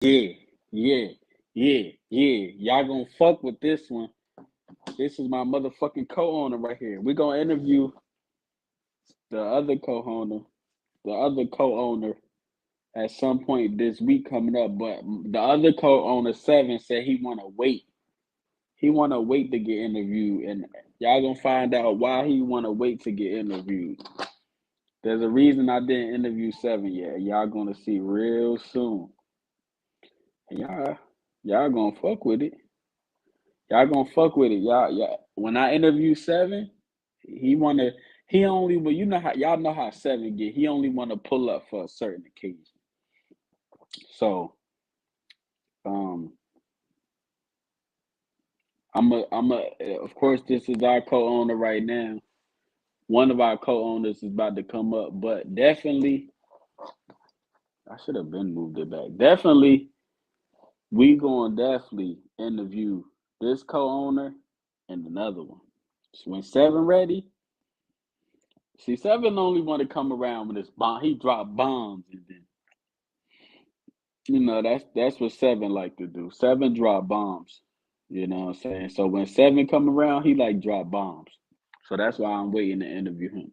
Yeah, yeah, yeah. Y'all gonna fuck with this one. This is my motherfucking co-owner right here. We're gonna interview the other co-owner, the other co-owner at some point this week coming up. But the other co-owner, Seven, said he wanna wait. He wanna wait to get interviewed, and y'all gonna find out why he wanna wait to get interviewed. There's a reason I didn't interview Seven yet. Y'all gonna see real soon. And y'all gonna fuck with it. Y'all gonna fuck with it. Y'all. When I interview Seven, he wanna. He only. Well, you know how y'all know how Seven get. He only wanna pull up for a certain occasion. So, um, Of course, this is our co-owner right now. One of our co-owners is about to come up, but definitely, I should have been moved it back. Definitely, we gonna definitely interview this co-owner and another one. So when Seven ready, see Seven only want to come around when it's bomb. He drop bombs and then that's what Seven like to do. Seven drop bombs. You know what I'm saying? So when Seven come around, he like drop bombs. So that's why I'm waiting to interview him.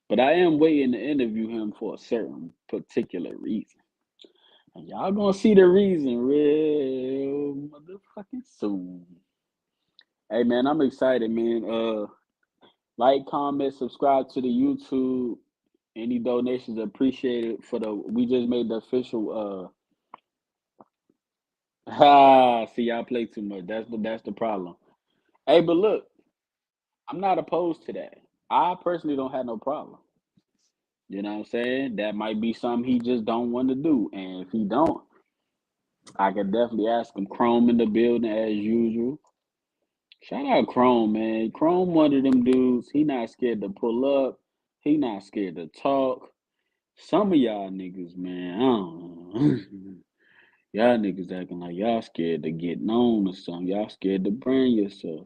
But I am waiting to interview him for a certain particular reason. And y'all gonna see the reason real motherfucking soon. Hey man, I'm excited, man. Like, comment, subscribe to the YouTube. Any donations appreciated for the we just made the official see y'all play too much. That's the problem. Hey, but look, I'm not opposed to that. I personally don't have no problem. You know what I'm saying? That might be something he just don't want to do. And if he don't, I could definitely ask him. Chrome in the building as usual. Shout out Chrome, man. Chrome one of them dudes. He not scared to pull up. He not scared to talk. Some of y'all niggas, man, I don't know. Y'all niggas acting like y'all scared to get known or something. Y'all scared to brand yourself.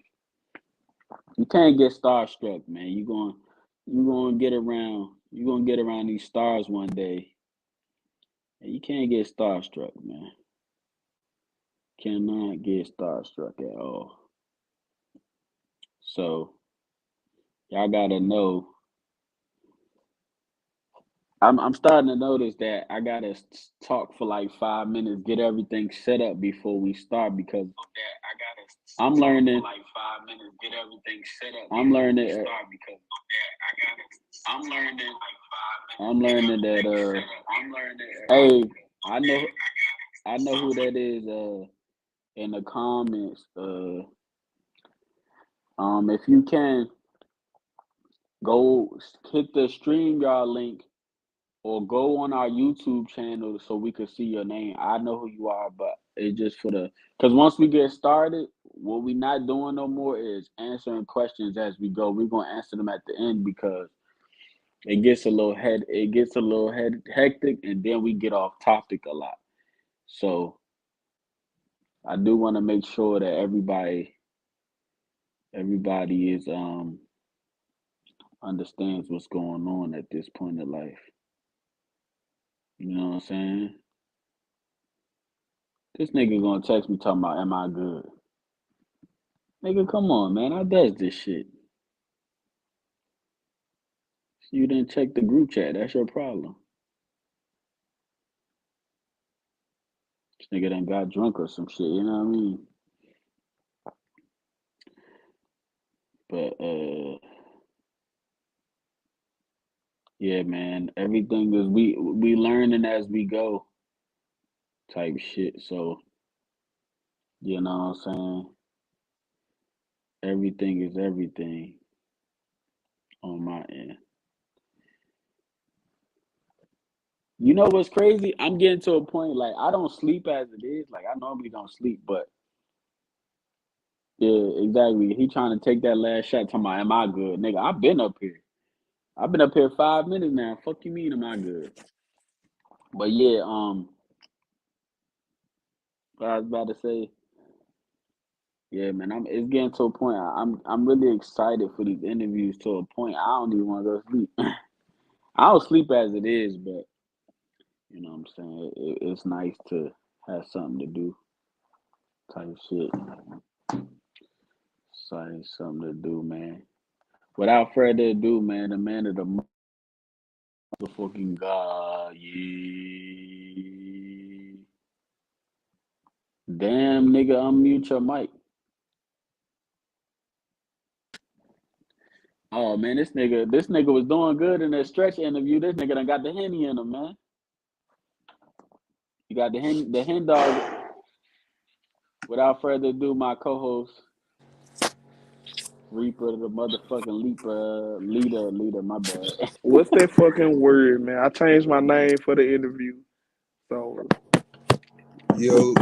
You can't get starstruck, man. You gonna get around. You gonna get around these stars one day, and you can't get starstruck, man. Cannot get starstruck at all. So y'all gotta know. I'm starting to notice that I gotta talk for like 5 minutes, get everything set up before we start because I'm learning. Like 5 minutes, get everything set up. I'm learning. I'm learning. I'm learning that. I'm learning. Hey, I know. I know who that is. In the comments. If you can go hit the StreamYard link or go on our YouTube channel so we can see your name. I know who you are, but it's just for the because once we get started, what we not doing no more is answering questions as we go. We're gonna answer them at the end because it gets a little hectic, and then we get off topic a lot. So I do want to make sure that everybody is understands what's going on at this point in life. You know what I'm saying? This nigga gonna text me talking about, am I good? Nigga, come on, man. I does this shit. You didn't check the group chat. That's your problem. This nigga done got drunk or some shit. You know what I mean? But yeah, man. Everything is we learning as we go, type shit. So you know what I'm saying. Everything is everything on my end. You know what's crazy? I'm getting to a point like I don't sleep as it is. Like I normally don't sleep, but yeah, exactly. He trying to take that last shot. Talking about, am I good, nigga? I've been up here. I've been up here 5 minutes now. Fuck you mean, am I good? But yeah, what I was about to say, yeah, man, it's getting to a point. I'm really excited for these interviews to a point. I don't even want to go sleep. I don't sleep as it is, but you know what I'm saying. It's nice to Had something to do. Type shit. Something to do, man. Without further ado, man, the man of the motherfucking God, yeah. Damn, nigga, unmute your mic. Oh man, this nigga was doing good in that stretch interview. This nigga done got the Henny in him, man. You got the hen dog. Without further ado, my co-host, Reaper, the motherfucking leader, my bad. What's that fucking word, man? I changed my name for the interview. So, Yo.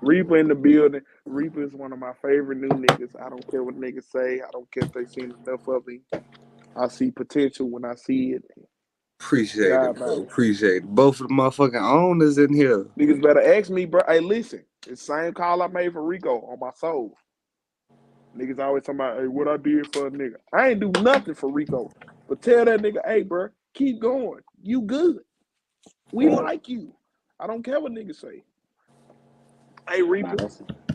Reaper in the building. Reaper is one of my favorite new niggas. I don't care what niggas say. I don't care if they seen enough of me. I see potential when I see it. Appreciate it, bro. Appreciate it. Both of the motherfucking owners in here. Niggas better ask me, bro. Hey, listen. It's the same call I made for Rico on my soul. Niggas always talking about, hey, what I did for a nigga. I ain't do nothing for Rico. But tell that nigga, hey, bro, keep going. You good. We like you. I don't care what niggas say. Hey, Reaper,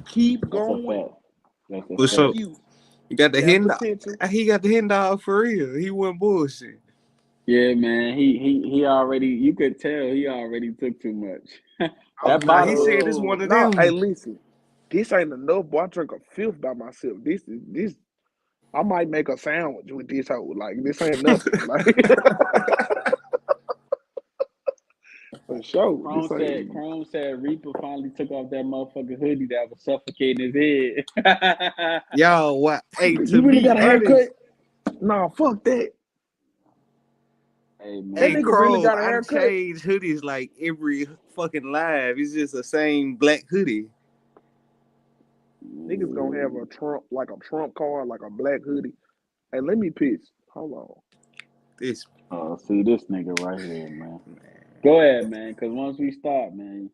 keep going. What's up? You got the hen dog. He got the hen dog for real. He wasn't bullshit. Yeah, man. He already. You could tell he already took too much. He said it's one of them. Hey, listen. This ain't enough, boy. I drink a fifth by myself. This. I might make a sandwich with this hoe. Like, this ain't nothing. Like, for sure. Chrome said Reaper finally took off that motherfucking hoodie that was suffocating his head. Yo, what? Hey, you really got a haircut? Nah, fuck that. Hey, man. That nigga really got a haircut. I change hoodies like every fucking live. It's just the same black hoodie. Niggas gonna have a Trump card, like a black hoodie. Hey, let me pitch. Hold on. See this nigga right here, man. Go ahead, man, because once we start, man.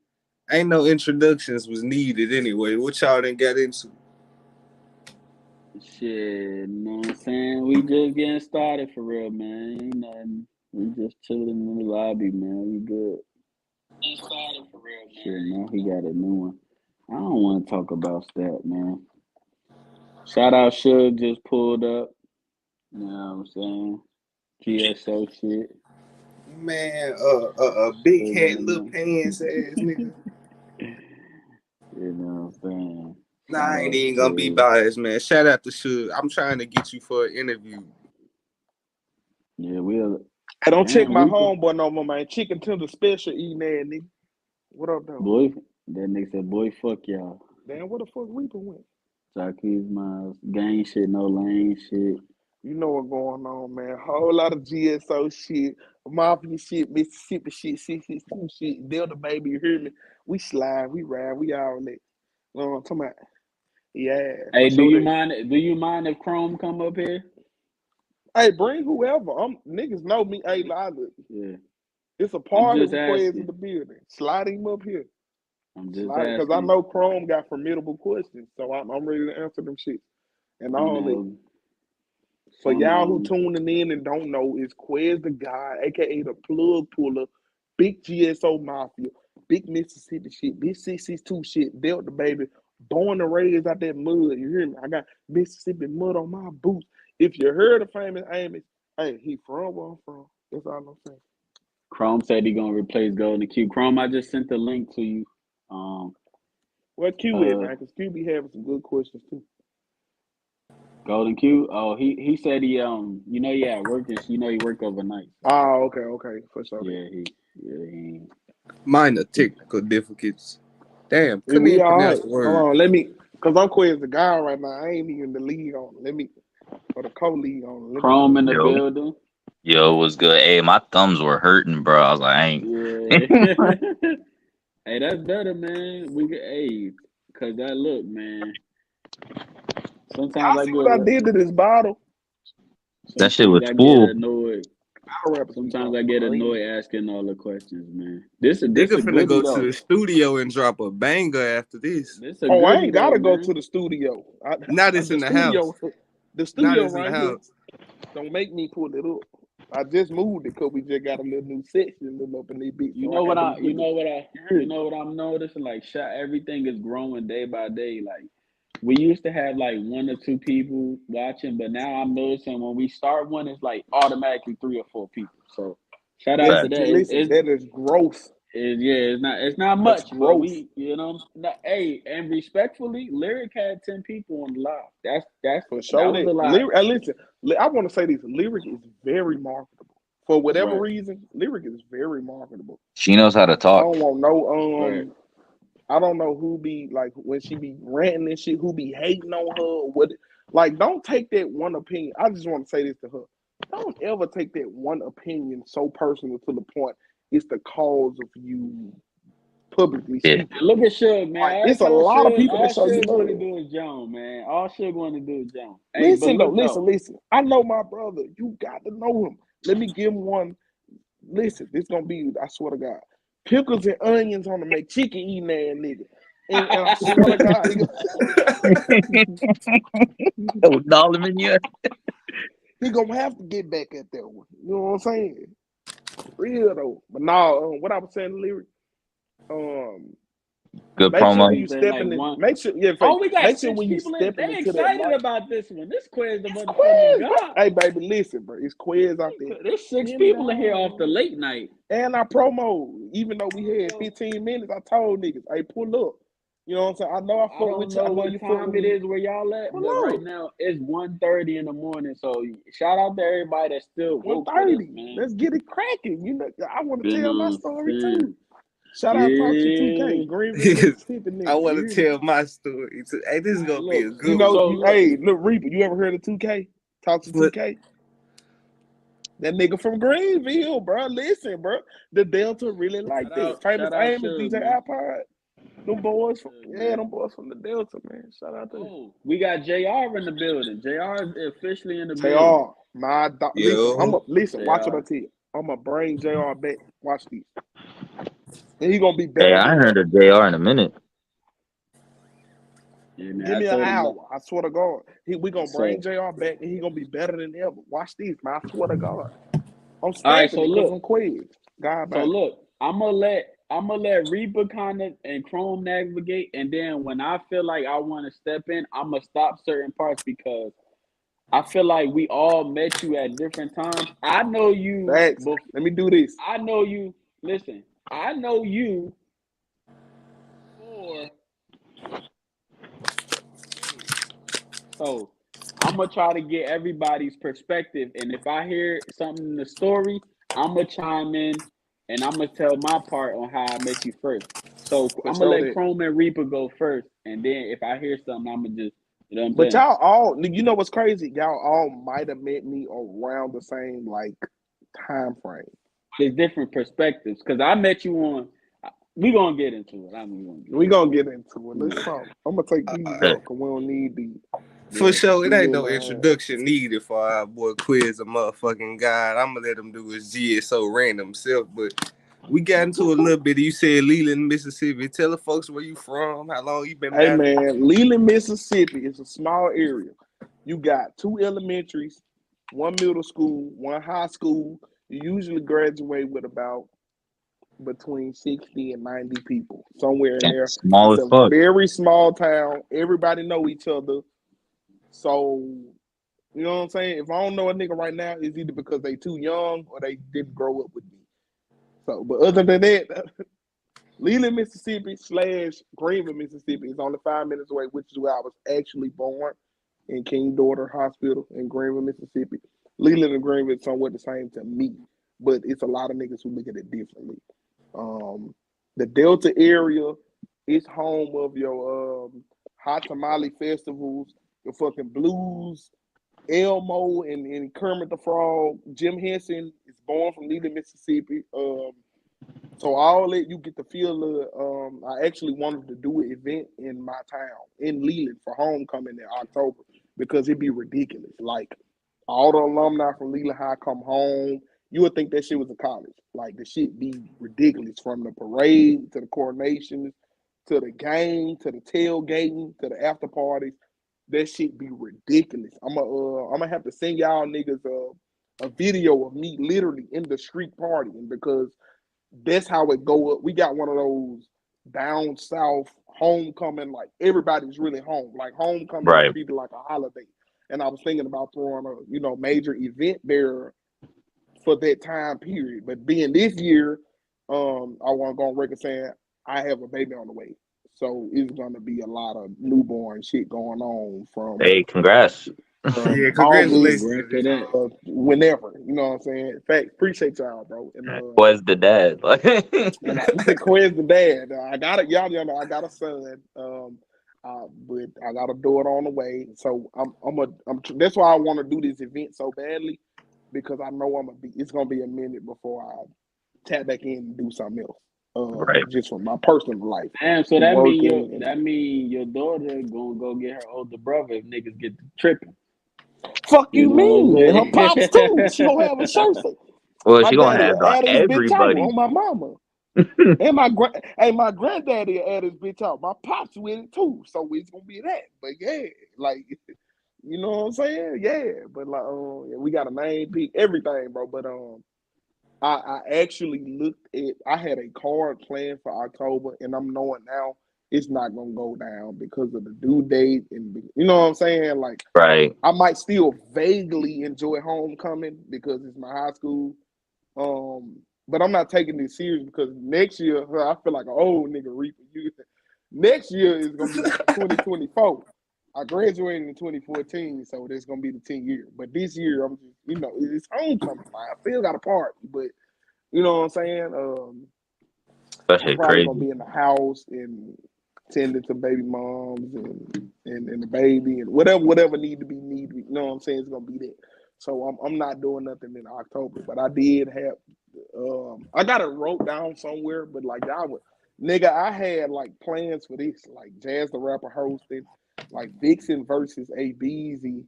Ain't no introductions was needed anyway. What y'all done got into? Shit, you know what I'm saying? We just getting started for real, man. Ain't nothing. We just chilling in the lobby, man. We good. Getting started for real, man. Shit, man, he got a new one. I don't want to talk about that, man. Shout out Suge just pulled up. You know what I'm saying? GSO shit. Man, big hat, little pants ass nigga. You know what I'm saying? Nah, I ain't even gonna be biased, man. Shout out to Suge. I'm trying to get you for an interview. Yeah, we'll. Hey, don't check my homeboy no more, man. Chicken tender special eating that nigga. What up, though? Boy, that nigga said, boy, fuck y'all. Damn, where the fuck Reaper went? Jockey's Miles. Gang shit, no lane shit. You know what's going on, man. Whole lot of GSO shit, Mafia shit, Mississippi shit, 662 shit, Delta baby, you hear me? We slide, we ride, we all that. You know what I'm talking about? Yeah. Hey, do you mind if Chrome come up here? Hey, bring whoever. Niggas know me. Hey, yeah. It's a party request in the building. Slide him up here. I'm just asking. Because I know Chrome got formidable questions, so I'm ready to answer them shit. And all that. For y'all who tuning in and don't know, it's Quez the God, aka the plug puller, big GSO mafia, big Mississippi shit, big 662 shit, Delta baby, born and raised out that mud. You hear me? I got Mississippi mud on my boots. If you heard of famous Amos, hey, he from where I'm from. That's all I'm saying. Chrome said he gonna replace Golden Q. Chrome, I just sent the link to you. Where Q is, man? Because Q be having some good questions too. Golden Q? Oh, he said he working. He work overnight. Oh, okay, for sure. Yeah, minor technical difficulties. Damn, couldn't even pronounce the word. Hold on, because I'm Quez the guy right now. I ain't even the lead on it. Or the co-lead on it. Chrome in the building. Yo, what's good? Hey, my thumbs were hurting, bro. I was like, I ain't. Yeah. Hey, that's better, man. Cause that look, man. Sometimes I see what I did to this bottle. That shit was full. Sometimes I get annoyed asking all the questions, man. This nigga finna go to the studio and drop a banger after this. I ain't gotta go to the studio. Not it's in the house. The studio right here. Don't make me pull it up. I just moved it because we just got a little new section up in these beats. You So I know what had I to you know what I hear you know what I'm noticing? Like everything is growing day by day. Like we used to have like one or two people watching, but now I'm noticing when we start one, it's like automatically 3 or 4 people. So shout out That's to that. listen, that is growth. Yeah, it's not That's much, but growth. we hey, and respectfully, Lyric had 10 people on the live. That For sure was a that. lot. Listen, I want to say this. Lyric is very marketable. For whatever Right. reason, Lyric is very marketable. She knows how to I talk. don't want no Right. I don't know who be like when she be ranting and shit, who be hating on her or what. Like, don't take that one opinion. I just want to say this to her. Don't ever take that one opinion so personal to the point it's the cause of you publicly Yeah. speaking. Look at Suge, man. Like, Every it's a time lot of people that all show you Suge want to love. do is Joan, man. All Suge want to do is Joan. Hey, but Listen though, look listen. I know my brother. You got to know him. Let me give him one. Listen, this gonna be, I swear to God, pickles and onions on the make chicken eating that nigga. And I swear to God, Oh, Dollarman, yeah. he gonna have to get back at that one. You know what I'm saying? Real though. But now, what I was saying, lyric, Good make sure promo. when you then stepping like in, one. make sure, yeah, Oh, we got make sure 6 when you people in. stepping They into that excited mic. about this one. This Quiz the It's motherfucking Quiz, bro. god. Hey, baby, listen, bro. It's Quiz out there. There's 6 people in here off the late night. And our promo, even though we had 15 minutes, I told niggas, hey, pull up. You know what I'm saying? I know I fuck with you. I know you fuck with It me. is where y'all at, Pull but right up. now it's 1:30 in the morning. So shout out to everybody that's still woke for this, 1:30. man. Let's get it cracking. You know, I want to You tell know my what I'm story saying? too. Shout out Toxic 2K, Greenville, Mississippi, nigga. I want You to hear me? tell my story. Hey, this is gonna be a Look, good You one. know, look. hey, look, Reaper, you ever heard of 2K? Toxic What? 2K? That nigga from Greenville, bro. Listen, bro. The Delta really like that. Famous shout out Amos, Suge, DJ man. iPod. Them boys from, Man. them boys from the Delta, man. Shout out to you. Oh, we got JR in the building. JR is officially in the JR, building. my dog. Yo. Listen, watch what I JR. tell you. I'm gonna bring JR back. Watch these. And he gonna be better Hey, I than heard ever. of JR in a minute. Yeah, man. Give I me an told him hour. I swear to God. We gonna bring so. JR back and he gonna be better than ever. Watch these, man. I swear to God. I'm All right, stamping so it because look. I'm Quiz. God So bye. look, I'm gonna let Reaper kind of and Chrome navigate, and then when I feel like I want to step in, I'm gonna stop certain parts because I feel like we all met you at different times. I know you. Thanks. Let me do this. I know you. Listen, I know you before. So I'm gonna try to get everybody's perspective, and if I hear something in the story, I'm gonna chime in and I'm gonna tell my part on how I met you first. So For I'm gonna sure let that. Chrome and Reaper go first, and then if I hear something, I'm gonna just, you know what I'm But saying? y'all all, you know what's crazy? Y'all all might have met me around the same like time frame. There's different perspectives because I met you on. We gonna get into it. We gonna get into it. Let's talk. I'm gonna take these Hey, out because we don't need these. For sure, it ain't no Yeah. introduction needed for our boy Quiz, a motherfucking god. I'm gonna let him do his GSO random self, but we got into a little bit. You said Leland, Mississippi. Tell the folks where you from, how long you been Hey down there. man, Leland, Mississippi is a small area. You got 2 elementaries, 1 middle school, 1 high school. You usually graduate with about between 60 and 90 people, somewhere in there. small It's as a fuck. very small town. Everybody know each other. So, you know what I'm saying? If I don't know a nigga right now, it's either because they too young or they didn't grow up with me. So, but other than that, Leland, Mississippi / Greenville, Mississippi is only 5 minutes away, which is where I was actually born, in King Daughter Hospital in Greenville, Mississippi. Leland and Greenville is somewhat the same to me, but it's a lot of niggas who look at it differently. The Delta area is home of your hot tamale festivals, your fucking blues, Elmo and Kermit the Frog. Jim Henson is born from Leland, Mississippi. So all that you get the feel of. I actually wanted to do an event in my town in Leland for homecoming in October because it'd be ridiculous. Like all the alumni from Leland High come home. You would think that shit was a college. Like the shit be ridiculous from the parade to the coronations to the game to the tailgating to the after parties. That shit be ridiculous. I'm gonna have to send y'all niggas a video of me literally in the street partying because that's how it go up. We got one of those down south homecoming, like everybody's really home. Like homecoming is Right. treated like a holiday. And I was thinking about throwing a major event there for that time period. But being this year, I want to go on record saying I have a baby on the way. So it's gonna be a lot of newborn shit going on from Hey, congrats. Yeah, August congratulations. Congrats to that. whenever. You know what I'm saying? In fact, appreciate y'all, bro. Was the dad? Like, And Quez the dad. I got it. Y'all know I got a son. But I gotta do it on the way. So that's why I want to do this event so badly because I know it's gonna be a minute before I tap back in and do something else. right. Just from my personal life. Damn, so that mean Working your daughter gonna go get her older brother if niggas get to tripping. Fuck You you know what mean? I'm Her saying? pops too. She gonna have a shirt. Well, My she gonna daddy have will add his bitch out everybody. on my mama. And my granddaddy will add his bitch out. My pops with it too. So it's gonna be that. But yeah, like you know what I'm saying? Yeah. But like we got a name pick, everything, bro. But I actually looked at I had a card planned for October and I'm knowing now it's not gonna go down because of the due date and you know what I'm saying? Like Right. I might still vaguely enjoy homecoming because it's my high school. But I'm not taking this serious because next year I feel like an old nigga reaping. Next year is gonna be 2024. I graduated in 2014, so that's gonna be the 10 year. But this year I'm just, it's homecoming. Like, I still got a party, but you know what I'm saying? That I'm shit probably gonna crazy. be in the house and tending to baby moms and the baby and whatever need to be. You know what I'm saying? It's gonna be there. So I'm not doing nothing in October, but I did have I got it wrote down somewhere, but like I had like plans for this, like Jazz the Rapper hosting, like Vixen versus A Beezy,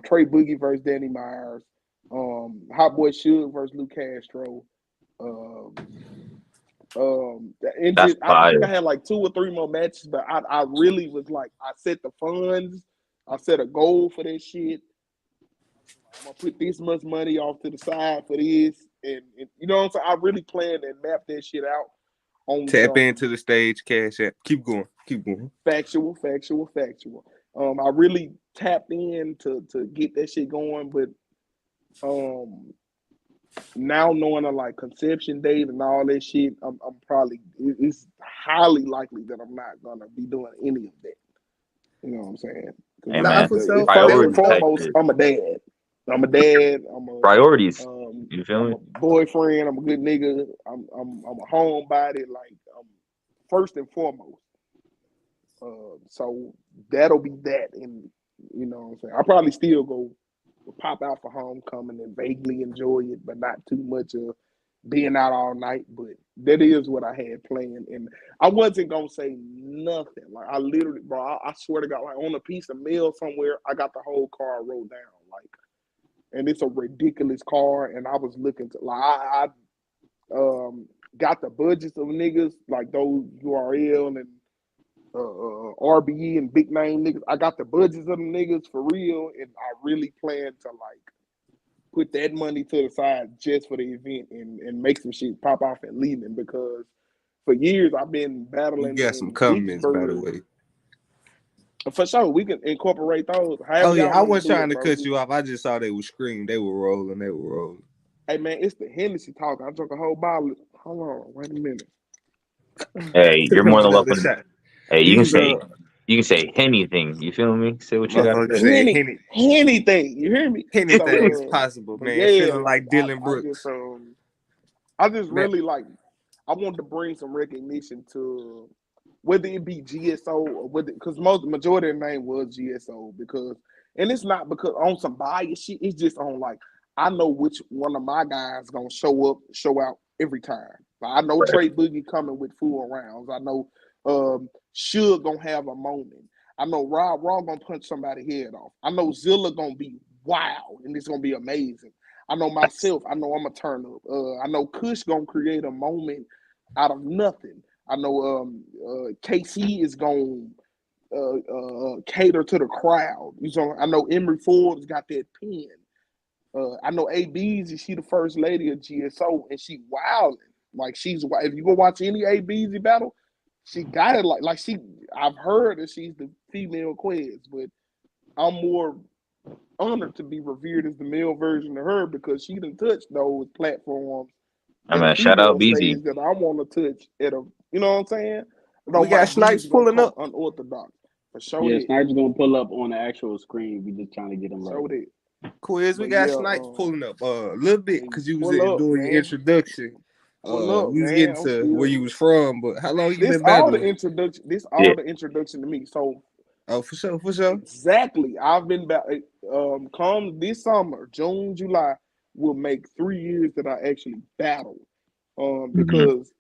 Trey Boogie versus Danny Myers, Hot Boy Suge versus Lou Castro, and That's just, I think I fire. had like 2 or 3 more matches, but I really was like, I set the funds, I set a goal for that shit. I'm gonna put this much money off to the side for this, and you know what I'm saying. I really planned and mapped that shit out on Tap some into the stage, cash app. Keep going. factual. I really tapped in to get that shit going, but now knowing a like conception date and all that shit, I'm probably it's highly likely that I'm not gonna be doing any of that. You know what I'm saying? Hey Nah, man, for sure. First That and was priorities dope. type foremost, shit. I'm a dad. I'm a dad. Priorities. You feel I'm me? a boyfriend. I'm a good nigga. I'm a homebody. Like first and foremost. So that'll be that, and you know what I'm saying. I'll probably still go pop out for homecoming and vaguely enjoy it, but not too much of being out all night. But that is what I had planned, and I wasn't gonna say nothing. Like I literally, bro, I swear to God, like on a piece of mail somewhere, I got the whole car wrote down, like, and it's a ridiculous car, and I was looking to like I got the budgets of niggas like those URL and RBE and big name niggas. I got the budgets of them niggas for real, and I really plan to like put that money to the side just for the event and make some shit pop off and leaving because for years I've been You battling got some in comments, by the Vicksburg. way. For sure, we can incorporate those. Oh However yeah, y'all I want to wasn't do trying it, to bro. cut you off. I just saw they were screaming. They were rolling. Hey man, it's the Hennessy talk. I took a whole bottle. Hold on, wait a minute. Hey, Took you're him more than another welcome. shot. Hey, These you can say anything. You feel me? Say what you gotta motherfuckers say. say Anything, you hear me? anything is So, possible, but man. yeah, Feeling like like Dylan Brooks. I just Man, really like. I want to bring some recognition to whether it be GSO or whether because majority of the name was GSO because and it's not because on some bias shit. It's just on like I know which one of my guys gonna show out every time. Like, I know Right. Trey Boogie coming with full rounds. I know Suge gonna have a moment. I know Rob gonna punch somebody head off. I know Zilla gonna be wild and it's gonna be amazing. I know myself. I know I'm gonna turn up. I know Kush gonna create a moment out of nothing. I know KC is gonna cater to the crowd. You know, I know Emory Forbes got that pen. I know ABZ, she the first lady of GSO, and she wilding. Like if you go watch any ABZ battle, she got it like she. I've heard that she's the female Quez, but I'm more honored to be revered as the male version of her because she done touched those platforms I at a mean, shout out female BZ. stage that I want to touch at a. You know what I'm saying? We got Snypes pulling up. Unorthodox for sure. Yeah, Snypes gonna pull up on the actual screen. We just trying to get him right. Show that. Quiz, we But got yeah, Snipes pulling up a little bit because you was pull up, doing your man. introduction. Pull up, we was man. getting I'm to still- where you was from, but how long you This been all the battling? introduction. This all Yeah. the introduction to me. So Oh, for sure, for sure. exactly, I've been back. Come this summer, June, July, will make 3 years that I actually battled. Because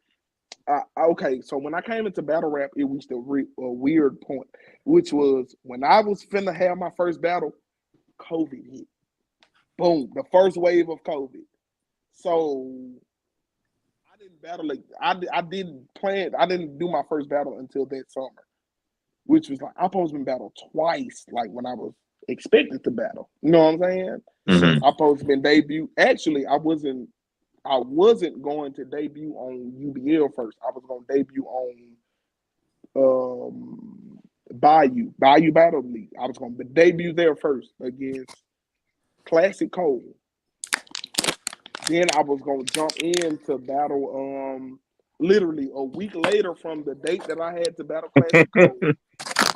okay, so when I came into battle rap, it reached a weird point, which was when I was finna have my first battle, COVID hit. Boom, the first wave of COVID. So I didn't battle like I didn't plan. I didn't do my first battle until that summer, which was like I'm supposed to be battled twice, like when I was expected to battle. You know what I'm saying? Mm-hmm. I supposed to been debut. Actually, I wasn't going to debut on UBL first. I was going to debut on Bayou Battle League. I was going to debut there first against Classic Cole. Then I was going to jump in to battle literally a week later from the date that I had to battle Classic Cole.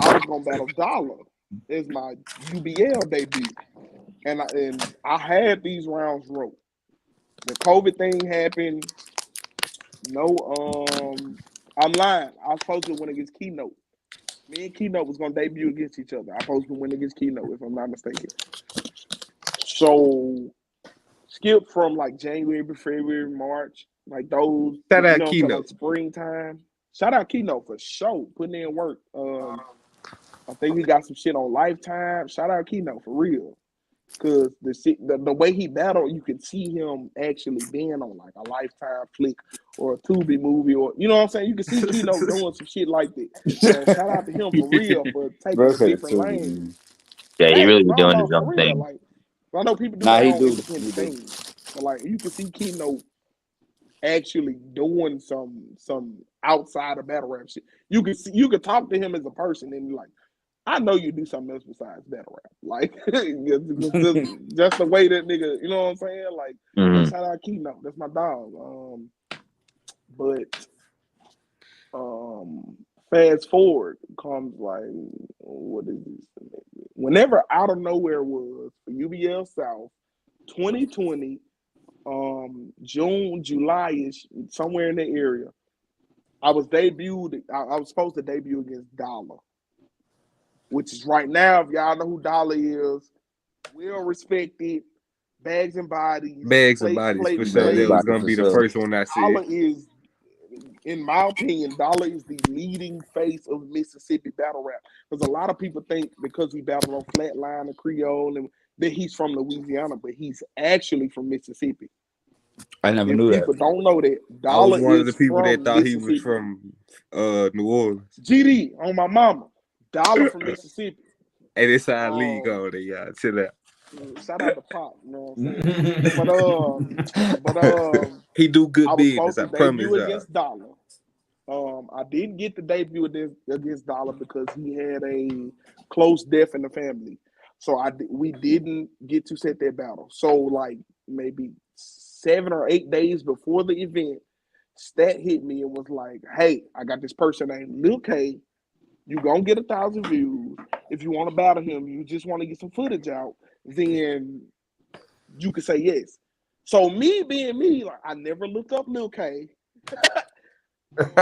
I was going to battle Dollar as my UBL debut. And I had these rounds wrote. The COVID thing happened. No, I'm lying. I was supposed to win against Keynote. Me and Keynote was gonna debut against each other. I supposed to win against Keynote, if I'm not mistaken. So skip from like January, February, March, like those. Shout out To Keynote. like springtime. Shout out Keynote for sure, putting in work. I think he got some shit on Lifetime. Shout out Keynote for real. Cause the way he battled, you could see him actually being on like a Lifetime flick or a Tubi movie, or you know what I'm saying. You can see Kino doing some shit like that. So shout out to him for real for taking a different lane. Yeah, he really be doing No, his for own real. thing. Like I know people do their own independent things, but like you can see Kino actually doing some outside of battle rap shit. You could talk to him as a person and like. I know you do something else besides battle rap. Like, just the way that nigga, you know what I'm saying? Like, shout out Keynote. That's my dog. Fast forward comes like, what is this? Whenever Out of Nowhere was for UBL South, 2020, June, July-ish, somewhere in the area, I was supposed to debut against Dollar. Which is right now, if y'all know who Dollar is, well respected, Bags and Bodies. Bags and Bodies, for sure. That was going to be the first one I said. Dollar is, in my opinion, Dollar is the leading face of Mississippi battle rap. Because a lot of people think because he battled on Flatline and Creole and that he's from Louisiana, but he's actually from Mississippi. I never knew that. People don't know that Dollar I was one of the is people that thought he Mississippi. was from New Orleans. GD on my mama. Dollar from Mississippi. And it's our league on there, y'all. Chill out. Shout out to Pop, you know what I'm saying? But he do good business, I promise y'all. Against Dollar. I didn't get the debut against Dollar because he had a close death in the family. So we didn't get to set that battle. So like maybe 7 or 8 days before the event, Stat hit me and was like, "Hey, I got this person named Lil K. You gonna get 1,000 views. If you want to battle him, you just want to get some footage out, then you can say yes." So me being me, like I never looked up Lil K. I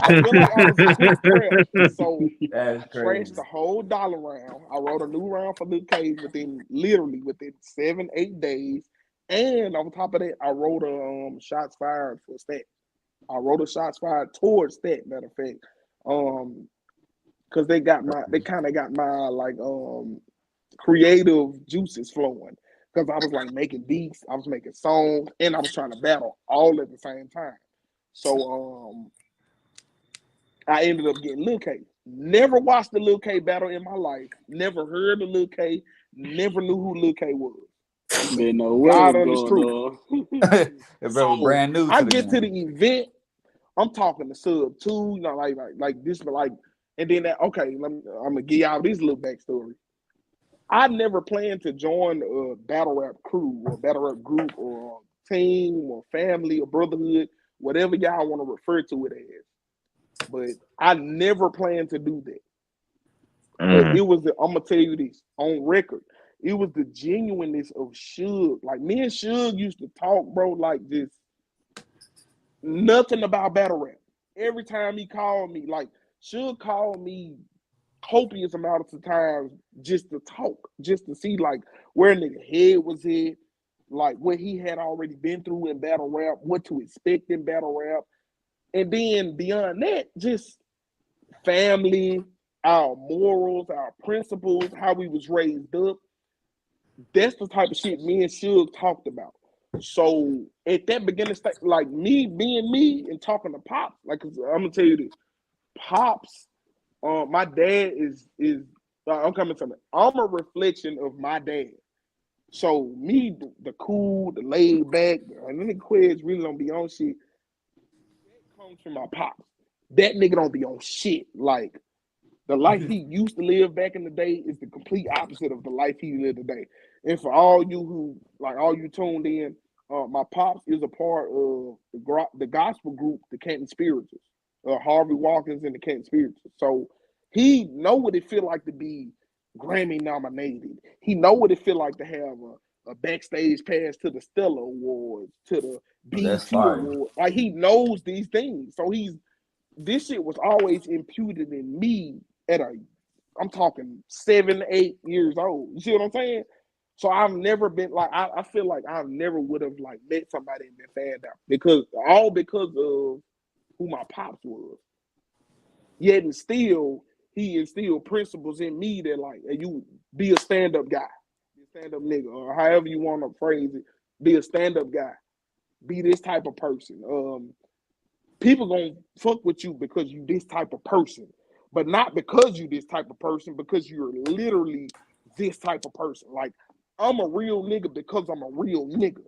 feel like I was a quick prep, so I trashed the whole Dollar round. I wrote a new round for Lil K within 7-8 days, and on top of that, I wrote a shots fired for Stat. I wrote a shots fired towards Stat. Matter of fact, because they kind of got my like creative juices flowing. Because I was like making beats, I was making songs, and I was trying to battle all at the same time. So I ended up getting Lil K. Never watched the Lil K battle in my life. Never heard of Lil K. Never knew who Lil K was. Didn't know what God was on the going street. on. That bro was brand new I to the get to game. the event. I'm talking to Sub too, you know, like this, but like, and then that. Okay, I'm gonna give y'all this little backstory. I never planned to join a battle rap crew or battle rap group or team or family or brotherhood, whatever y'all want to refer to it as. But I never planned to do that. But it was I'm gonna tell you this on record. It was the genuineness of Suge. Like me and Suge used to talk, bro, like this. Nothing about battle rap. Every time he called me, like Suge called me copious amounts of times just to talk, just to see like where nigga head was at, like what he had already been through in battle rap, what to expect in battle rap. And then beyond that, just family, our morals, our principles, how we was raised up. That's the type of shit me and Suge talked about. So at that beginning stage, like me being me and talking to Pops, like I'm gonna tell you this, Pops, my dad is I'm coming to me. I'm a reflection of my dad. So me, the cool, the laid back, and then the quiz really don't be on shit. That comes from my Pops. That nigga don't be on shit. Like the life he used to live back in the day is the complete opposite of the life he live today. And for all you who, like all you tuned in, my pops is a part of the gospel group, the Canton Spirituals, Harvey Walkins and the Canton Spirituals. So he know what it feel like to be Grammy nominated. He know what it feel like to have a backstage pass to the Stella Awards, to the BET Award. Like he knows these things. So this shit was always imputed in me I'm talking 7, 8 years old. You see what I'm saying? So I've never been like, I feel like I never would have like met somebody and been fanned out because of who my pops was. Yet and still, he instilled principles in me that like, hey, you be a stand-up guy, be a stand-up nigga, or however you want to phrase it, be a stand-up guy, be this type of person. People gonna fuck with you because you this type of person, but not because you this type of person, because you're literally this type of person. Like I'm a real nigga because I'm a real nigga.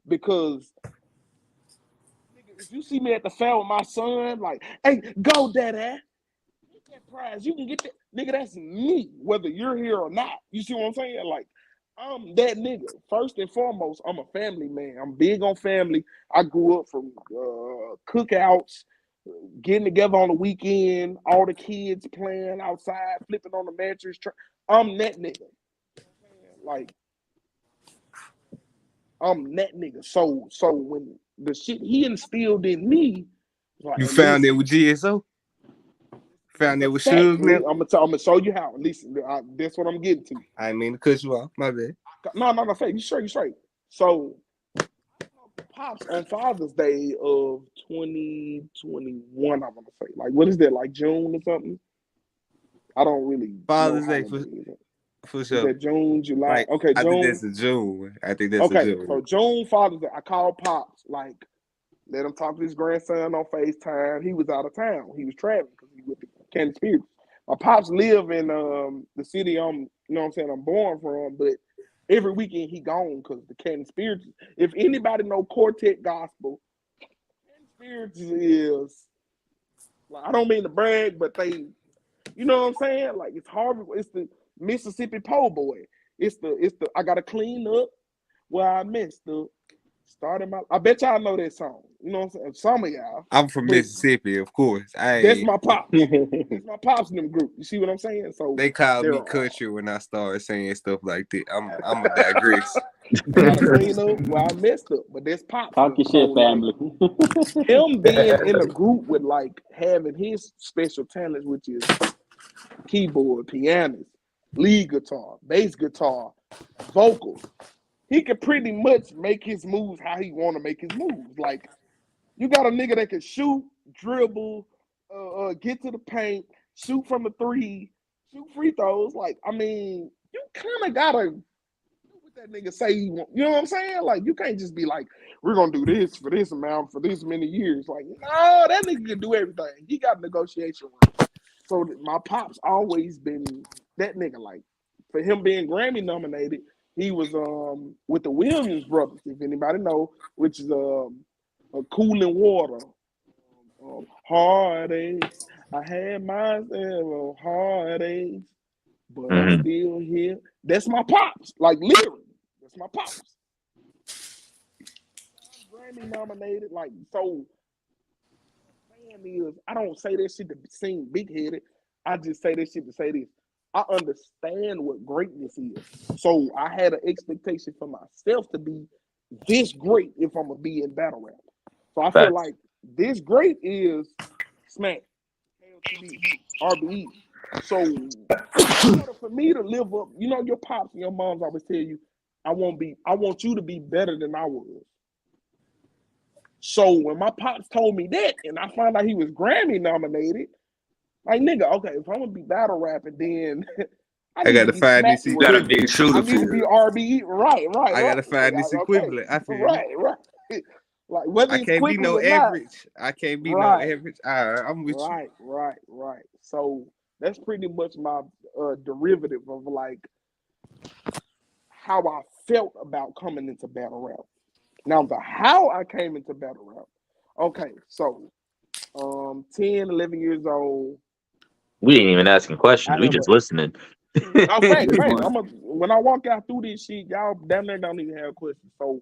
Because nigga, if you see me at the fair with my son, like, hey, go daddy, get that prize. You can get that, nigga. That's me, whether you're here or not. You see what I'm saying? Like, I'm that nigga. First and foremost, I'm a family man. I'm big on family. I grew up from cookouts, getting together on the weekend, all the kids playing outside, flipping on the mattress. I'm that nigga. Like, I'm that nigga. So when the shit he instilled in me, like, You found it with GSO? Found it with Suge now? I'm gonna show you how. Listen, that's what I'm getting to. I didn't mean to cut you off. My bad. No, fake. You straight. So Pops on Father's Day of 2021, I'm gonna say. Like, what is that? Like June or something? I don't really Father's know Day for sure. Is that June, July? Like, okay, June. I think that's a June. Okay, so June Father's Day. I called Pops, like, let him talk to his grandson on FaceTime. He was out of town. He was traveling because he was with the Kansas Spirits. My Pops live in the city I'm born from, but every weekend he gone because the Canton Spirits. If anybody know Quartet Gospel, Canton Spirits is, like, I don't mean to brag, but they, you know what I'm saying? Like, it's Harvey, it's the Mississippi po' boy. It's the I gotta clean up where I messed up. Starting my, I bet y'all know that song. You know what I'm saying? Some of y'all. I'm from Mississippi, of course. That's my pops. That's my pops in them group. You see what I'm saying? So they called me country when I started saying stuff like that. I'm a digress. Gotta clean up where I messed up, but that's pops. Talk your shit, family. Like, him being in a group with like having his special talents, which is keyboard, pianist, lead guitar, bass guitar, vocals. He could pretty much make his moves how he want to make his moves. Like, you got a nigga that can shoot, dribble, get to the paint, shoot from the three, shoot free throws. Like, I mean, you kind of gotta do what that nigga say you want. You know what I'm saying? Like, you can't just be like, we're gonna do this for this amount for this many years. Like, no, that nigga can do everything. He got negotiation room. So my pops always been that nigga. Like, for him being Grammy nominated, he was with the Williams brothers, if anybody know, which is a cooling water. Heartaches. I had myself heartaches, but I'm Mhm. still here. That's my pops, like literally. That's my pops. I'm Grammy nominated, like so. Is I don't say that shit to seem big headed. I just say that shit to say this. I understand what greatness is. So I had an expectation for myself to be this great if I'm gonna be in battle rap. So I feel Facts. like this great is Smack, KOTB, RBE. So in order for me to live up, you know, your pops and your moms always tell you, I want you to be better than I was. So when my pops told me that, and I found out he was Grammy nominated, like nigga, okay, if I'm gonna be battle rapping, then I I need to gotta be find Smack this You gotta equivalent. be a equivalent. shooter I need for to be real. RBE, right. I gotta find Like, this okay, equivalent. I feel right. Like whether I it's can't be quickly no or not, average. I can't be no right, average. All right, I'm with you. right. So that's pretty much my derivative of like how I felt about coming into battle rap. Now the how I came into battle rap. Okay, so 10, 11 years old. We ain't even asking questions. I We have just listening. a fact. This one. When I walk out through this shit, y'all damn near don't even have questions. So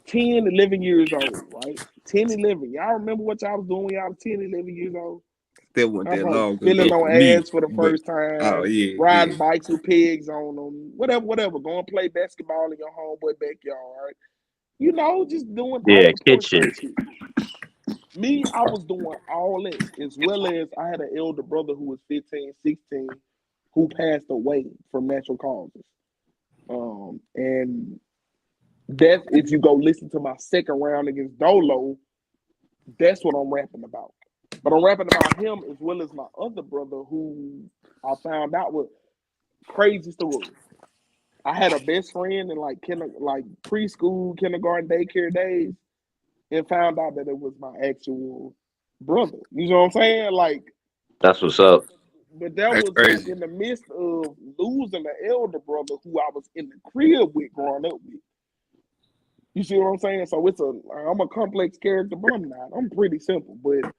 10, 11 years old, right? 10, 11. Y'all remember what y'all was doing when y'all was 10, 11 years old? That wasn't I'm that probably long feeling ago for on me, ass for the but first oh time, yeah, riding yeah. bikes with pigs on them, whatever. Going to play basketball in your homeboy backyard. You know, just doing off Yeah, the kid porch shit. type shit. Me, I was doing all that, as well as I had an elder brother who was 15, 16, who passed away from natural causes. And that's if you go listen to my second round against Dolo, that's what I'm rapping about. But I'm rapping about him as well as my other brother who I found out was crazy story. I had a best friend in like preschool, kindergarten, daycare days, and found out that it was my actual brother. You know what I'm saying? Like, That's what's up. but that That's was like crazy. in the midst of losing an elder brother who I was in the crib with growing up with. You see what I'm saying? So I'm a complex character, but I'm not. I'm pretty simple. But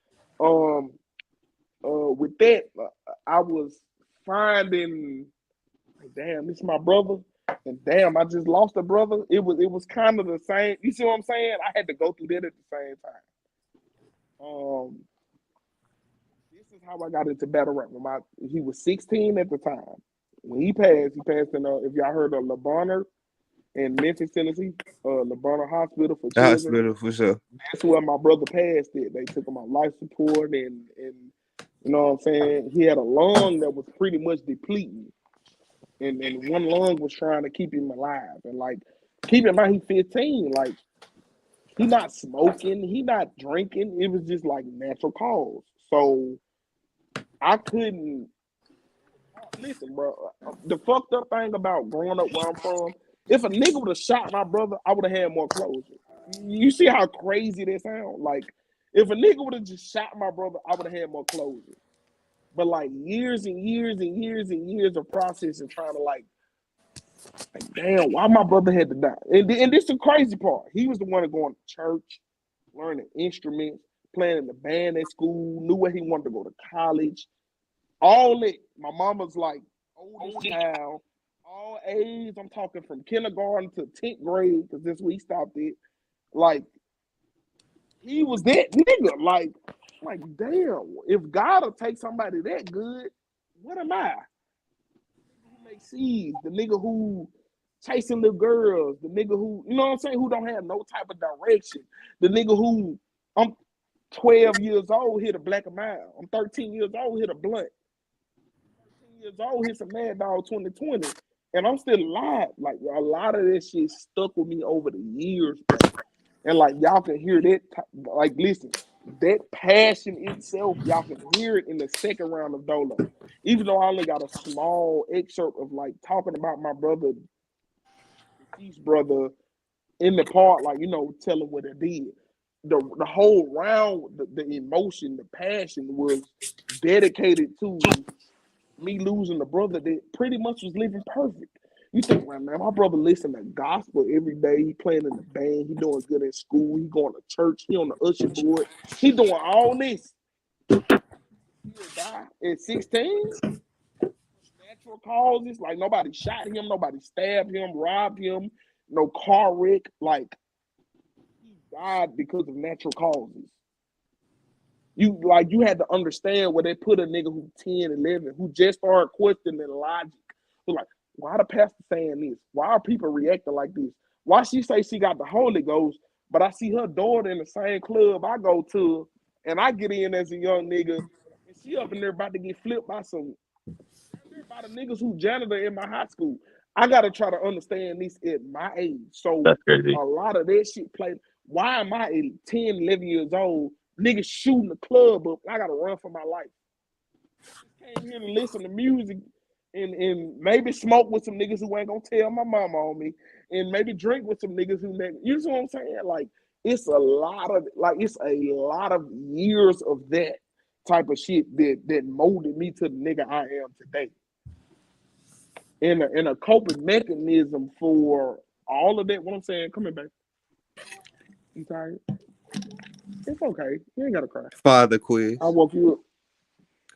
with that, I was finding, like, damn, this is my brother, and damn, I just lost a brother. It was kind of the same. You see what I'm saying? I had to go through that at the same time. This is how I got into battle rap. He was 16 at the time. When he passed in if y'all heard of LeBonner in Memphis, Tennessee, LeBonner Hospital for The Children. hospital for sure. That's where my brother passed it. They took him on life support and you know what I'm saying? He had a lung that was pretty much depleting. And one lung was trying to keep him alive. And like, keep in mind, he's 15. Like, he not smoking, he not drinking. It was just like natural cause. So I couldn't listen, bro. The fucked up thing about growing up where I'm from, if a nigga would have shot my brother, I would have had more closure. You see how crazy that sound? Like, if a nigga would have just shot my brother, I would have had more closure. But like years and years and years and years of process and trying to like damn, why my brother had to die? And this is the crazy part. He was the one going to church, learning instruments, playing in the band at school, knew where he wanted to go to college. All that. My mama's like oldest child, all A's. I'm talking from kindergarten to 10th grade because this week stopped it. Like, he was that nigga. Like, damn, if God will take somebody that good, what am I? Who makes seeds, the nigga who chasing little girls, the nigga who, you know what I'm saying, who don't have no type of direction, the nigga who, I'm 12 years old, hit a black and mile. I'm 13 years old, hit a blunt. 13 years old, hit some Mad Dog 2020. And I'm still alive. Like, a lot of that shit stuck with me over the years, bro. And like, y'all can hear that, like, listen, that passion itself, y'all can hear it in the second round of Dolo. Even though I only got a small excerpt of like talking about my brother, deceased brother, in the part, like, you know, telling what it did. The whole round, the emotion, the passion was dedicated to me losing a brother that pretty much was living perfect. You think, man, my brother listen to gospel every day. He playing in the band. He doing good in school. He going to church. He on the usher board. He doing all this. He'll die at 16. Natural causes, like nobody shot him, nobody stabbed him, robbed him, no car wreck. Like he died because of natural causes. You had to understand where they put a nigga who 10, 11, who just started questioning logic. Who like, why the pastor saying this? Why are people reacting like this? Why she say she got the Holy Ghost, but I see her daughter in the same club I go to, and I get in as a young nigga, and she up in there about to get flipped by the niggas who janitor in my high school. I gotta try to understand this at my age. So That's crazy. a lot of that shit played. Why am I at 10, 11 years old? Niggas shooting the club up. I gotta run for my life. Came here to listen to music and maybe smoke with some niggas who ain't gonna tell my mama on me, and maybe drink with some niggas who never. You know what I'm saying? Like it's a lot of years of that type of shit that molded me to the nigga I am today. In a coping mechanism for all of that. What I'm saying, come here, baby. You tired? It's okay. You ain't gotta cry. Father quiz. I woke you up.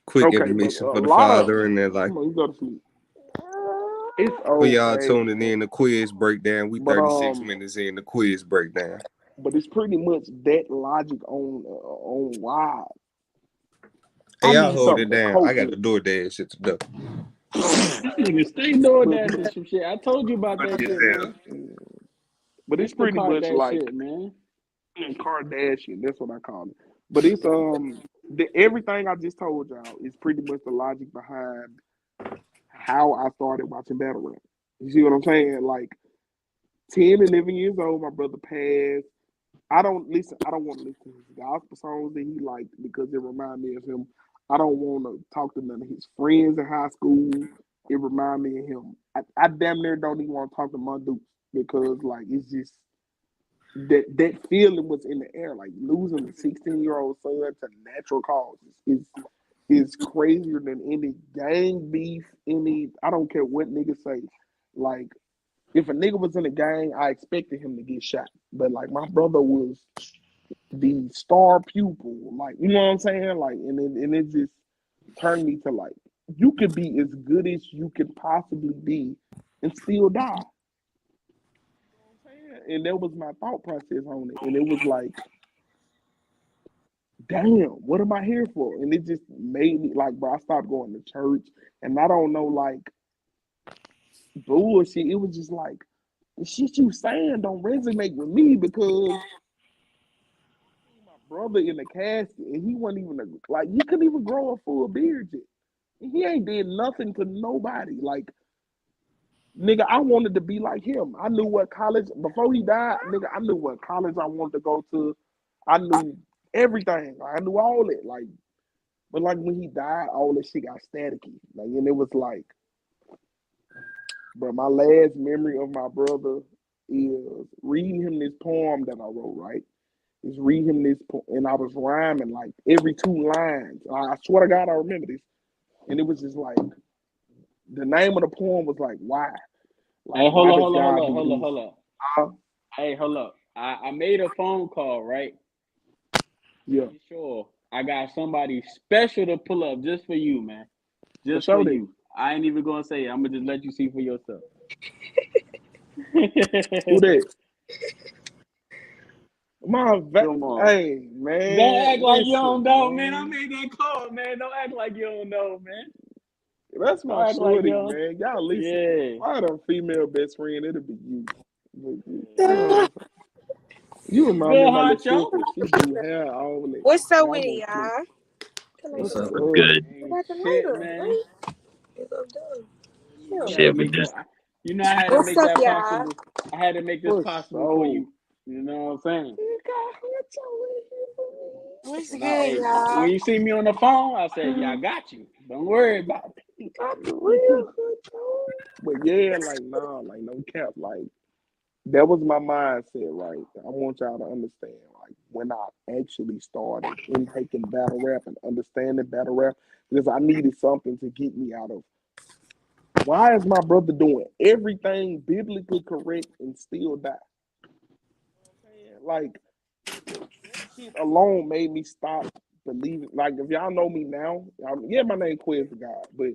Quick Okay, information but for the father in their life. Come on, you go to sleep. It's For okay. y'all tuning in, the quiz breakdown. We But 36 minutes in the quiz breakdown. But it's pretty much that logic on why. Hey, I y'all need hold it something to down. cope I got with. the DoorDash shit to do. This nigga stay doing But that and some shit. I told you about that shit, man. But it's Instacart pretty much that like shit, man. Kardashian. That's what I call it. But it's everything I just told y'all is pretty much the logic behind how I started watching battle rap. You see what I'm saying? Like 10, 11 years old, my brother passed. I don't want to listen to his gospel songs that he liked because it remind me of him. I don't want to talk to none of his friends in high school. It remind me of him. I damn near don't even want to talk to my dudes because like it's just that feeling was in the air. Like losing a 16-year-old son to natural causes is crazier than any gang beef, I don't care what niggas say. Like if a nigga was in a gang, I expected him to get shot. But like my brother was the star pupil. Like, you know what I'm saying? Like and it just turned me to like you could be as good as you could possibly be and still die. You know what I'm saying? And that was my thought process on it. And it was like, damn, what am I here for? And it just made me like, bro, I stopped going to church and I don't know like bullshit. It was just like the shit you saying don't resonate with me because my brother in the casket and he wasn't even like he couldn't even grow a full beard yet. And he ain't did nothing to nobody. Like nigga, I wanted to be like him. I knew what college before he died, nigga, I knew what college I wanted to go to. I knew everything. I knew all it. Like, but like when he died, all this shit got staticky. Like, and it was like, but my last memory of my brother is reading him this poem that I wrote, right? Is reading him this and I was rhyming like every 2 lines. I swear to God, I remember this. And it was just like, the name of the poem was like, why? Like, Hey, why does hold God up. do this? Hey, hold up. I made a phone call, right? Yeah. Sure. I got somebody special to pull up just for you, man. Just For for sure you. I ain't even gonna say it. I'm gonna just let you see for yourself. Who that? Come on. Hey, man. Don't act like you listen, don't know, man. I made that call, man. Don't act like you don't know, man. That's Don't my act like shorty, you. man. Y'all listen. Yeah. If I had a female best friend, it'd be you. You What's remind me good, of my little Huncho? sister. She do hair all that. What's up Man, with I'm it, gonna y'all? What's What's up? good? Shit, man. Shit, we just You know, I had to What's make up, that y'all? possible. I had to make this push possible for you. You know what I'm saying? What's And good, hey, y'all? when you see me on the phone, I said, "Yeah, I got you. Don't worry about it." But yeah, like nah, like no cap, like that was my mindset, right? I want y'all to understand, like when I actually started intaking battle rap and understanding battle rap because I needed something to get me out of. Why is my brother doing everything biblically correct and still die? Like that shit alone made me stop believing. Like if y'all know me now, yeah, my name Quiz the God, but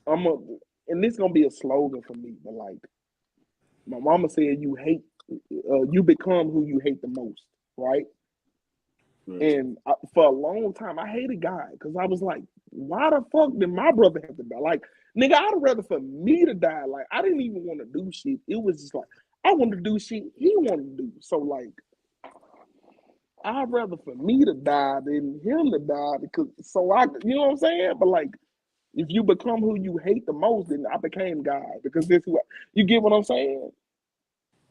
I'm a, and this gonna be a slogan for me. But like my mama said, you become who you hate the most, right? And for a long time, I hated God because I was like, why the fuck did my brother have to die? Like, nigga, I'd rather for me to die. Like, I didn't even want to do shit. It was just like, I wanted to do shit he wanted to do. So, like, I'd rather for me to die than him to die because, you know what I'm saying? But, like, if you become who you hate the most, then I became God because this is what, you get what I'm saying?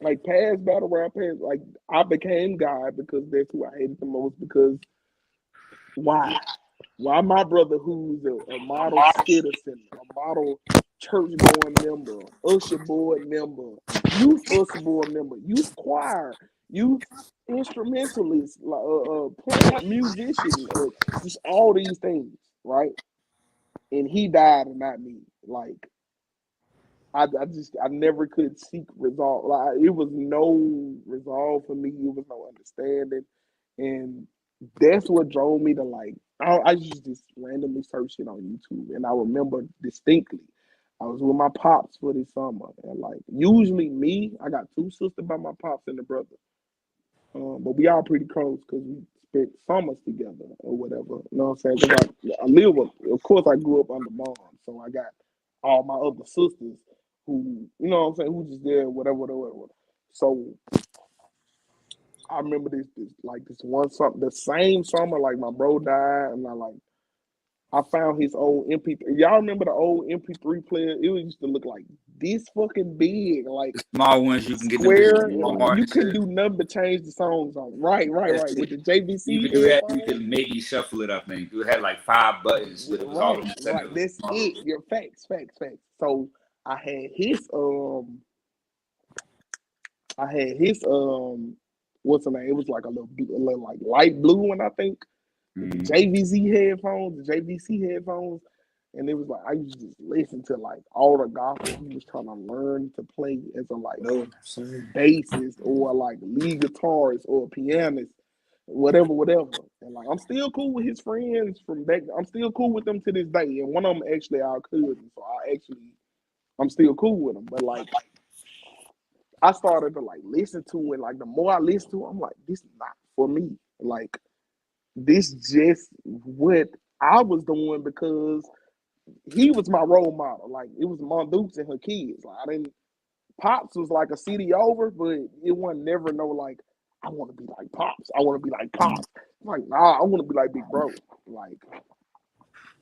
Like, past battle rap, like, I became God because that's who I hated the most because why? Why my brother, who's a model citizen, a model church going member, usher board member, youth usher board member, youth choir, youth instrumentalist, playing musician, just all these things, right? And he died and not me. Like I never could seek resolve. Like it was no resolve for me. It was no understanding, and that's what drove me to like. I just randomly searched it on YouTube, and I remember distinctly. I was with my pops for this summer, and like usually me, I got two sisters by my pops and a brother, but we all pretty close because we spent summers together or whatever. You know what I'm saying? Because I live with, of course, I grew up under mom, so I got all my other sisters who, you know what I'm saying, who just there, whatever. So I remember this one summer, the same summer, like my bro died, and I found his old MP3. Y'all remember the old MP3 player? It used to look like this fucking big, like Small ones you can get them square, bitches and like Walmart you and couldn't shit. do nothing but change the songs on. Right, That's with it. the You JVC could do that. You headphones. could maybe shuffle it, I think. It had like 5 buttons, but it was all in the center. Right. That's it. Your facts. So I had his what's the name? It was like a little like light blue one, I think. With the JVC headphones. And it was like I used to just listen to like all the gospel he was trying to learn to play as a like bassist or like lead guitarist or pianist, whatever. And like I'm still cool with his friends from back. I'm still cool with them to this day. And one of them actually our cousins, so I'm still cool with them. But like I started to like listen to it. Like the more I listen to it, I'm like, this is not for me. Like this just what I was doing because he was my role model. Like it was Mom Dukes and her kids. Like I didn't. Pops was like a city over, but it wasn't never no like I want to be like Pops. I want to be like Pops. I'm like nah, I want to be like Big Bro. Like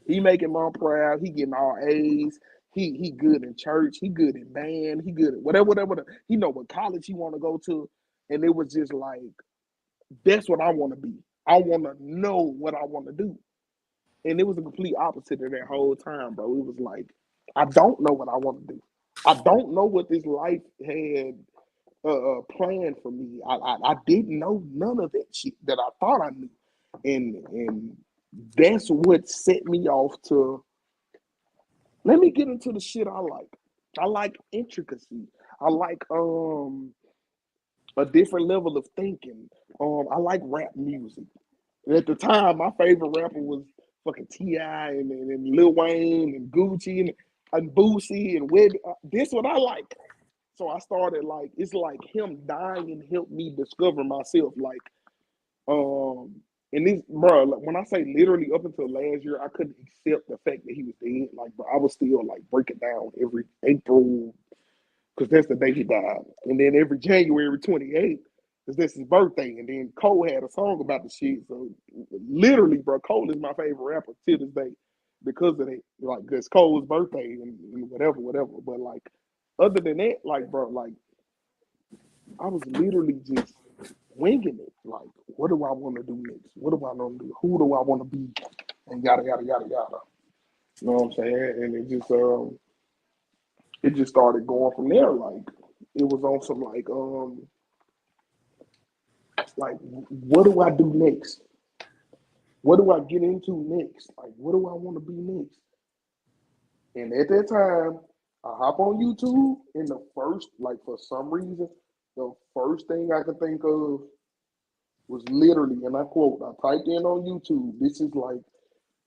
he making Mom proud. He getting all A's. He good in church. He good in band. He good at whatever. He know what college he want to go to, and it was just like that's what I want to be. I want to know what I want to do. And it was a complete opposite of that whole time, bro. It was like, I don't know what I want to do. I don't know what this life had planned for me. I didn't know none of that shit that I thought I knew. And that's what set me off to, let me get into the shit I like. I like intricacy. I like a different level of thinking. I like rap music. At the time, my favorite rapper was fucking T.I. and Lil Wayne and Gucci and Boosie and Webby. This what I like. So I started like, it's like him dying and helped me discover myself. Like, and this, bro, like, when I say literally up until last year, I couldn't accept the fact that he was dead. Like, bro, I was still like breaking down every April, because that's the day he died. And then every January 28th, because that's his birthday. And then Cole had a song about the shit. So literally, bro, Cole is my favorite rapper to this day because of that. Like, it's Cole's birthday and whatever. But like, other than that, like, bro, like, I was literally just winging it. Like, what do I want to do next? What do I want to do? Who do I want to be? And yada, yada, yada, yada. You know what I'm saying? And it just started going from there. Like, it was on some like, Like, what do I do next? What do I get into next? Like, what do I want to be next? And at that time, I hop on YouTube, and the first, like, for some reason, the first thing I could think of was literally, and I quote, I typed in on YouTube, this is like,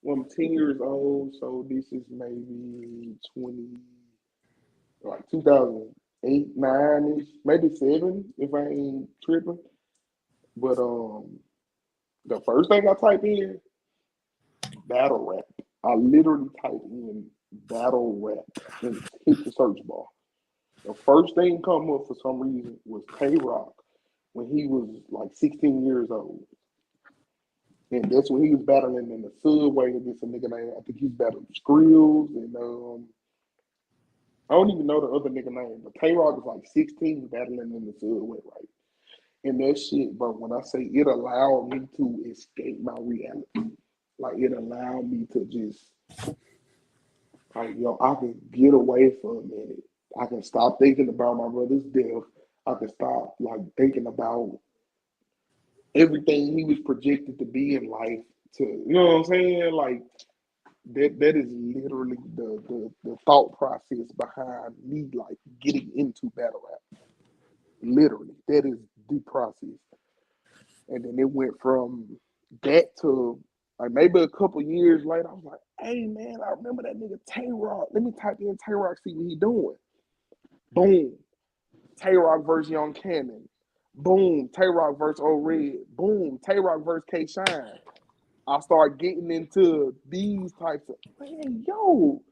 when I'm 10 years old, so this is maybe 20, like 2008, 9-ish, maybe 7, if I ain't tripping. But the first thing I type in, battle rap. I literally type in battle rap and hit the search bar. The first thing come up for some reason was K-Rock when he was like 16 years old. And that's when he was battling in the subway against a nigga named, I think he's battling Skrills and I don't even know the other nigga name, but K-Rock was like 16 battling in the subway, right? And that shit, bro, when I say it allowed me to escape my reality, like it allowed me to just, like, yo, I can get away for a minute. I can stop thinking about my brother's death. I can stop, like, thinking about everything he was projected to be in life. To, you know what I'm saying? Like, that is literally the thought process behind me, like, getting into battle rap. Literally, that is the process. And then it went from that to, like, maybe a couple years later, I was like, hey man, I remember that nigga Tay-Rock. Let me type in Tay-Rock, see what he doing. Boom. Tay-Rock versus Young Cannon. Boom. Tay-Rock versus O-Red. Boom. Tay-Rock versus K-Shine. I start getting into these types of, man, yo,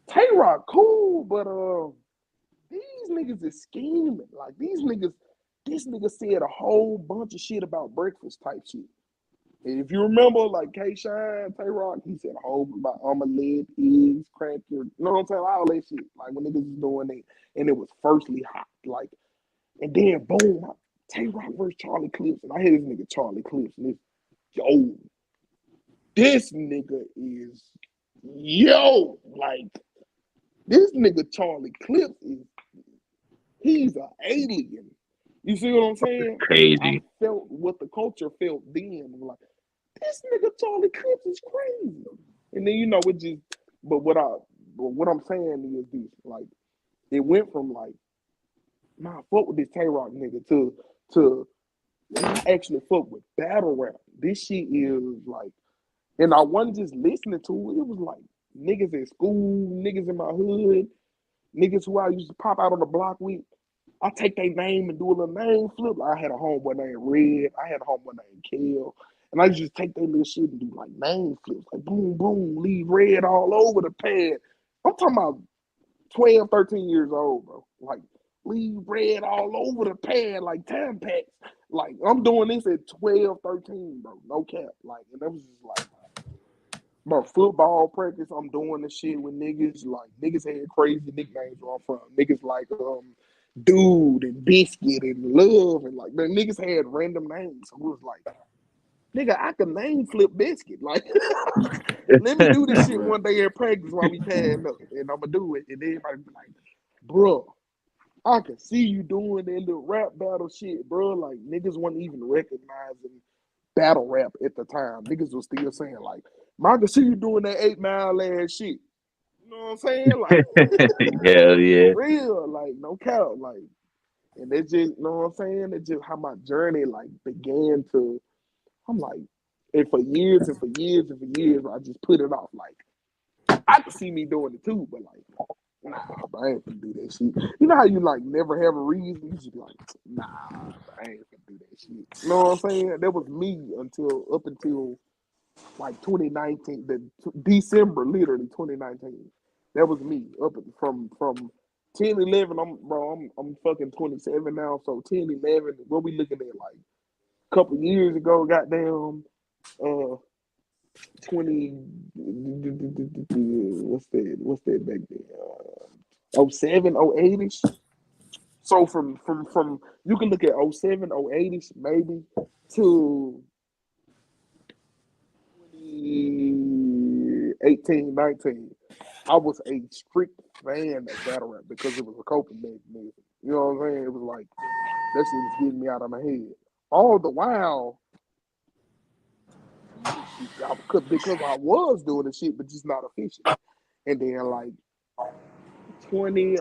Tay-Rock cool, but these niggas is scheming. Like, this nigga said a whole bunch of shit about breakfast type shit. And if you remember, like K-Shine, Tay-Rock, he said a whole about omelet, eggs, cracker, you know what I'm saying? All that shit. Like, when niggas was doing it, and it was firstly hot. Like, and then boom, Tay-Rock versus Charlie Clips. And I hear this nigga Charlie Clips, and it's, yo, this nigga is, yo, like, this nigga Charlie Clips is, he's an alien. You see what I'm saying? I Crazy. felt what the culture felt then. Like, this nigga Charlie Clips is crazy. And then, you know, it just, but what I'm saying is this, like, it went from like, nah, fuck with this Tay-Rock nigga to I actually fuck with battle rap. This shit is like, and I wasn't just listening to it. It was like niggas at school, niggas in my hood, niggas who I used to pop out on the block with. I take their name and do a little name flip. Like, I had a homeboy named Red. I had a homeboy named Kel. And I just take their little shit and do like name flips. Like boom, boom, leave red all over the pad. I'm talking about 12, 13 years old, bro. Like, leave red all over the pad like Tampax. Like, I'm doing this at 12, 13, bro. No cap. Like, and that was just like, bro, football practice, I'm doing the shit with niggas. Like, niggas had crazy nicknames where I'm from. Niggas like Dude and Biscuit and Love, and like, the niggas had random names. So it was like, nigga, I can name flip Biscuit. Like, let me do this shit one day in practice while we pad up, and I'ma do it. And everybody be like, bro, I can see you doing that little rap battle shit, bro. Like, niggas wasn't even recognizing battle rap at the time. Niggas was still saying like, I can see you doing that 8 Mile ass shit. You know what I'm saying? Like, Hell yeah. for real, like, no cap, like, and it just, you know what I'm saying? It's just how my journey like began to. I'm like, and for years and for years and for years, I just put it off. Like, I could see me doing it too, but like, nah, bro, I ain't gonna do that shit. You know how you like never have a reason? You just be like, nah, bro, I ain't gonna do that shit. You know what I'm saying? That was me up until like 2019, December, literally 2019. That was me up from 10, 11. I'm fucking 27 now, so 10, 11. What we looking at, like a couple years ago? Goddamn, 20. What's that back then? 07, 08ish. So from you can look at 07, 08ish maybe to 2018, 19. I was a strict fan of battle rap because it was a coping mechanism. You know what I'm saying? It was like, that shit was getting me out of my head. all the while, because I was doing the shit, but just not officially. And then like 20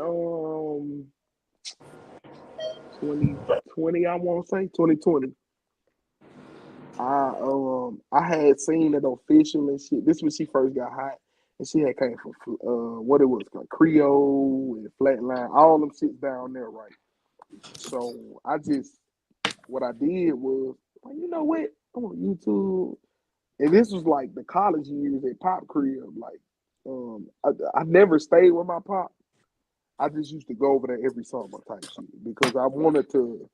2020, I want to say 2020. I had seen it official and shit. This was she first got hot, and she had came from what it was called Creole and Flatline, all them shit down there, right? So what I did was, like, you know what? I'm on YouTube, and this was like the college years at Pop Crib. Like, I never stayed with my pop. I just used to go over there every summer type shit because I wanted to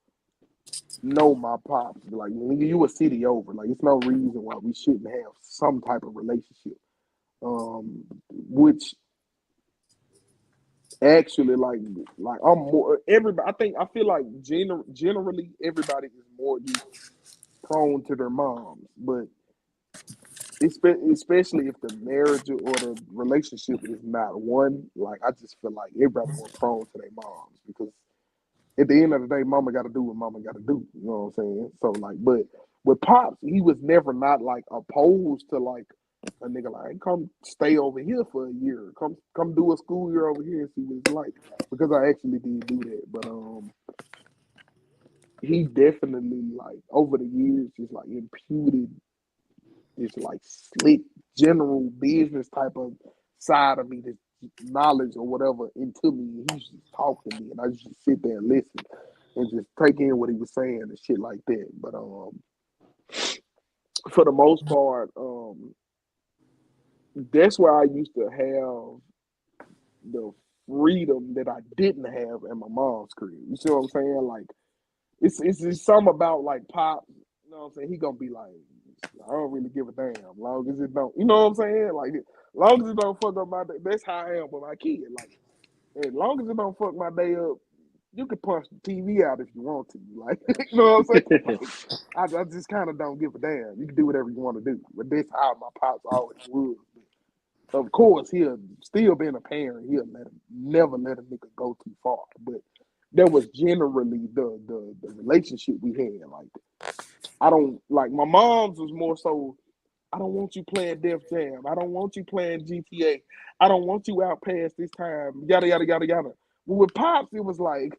know my pops. Like, nigga, you a city over. Like, it's no reason why we shouldn't have some type of relationship. Which actually, like I'm more everybody. I feel like generally everybody is more just prone to their moms, but especially if the marriage or the relationship is not one. Like, I just feel like everybody more prone to their moms because at the end of the day, mama got to do what mama got to do. You know what I'm saying? So like, but with pops, he was never not like opposed to like a nigga like come stay over here for a year, come do a school year over here and see what it's like. Because I actually did do that, but he definitely like over the years just like imputed this like slick general business type of side of me, this knowledge or whatever into me. He used to just talk to me, and I used to sit there and listen and just take in what he was saying and shit like that. But for the most part, that's where I used to have the freedom that I didn't have at my mom's crib. You see what I'm saying? Like, it's just something about like Pop. You know what I'm saying? He gonna be like, I don't really give a damn, long as it don't. You know what I'm saying? Like, long as it don't fuck up my day. That's how I am with my kid. Like, as long as it don't fuck my day up, you can punch the TV out if you want to. Like, you know what I'm saying? Like, I just kind of don't give a damn. You can do whatever you want to do. But that's how my pops always was. Of course, he'll still being a parent, he'll never let a nigga go too far. But that was generally the relationship we had. Like, I don't like my mom's was more so, I don't want you playing Def Jam. I don't want you playing GTA. I don't want you out past this time. Yada yada yada yada. But with Pops, it was like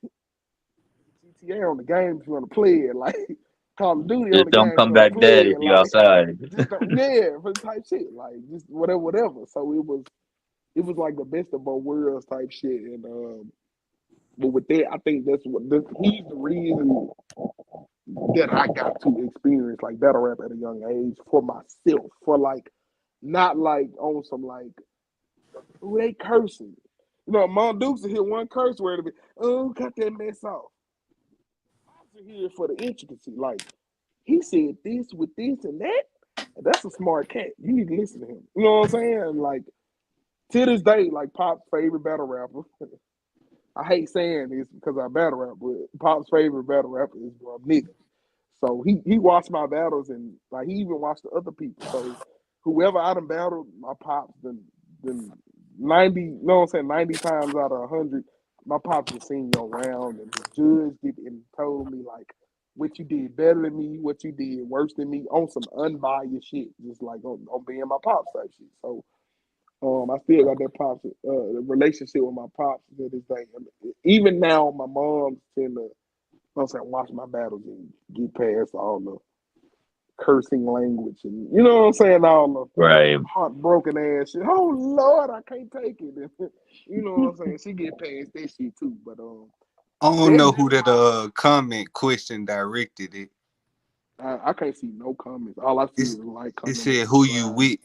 GTA on the game if you want to play it. Like Call of Duty on Just the don't game if come you want to back play dead it. if you Like outside. just don't, yeah, for type shit. Like just whatever. So it was like the best of both worlds type shit. And but with that, I think he's the reason that I got to experience like battle rap at a young age for myself. For like not like on some like, oh, they cursing. You know, Mom Dukes will hit one curse word to be, oh, cut that mess off. I'm here for the intricacy. Like, he said this with this and that. And that's a smart cat. You need to listen to him. You know what I'm saying? Like, to this day, like Pop's favorite battle rapper. I hate saying this because I battle rap, but Pop's favorite battle rapper is Nigga. So he watched my battles and like he even watched the other people. So whoever I done battled, my pops then 90, you know what I'm saying, 90 times out of 100, my pops just seen you around and just judged it and told me like what you did better than me, what you did worse than me on some unbiased shit, just like on being my pops type shit. So I still got that pops relationship with my pops to this day. Even now, my mom tend to, I'm saying, watch my battles and get past all the cursing language and you know what I'm saying, all the Right. heartbroken ass shit. Oh Lord, I can't take it. You know what I'm saying? She get past that shit too. But I don't know that who that comment question directed it. I can't see no comments. All I see is like, It comment, and said who you subscribe. with.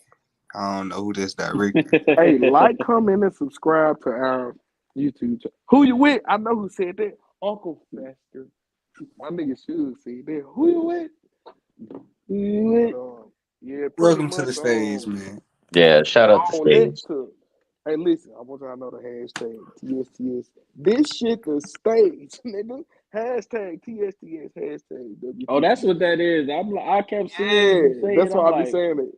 I don't know who that's directed. Hey, like, comment, and subscribe to our YouTube channel. Who you with? I know who said that. Uncle Fester. My nigga should say that. Who you with? Who you with? Yeah, pretty Welcome to much. the stage, man. Yeah, shout out to On that Stage. too. Hey, listen, I want y'all to know the hashtag TSTS. This shit the stage, nigga. Hashtag TSTS, hashtag WTF. Oh, that's what that is. I kept seeing you Yeah, say that's it. I'm why I be like, saying it.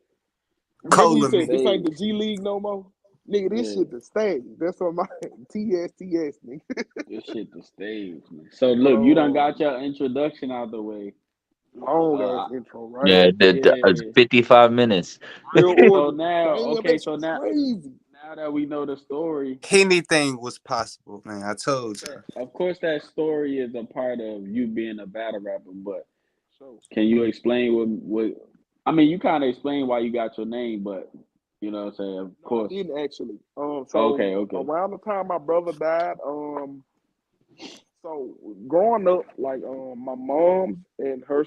Remember you Color said me. this ain't the stage. G League no more? Nigga, this Yeah, shit the stage. That's what my TSTS, nigga. this shit the stage, man. So But look, you done got your introduction out the way. Long Uh, ass intro, right? Yeah, yeah. 55 minutes. Real So order. now, Damn, okay, that's so crazy. now that we know the story, Anything was possible, man. I told you. of course that story is a part of you being a battle rapper, but So can you explain what I mean, you kind of explain why you got your name, but you know what I'm saying, of no, I course. didn't actually. So Okay. around the time my brother died, so growing up, like my mom and her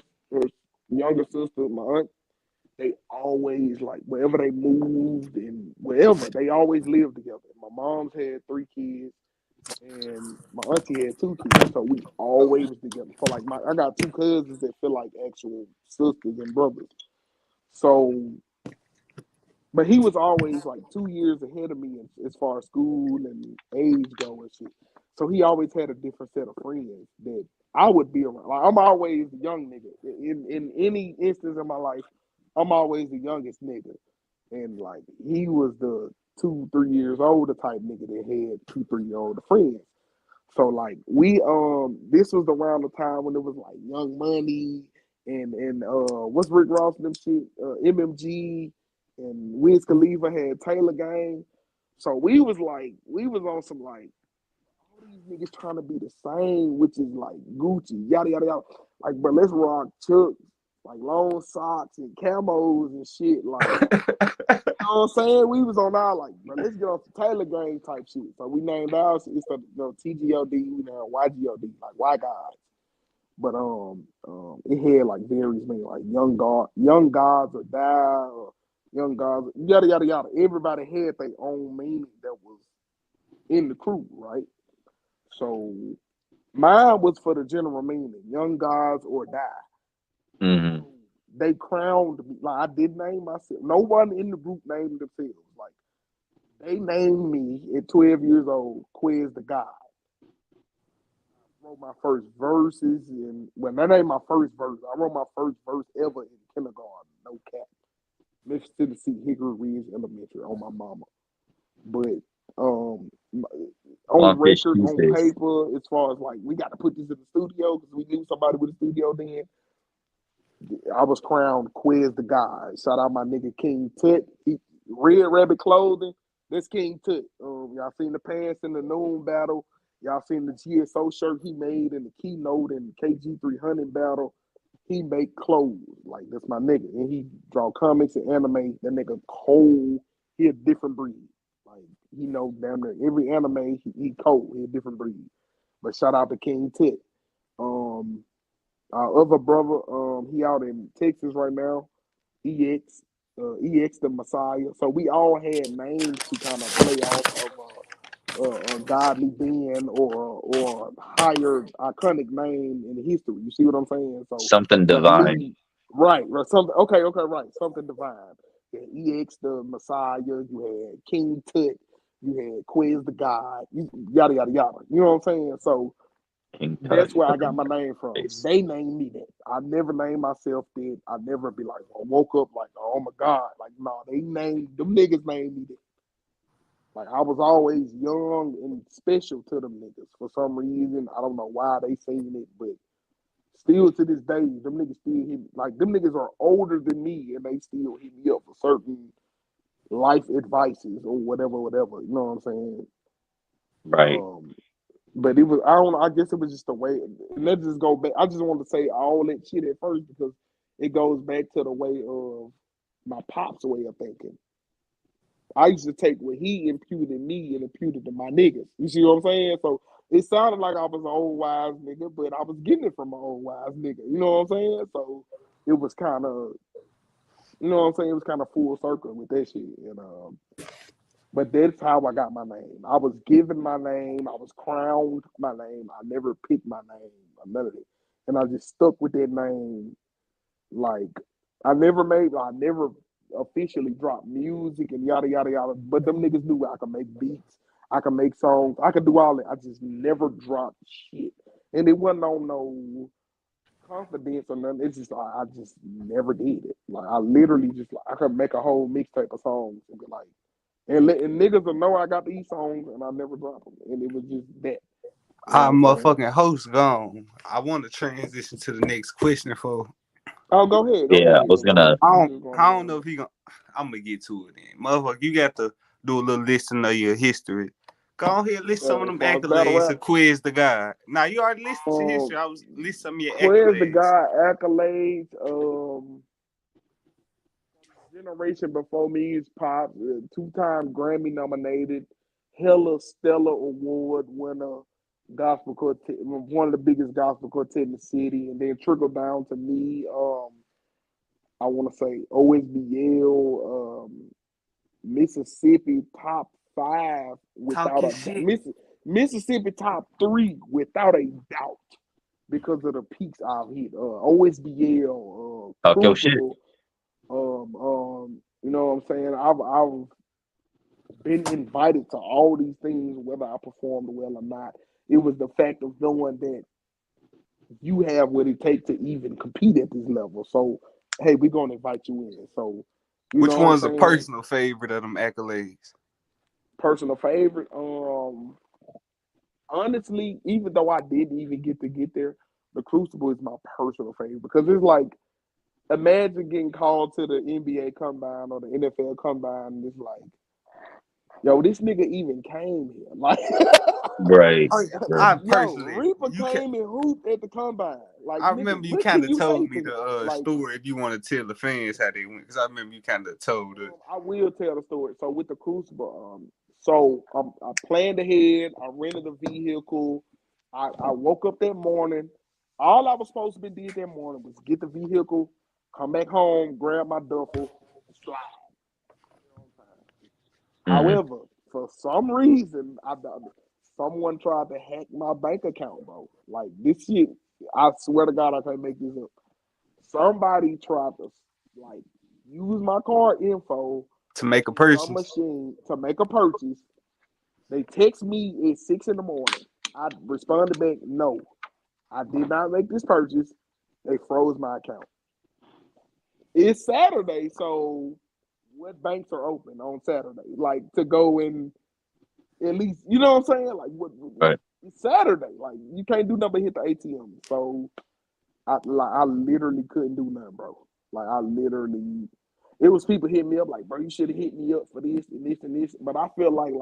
younger sister, my aunt, they always like wherever they moved and wherever they always lived together. My mom's had 3 kids and my auntie had 2 kids, so we always was together. So like I got 2 cousins that feel like actual sisters and brothers. So, but he was always like 2 years ahead of me as far as school and age go and shit. So he always had a different set of friends that I would be around. Like I'm always the young nigga in any instance in my life. I'm always the youngest nigga, and like he was the 2, 3 years older type nigga that had 2, 3 year older friends. So like we this was around the time when it was like Young Money and what's Rick Ross and them shit, MMG and Wiz Khalifa had Taylor Gang. So we was on some like all these niggas trying to be the same, which is like Gucci, yada yada yada. Like, but let's rock Chucks, like long socks and camos and shit. Like, you know what I'm saying? We was on our like, bro, let's get off the Taylor Gang type shit. So we named ours, it's the TGOD, we named YGOD, like Y guys. But it had like various many like young gods or die or young gods, yada yada yada. Everybody had their own meaning that was in the crew, right? So mine was for the general meaning, young gods or die. Hmm. So they crowned me. Like I did name myself. No one in the group named themselves. Like they named me at 12 years old, Quiz the God. I wrote my first verses and when that ain't my first verse. I wrote my first verse ever in kindergarten, no cap. Mississippi Hickory Ridge Elementary on my mama. But um on One fish, record, two on fish. paper, as far as like we got to put this in the studio because we knew somebody with a studio then. I was crowned Quiz the guy. Shout out my nigga King Tut. Red Rabbit clothing. That's King Tut. Y'all seen the pants in the noon battle. Y'all seen the GSO shirt he made in the keynote and KG300 battle. He make clothes. Like that's my nigga. And he draw comics and anime. That nigga cold. He a different breed. Like he know damn near every anime he cold. He a different breed. But shout out to King Tut. Um our other brother, he out in Texas right now. EX, EX the Messiah. So we all had names to kind of play off of a godly being or higher iconic name in history. You see what I'm saying? So Something like divine. me, right? Something. Okay, right. Something divine. You had EX the Messiah. You had King Tut. You had Quiz the God. Yada yada yada. You know what I'm saying? So King Tut. that's where I got my name from. Face. They named me that. I never named myself that. I never be like, I woke up like, oh my God. Like, no, they named, them niggas named me that. Like, I was always young and special to them niggas for some reason. I don't know why they seen it, but still to this day, them niggas still hit me. Like, them niggas are older than me and they still hit me up for certain life advices or whatever. You know what I'm saying? Right. Um, But it was I don't know, I guess it was just the way and let's just go back. I just want to say all that shit at first because it goes back to the way of my pop's way of thinking. I used to take what he imputed in me and imputed to my niggas. You see what I'm saying? So it sounded like I was an old wise nigga, but I was getting it from an old wise nigga. You know what I'm saying? So it was kind of, you know what I'm saying? It was kind of full circle with that shit. And but that's how I got my name. I was given my name. I was crowned my name. I never picked my name or none of it. And I just stuck with that name. Like I never officially dropped music and yada yada yada. But them niggas knew I could make beats. I could make songs. I could do all that. I just never dropped shit. And it wasn't on no confidence or nothing. It's just I just never did it. Like I literally just like I could make a whole mixtape of songs and be like and niggas will know I got these songs and I never drop them. And it was just that. You Our know what I'm saying? motherfucking host gone. I want to transition to the next question for. Oh, go ahead. Go Yeah, I ahead. was Go ahead. gonna. I don't know if he gonna. I'm gonna get to it then, motherfucker. You got to do a little listing of your history. Go ahead, list some of As them far as battle accolades rap, of Quiz the God. Now you already listed your um, history. I was list some of your Quez the accolades. guy accolades. Generation before me is Pop, 2-time Grammy nominated, hella stellar award winner, gospel quartet, one of the biggest gospel quartet in the city, and then trickle down to me. I want to say OSBL, Mississippi top 5 without Talking a doubt. shit. Mississippi top 3 without a doubt because of the peaks I've hit. OSBL, Talk your shit. Crucible. You know what I'm saying? I've been invited to all these things, whether I performed well or not. It was the fact of knowing that you have what it takes to even compete at this level. So, hey, we're gonna invite you in. So, you Which know what I'm one's a saying? personal favorite of them accolades? Personal favorite. Honestly, even though I didn't even get there, the Crucible is my personal favorite because it's like imagine getting called to the NBA combine or the NFL combine and it's like, yo, this nigga even came here. Like, Right. Right. I yo, personally, Reaper you can. came and hooped at the combine. Like, I nigga, remember you what kind can of you say told to me him? the Like, story if you want to tell the fans how they went, because I remember you kind of told it. I will tell the story. So with the Crucible, so I planned ahead. I rented a vehicle. I woke up that morning. All I was supposed to be did that morning was get the vehicle, come back home, grab my duffel, slide. Mm-hmm. However, for some reason, someone tried to hack my bank account, bro. Like this shit, I swear to God, I can't make this up. Somebody tried to like use my card info To make a in some purchase. machine to make a purchase. They text me at 6 in the morning. I responded back, no, I did not make this purchase. They froze my account. It's Saturday, so what banks are open on Saturday? Like to go and at least, you know what I'm saying? Like what Right. it's Saturday. Like you can't do nothing but hit the ATM. So I literally couldn't do nothing, bro. Like I literally, it was people hitting me up like, bro, you should have hit me up for this and this and this. But I feel like,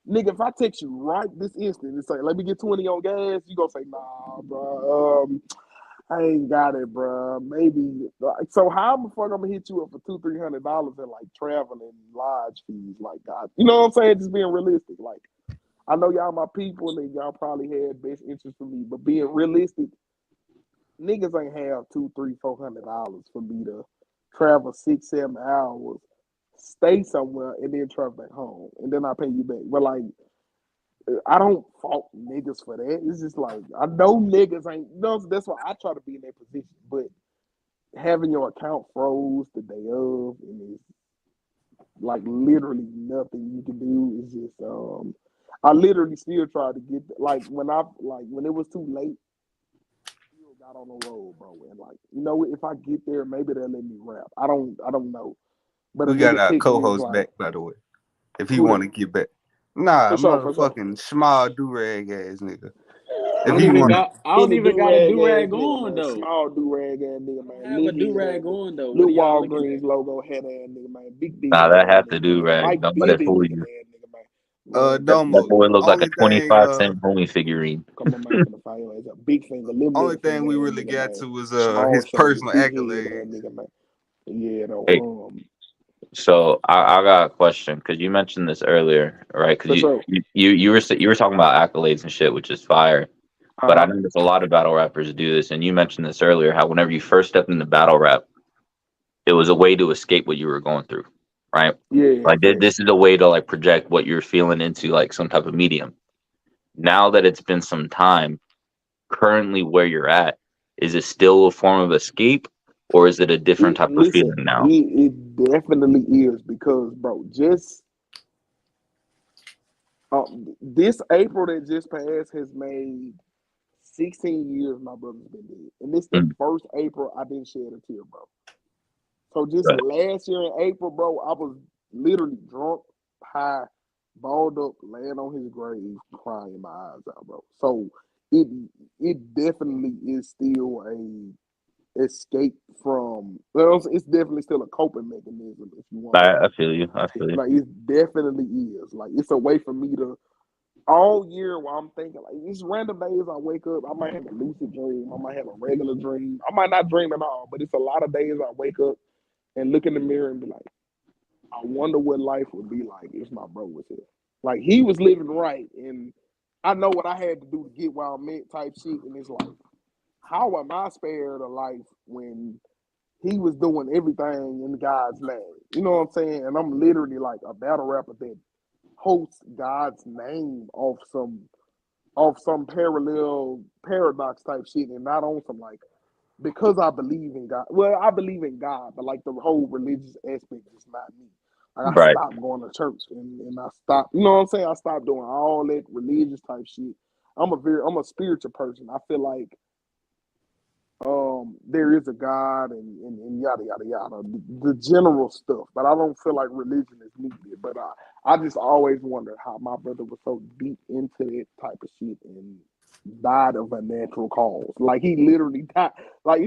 nigga, if I text you right this instant and say, let me get 20 on gas, you gonna say, nah, bro. I ain't got it, bro. Maybe. So how the fuck I'm gonna hit you up for $200-300 in like travel and lodge fees? Like, God, you know what I'm saying? Just being realistic. Like, I know y'all my people and y'all probably had best interest for me, but being realistic, niggas ain't have $200-400 for me to travel 6-7 hours, stay somewhere, and then travel back home, and then I pay you back. But like, I don't fault niggas for that. It's just like I know niggas ain't. You know, that's why I try to be in that position. But having your account froze the day of, and it's like literally nothing you can do. Is just I literally still tried to get like when it was too late. Still got on the road, bro, and like you know if I get there, maybe they'll let me rap. I don't know. But a We got nigga our text me is co-host like, back, by the way. If he who want that? to get back. Nah, For sure, for sure. motherfucking small do-rag ass nigga. I If don't he even want to. got I don't Any even do got a rag do ass rag nigga, on man. though. Small do rag ass nigga, I don't man. have a Little do head rag ass, on though. What are little y'all looking Walgreens at? logo head ass nigga, man. Big Nah, beard that ass have to nigga, do, man. right? Mike Don't let it Bibby fool looking you. ass nigga, man. Man, That Domo. boy look like a Only thing, 25-cent homie figurine. come on, man, finna fire your ass up. Big finger, little only middle thing finger we ass really nigga, got man. to was Small his shoulders, personal big head ass accolades. nigga, man. Yeah, Hey, though, so I got a question because you mentioned this earlier, right? Because for sure. you were talking about accolades and shit, which is fire. But I Uh-huh. know there's a lot of battle rappers do this, and you mentioned this earlier. How whenever you first stepped into battle rap, it was a way to escape what you were going through, right? Yeah, Like facts. this is a way to like project what you're feeling into like some type of medium. Now that it's been some time, currently where you're at, is it still a form of escape, or is it a different type of Listen, feeling now? it definitely is because, bro, just this April that just passed has made 16 years my brother's been dead. And this the Mm, first April I didn't shed a tear, bro. So just right. last year in April, bro, I was literally drunk, high, balled up, laying on his grave, crying my eyes out, bro. So it it definitely is still a escape from. Well, it's definitely still a coping mechanism if you want to I feel you. I feel you. like it definitely is. Like it's a way for me to all year while I'm thinking like these random days I wake up, I might have a lucid dream, I might have a regular dream, I might not dream at all, but it's a lot of days I wake up and look in the mirror and be like, I wonder what life would be like if my bro was here. Like he was living right and I know what I had to do to get where I'm at type shit in his life. How am I spared a life when he was doing everything in God's name? You know what I'm saying? And I'm literally like a battle rapper that hosts God's name off some parallel paradox type shit and not on some like because I believe in God. Well, I believe in God, but like the whole religious aspect is not me. Like I Right. stopped going to church and I stopped, you know what I'm saying? I stopped doing all that religious type shit. I'm a spiritual person. I feel like there is a God and yada yada yada, the general stuff. But I don't feel like religion is needed. But I just always wondered how my brother was so deep into that type of shit and died of a natural cause. Like he literally died. Like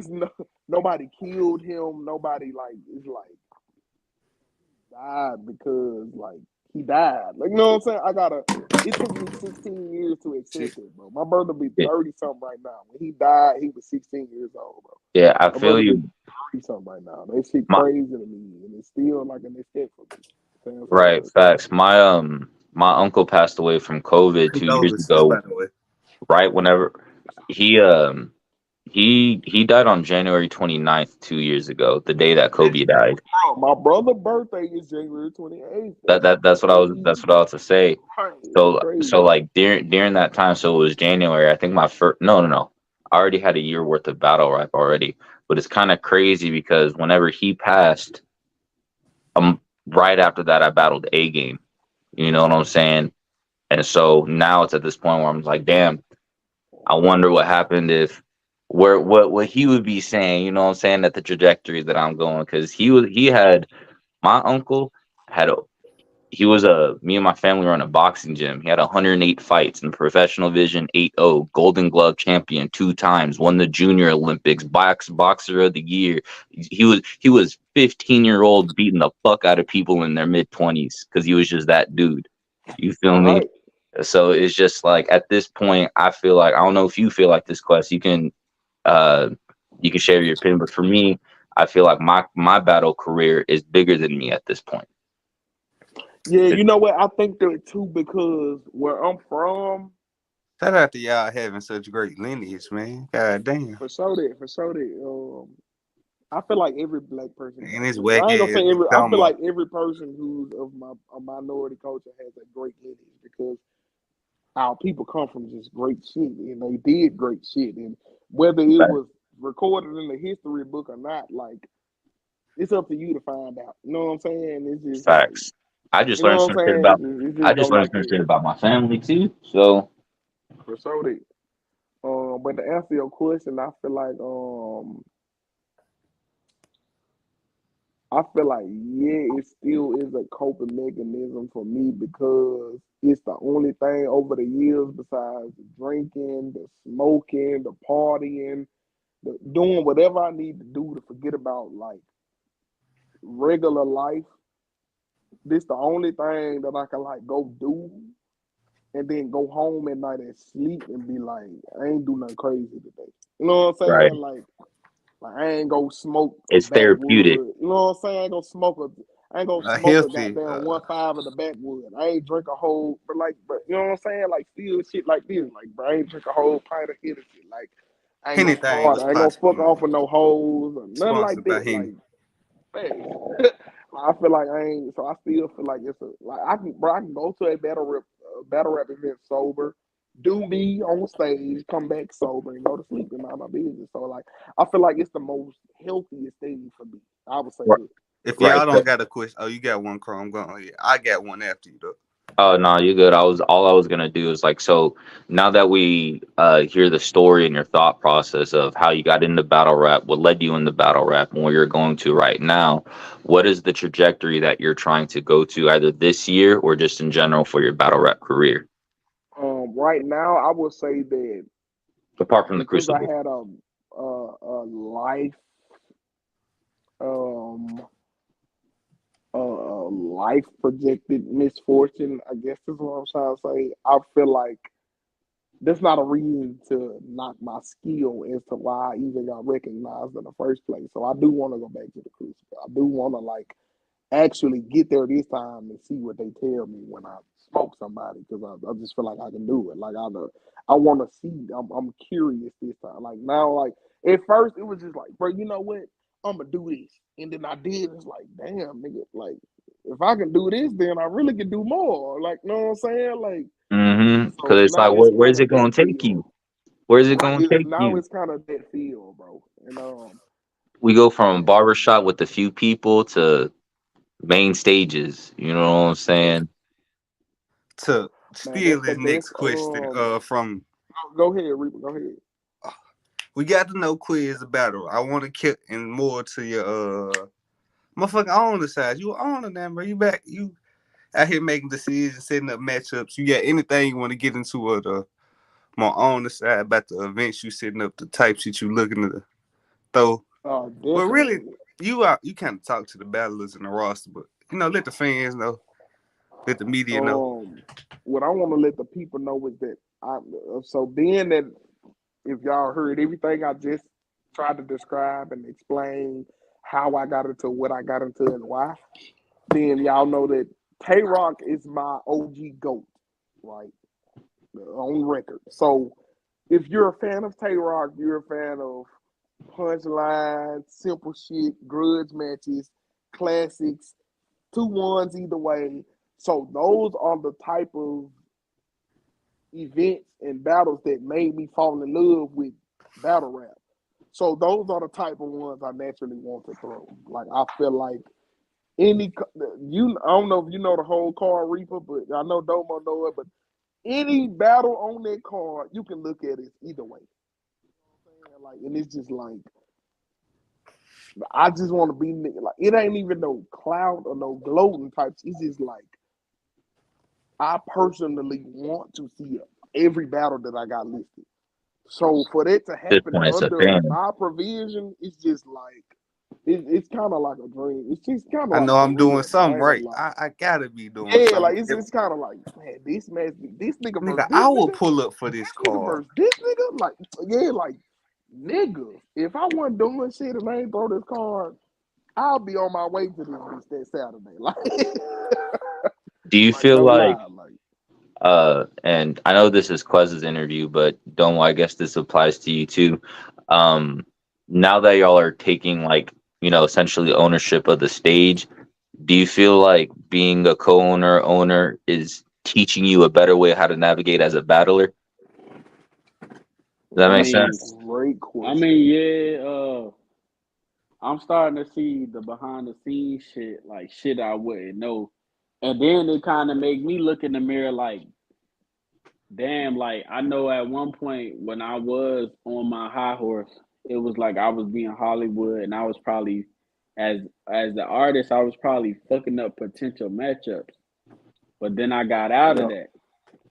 nobody killed him. Nobody like it's like died because like he died. Like you know what I'm saying? It took me 16 years to accept it, bro. My brother be 30 something right now. When he died, he was 16 years old, bro. Yeah, I My feel brother you. be 30 something right now. That shit My crazy to me, and it's still like an escape for me. right facts. My uncle passed away from COVID 2 years Condolences, by ago. the way. Right whenever he he died on January 29th 2 years ago, the day that Kobe died. Bro, my brother's birthday is January 28th. That's what I was to say. That's crazy. So like during that time, so it was January. I think my first no. I already had a year worth of battle rap already, but it's kind of crazy because whenever he passed, right after that I battled A Game. You know what I'm saying? And so now it's at this point where I'm like, damn, I wonder what happened if where what he would be saying. You know what I'm saying? At the trajectory that I'm going, because he had my uncle had a he was me and my family were in a boxing gym. He had 108 fights in professional division, 8-0, Golden Glove champion 2 times, won the Junior Olympics, boxer of the year. He was 15-year-old beating the fuck out of people in their mid-20s because he was just that dude. You feel me? Right. So it's just like at this point, I feel like I don't know if you feel like this, Quest. You can share your opinion, but for me, I feel like my battle career is bigger than me at this point. Yeah, you know what? I think that too because where I'm from, Shout out to y'all having such great lineage, man. God damn. for sure that. I feel like every black person And got this great. whack I ain't gonna ass say every. I feel come like up. every person who's of a minority culture has a great lineage because our people come from just great shit and they did great shit. And whether it was recorded in the history book or not, like it's up to you to find out. You know what I'm saying? It's just like Facts. I just you know learned what some I'm shit saying. about. It I just go just learned like some that shit about my family too. So for sure. That. But to answer your question, I feel like yeah, it still is a coping mechanism for me because it's the only thing over the years besides the drinking, the smoking, the partying, the doing whatever I need to do to forget about like regular life. This the only thing that I can like go do and then go home at night and sleep and be like, I ain't do nothing crazy today. You know what I'm right, saying? Like I ain't go smoke a it's therapeutic. backwood. You know what I'm saying? I ain't gonna A smoke a healthy goddamn 1.5 in the backwood. I ain't drink a whole but you know what I'm saying? Like still shit like this. Like bro, I ain't drink a whole pint of Hennessy. Like I ain't gonna anything party. is I ain't gonna possible, fuck off man. with no hoes or nothing like Sponsored by that. him. Like man. I feel like I ain't so I still feel like it's a like I can go to a battle rap event sober, do me on stage, come back sober, and go to sleep and mind my business. So like I feel like it's the most healthiest thing for me. I would say Right. that. If Right. y'all don't got a question, oh, you got one, Chrome. Go on. Yeah, I got one after you, though. Oh no, you're good. All I was gonna do is like, so now that we hear the story and your thought process of how you got into battle rap, what led you into battle rap, and where you're going to right now, what is the trajectory that you're trying to go to either this year or just in general for your battle rap career? Right now, I would say that Apart from the because I Crucible. had life um life projected misfortune, I guess is what I'm trying to say. I feel like that's not a reason to knock my skill as to why I even got recognized in the first place. So I do want to go back to the crucible. I do want to like actually get there this time and see what they tell me when I smoke somebody because I just feel like I can do it. Like I want to see. I'm curious this time. Like now, like at first it was just like, bro, you know what? I'm gonna do this, and then I did. It's like, damn, nigga, like if I can do this, then I really can do more. Like, know what I'm saying? Like, Because so it's like, now it's where's kind it of that going to take you? feel. Where's it Right. going to take Now you? it's kind of that feel, bro. And We go from a and barbershop with a few people to main stages. You know what I'm yeah, saying? To man, that's steal the this best. next question, from Go ahead, Reaper. Go ahead. we got to know quiz battle. I want to kick in more to your motherfucking owner side. You owner now, bro. You back? You out here making decisions, setting up matchups. You got anything you want to get into the more on the side about the events you setting up, the type shit you looking to throw? Well, really, Definitely. you kind of talk to the battlers in the roster, but let the fans know, let the media know. What I want to let the people know is that so being that if y'all heard everything I just tried to describe and explain how I got into what I got into and why, then y'all know that Tay Rock is my OG GOAT, right? On record. So if you're a fan of Tay Rock, you're a fan of punchlines, simple shit, grudge matches, classics, 2-1s either way. So those are the type of events and battles that made me fall in love with battle rap. So those are the type of ones I naturally want to throw. Like I feel like I don't know if you know the whole card Reaper, but I know Domo know it. But any battle on that card, you can look at it either way. You know what I'm saying? Like, and it's just like I just want to be like it ain't even no clout or no gloating types. It's just like I personally want to see every battle that I got listed. So for that to At this happen point, it's a under fan. my provision, it's just like it's kind of like a dream. It's just kind of I like know I'm doing surreal, bro. I something ain't gonna right. lie. I gotta be doing Yeah, like something. it's kind of like man, this man, this nigga versus Nigga, this I will nigga, pull up for this this nigga card. versus this nigga. Like yeah, like nigga, if I wasn't doing shit and I ain't throw this card, I'll be on my way to this bitch that Saturday. Do you Like feel no like, lie, like. and I know this is Quez's interview, but Domo, I guess this applies to you too. Um, Now that y'all are taking like, essentially ownership of the stage, do you feel like being a owner is teaching you a better way how to navigate as a battler? Does that I make That's a mean, sense? great question. yeah. I'm starting to see the behind the scenes shit, like shit I wouldn't know, and then it kind of make me look in the mirror like, damn, like I know at one point when I was on my high horse, it was like I was being Hollywood, and I was probably as the artist, I was probably fucking up potential matchups. But then I got out of Yeah, that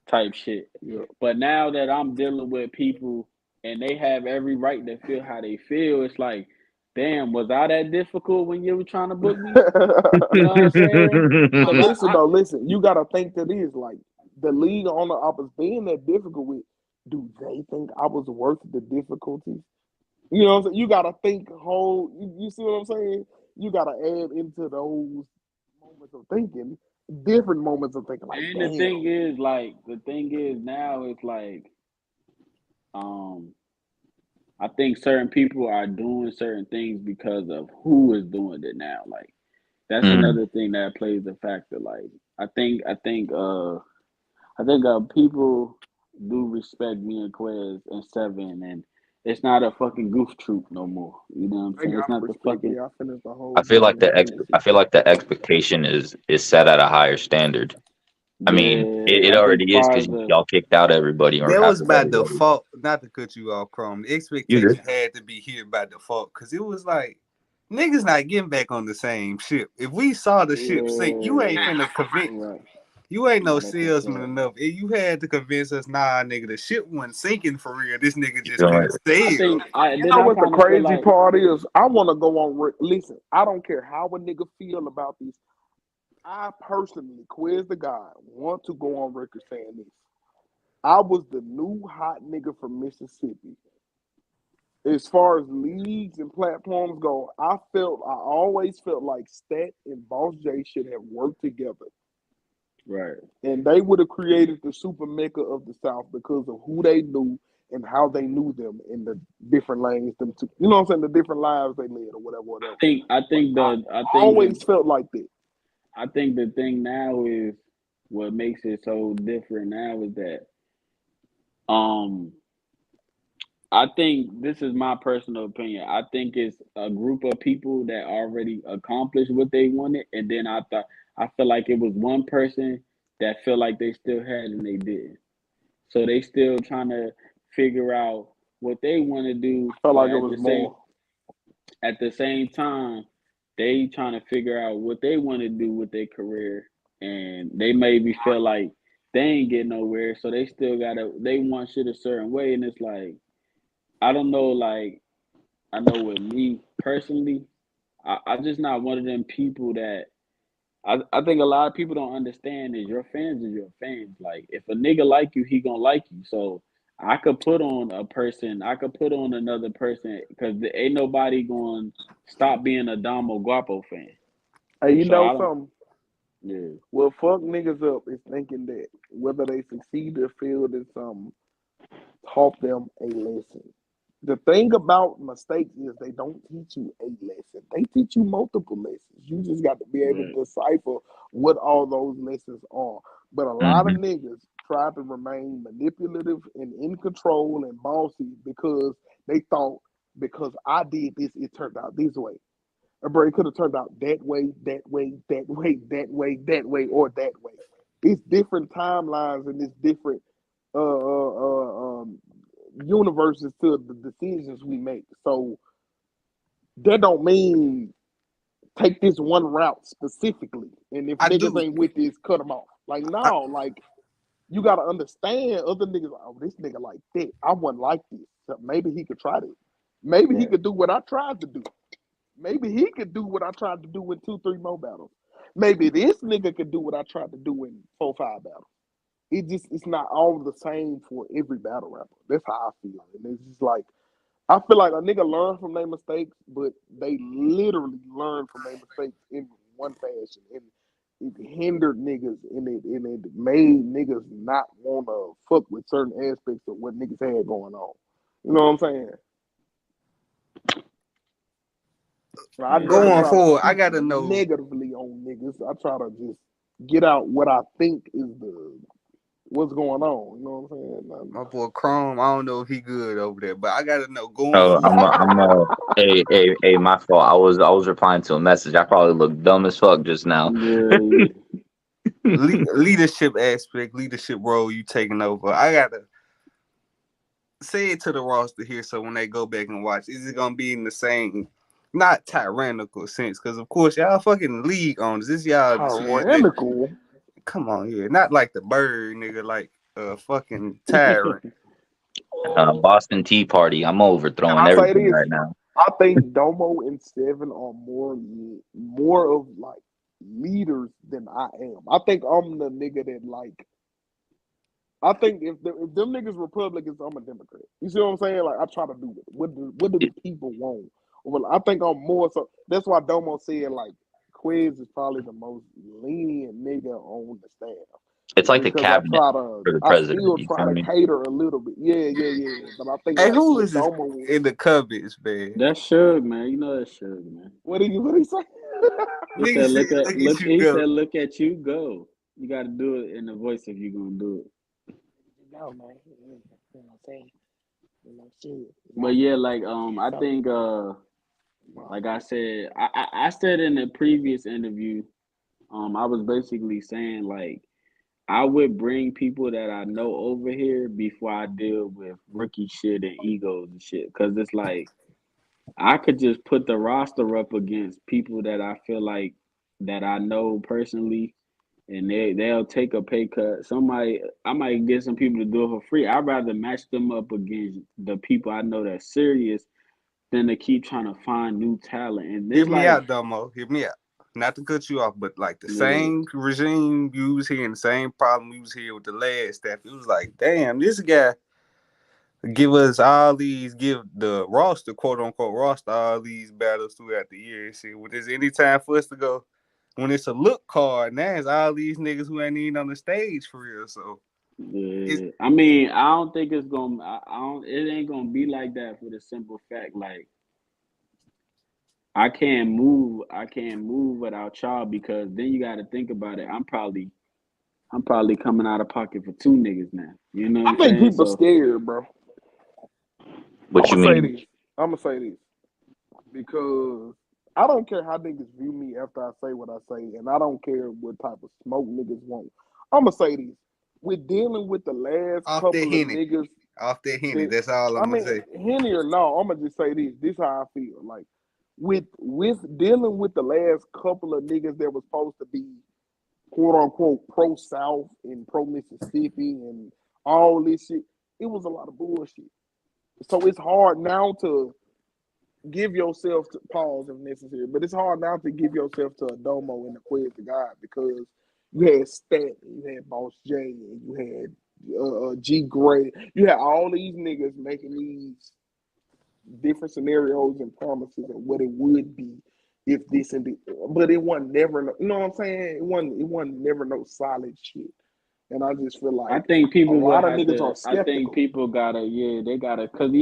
type shit. yeah. But now that I'm dealing with people and they have every right to feel how they feel, it's like, damn, was I that difficult when you were trying to book me? You know what I'm saying? But Because listen though, listen, you gotta think that is like the league owner I was being that difficult with. Do they think I was worth the difficulties? You know what I'm saying? You gotta think whole. You see what I'm saying? You gotta add into those moments of thinking, different moments of thinking. Like, and damn, the thing is now it's like, um, I think certain people are doing certain things because of who is doing it now. Like that's Mm. another thing that plays a factor. Like I think people do respect me and Quez and Seven, and it's not a fucking goof troop no more. You know what I'm they saying? It's gotta not the respect fucking me. I finished the I whole feel like bottle of Hennessy. I feel like the expectation is set at a higher standard. I mean, it yeah. I think already is far because as the y'all kicked out everybody or That half was of by everybody. default, not to cut you off, Chrome. The You expectation good? had to be here by default because it was like niggas not getting back on the same ship. If we saw the ship sink, you yeah ain't finna convince. right. You ain't no Nah, that's what's salesman up. enough. You had to convince us, nah, nigga, the shit wasn't sinking for real. This nigga You just feel couldn't it? I sell. think I You then know I what the kind of feel crazy like part is? I want to go on. Listen, I don't care how a nigga feel about this. I personally, quiz the guy, want to go on record saying this. I was the new hot nigga from Mississippi. As far as leagues and platforms go, I always felt like Stat and Boss J should have worked together. right. And they would have created the super mecca of the South because of who they knew and how they knew them in the different lanes, them two, you know what I'm saying, the different lives they led or whatever, whatever. But I I think always felt like that. the thing now is what makes it so different now is that um I think this is my personal opinion. I think it's a group of people that already accomplished what they wanted, and then I feel like it was one person that felt like they still had and they didn't. So they still trying to figure out what they want to do, I felt but like it was more. at the same time, they trying to figure out what they want to do with their career, and they maybe feel like they ain't getting nowhere, so they want shit a certain way, and it's like I don't know, like I know with me personally, I just not one of them people that I think a lot of people don't understand is your fans is your fans. Like if a nigga like you, he gonna like you. So I could put on a person, I could put on another person because ain't nobody going to stop being a Damo Guapo fan. Hey, you So know I don't. something? Yeah. What fuck niggas up is thinking that whether they succeed or fail in something, taught them a lesson. The thing about mistakes is they don't teach you a lesson. They teach you multiple lessons. You just got to be able Right. to decipher what all those lessons are. But a lot of Hmm. niggas try to remain manipulative and in control and bossy because they thought because I did this, it turned out this way. Bro, it could have turned out that way, that way, that way, that way, that way, or that way. It's different timelines and it's different uh, uh, uh, um, universes to the decisions we make. So that don't mean take this one route specifically. And if I niggas do. ain't with this, cut them off. Like I, no, like you gotta understand other niggas. Oh, this nigga like that. I wasn't like this. So maybe he could try this. Maybe he Right. could do what I tried to do. Maybe he could do what I tried to do in 2, 3 more battles. Maybe this nigga could do what I tried to do in 4, 5 battles. It's not all the same for every battle rapper. That's how I feel. And it's just like I feel like a nigga learn from their mistakes, but they literally learn from their mistakes in one fashion. And it hindered niggas and it made niggas not wanna fuck with certain aspects of what niggas had going on. You know what I'm saying? I Yeah. ain't going try to forward, I speak gotta know. negatively on niggas. I try to just get out what I think is the what's going on. You know what I'm saying? My boy Chrome, I don't know if he good over there, but I gotta know going Oh, forward. hey, my fault. I was replying to a message. I probably looked dumb as fuck just now. Yeah. Leadership aspect, leadership role you taking over. I gotta say it to the roster here, so when they go back and watch, is it gonna be in the same, not tyrannical sense? Because of course y'all fucking league owners. This y'all decision. That, Tyrannical. come on, yeah, not like the bird nigga, like a fucking tyrant. Boston Tea Party. I'm Can overthrowing I say everything this? right now. I think Domo and Seven are more of like leaders than I am. I think I'm the nigga that like. I think if them niggas Republicans, I'm a Democrat. You see what I'm saying? Like I try to do it. What do the people want? Well, I think I'm more so. That's why Domo said like Quiz is probably the most lenient nigga on the staff It's like the because cabinet for the I president. still You try feel to me? cater a little bit. Yeah, yeah, yeah. But I think Hey, like who with is this Domo, in the cubbies, man? That's Suge, man. You know that's Suge, man. what he say? He Nigga said, said, "Look at "Look at look." you He go." said, "Look at you go." You got to do it in the voice if you gonna do it. No, man. You know what I'm saying? You know, shit. But yeah, like I So, think like I said, I said in a previous interview, I was basically saying like I would bring people that I know over here before I deal with rookie shit and egos and shit, because it's like I could just put the roster up against people that I feel like that I know personally and they'll take a pay cut. I might get some people to do it for free. I'd rather match them up against the people I know that's serious than to keep trying to find new talent. And Hear it's me like, out, Domo. Hear me out. Not to cut you off, but like the yeah, same regime you was hearing, the same problem we was here with the last staff. It was like, damn, this guy give us all these, give the roster, quote unquote roster, all these battles throughout the year and shit. When there's any time for us to go, when it's a look card, now it's all these niggas who ain't even on the stage for real. So it's yeah. I mean, I don't think it's gonna. I don't. It ain't gonna be like that for the simple fact, like I can't move. I can't move without y'all because then you got to think about it. I'm probably coming out of pocket for two niggas now. You know what I I'm think saying? people So scared, bro. What you mean? I'm gonna say this because I don't care how niggas view me after I say what I say, and I don't care what type of smoke niggas want. I'm gonna say this: we're dealing with the last off that couple of Henny. niggas Off that Henny. that That's all I I'm gonna mean, say. Henny or no, I'm gonna just say this. This how I feel. Like with dealing with the last couple of niggas that was supposed to be quote unquote pro South and pro Mississippi and all this shit, it was a lot of bullshit. So it's hard now to give yourself to pause if necessary, but it's hard now to give yourself to a Domo and a Quiz to God because you had Stat, you had Boss J, and you had G Gray, you had all these niggas making these different scenarios and promises of what it would be if this and the, but it wasn't never, you know what I'm saying? It wasn't never no solid shit, and I just feel I like think a people will lot of have niggas to. are I think skeptical. people gotta. Yeah, they gotta. Cause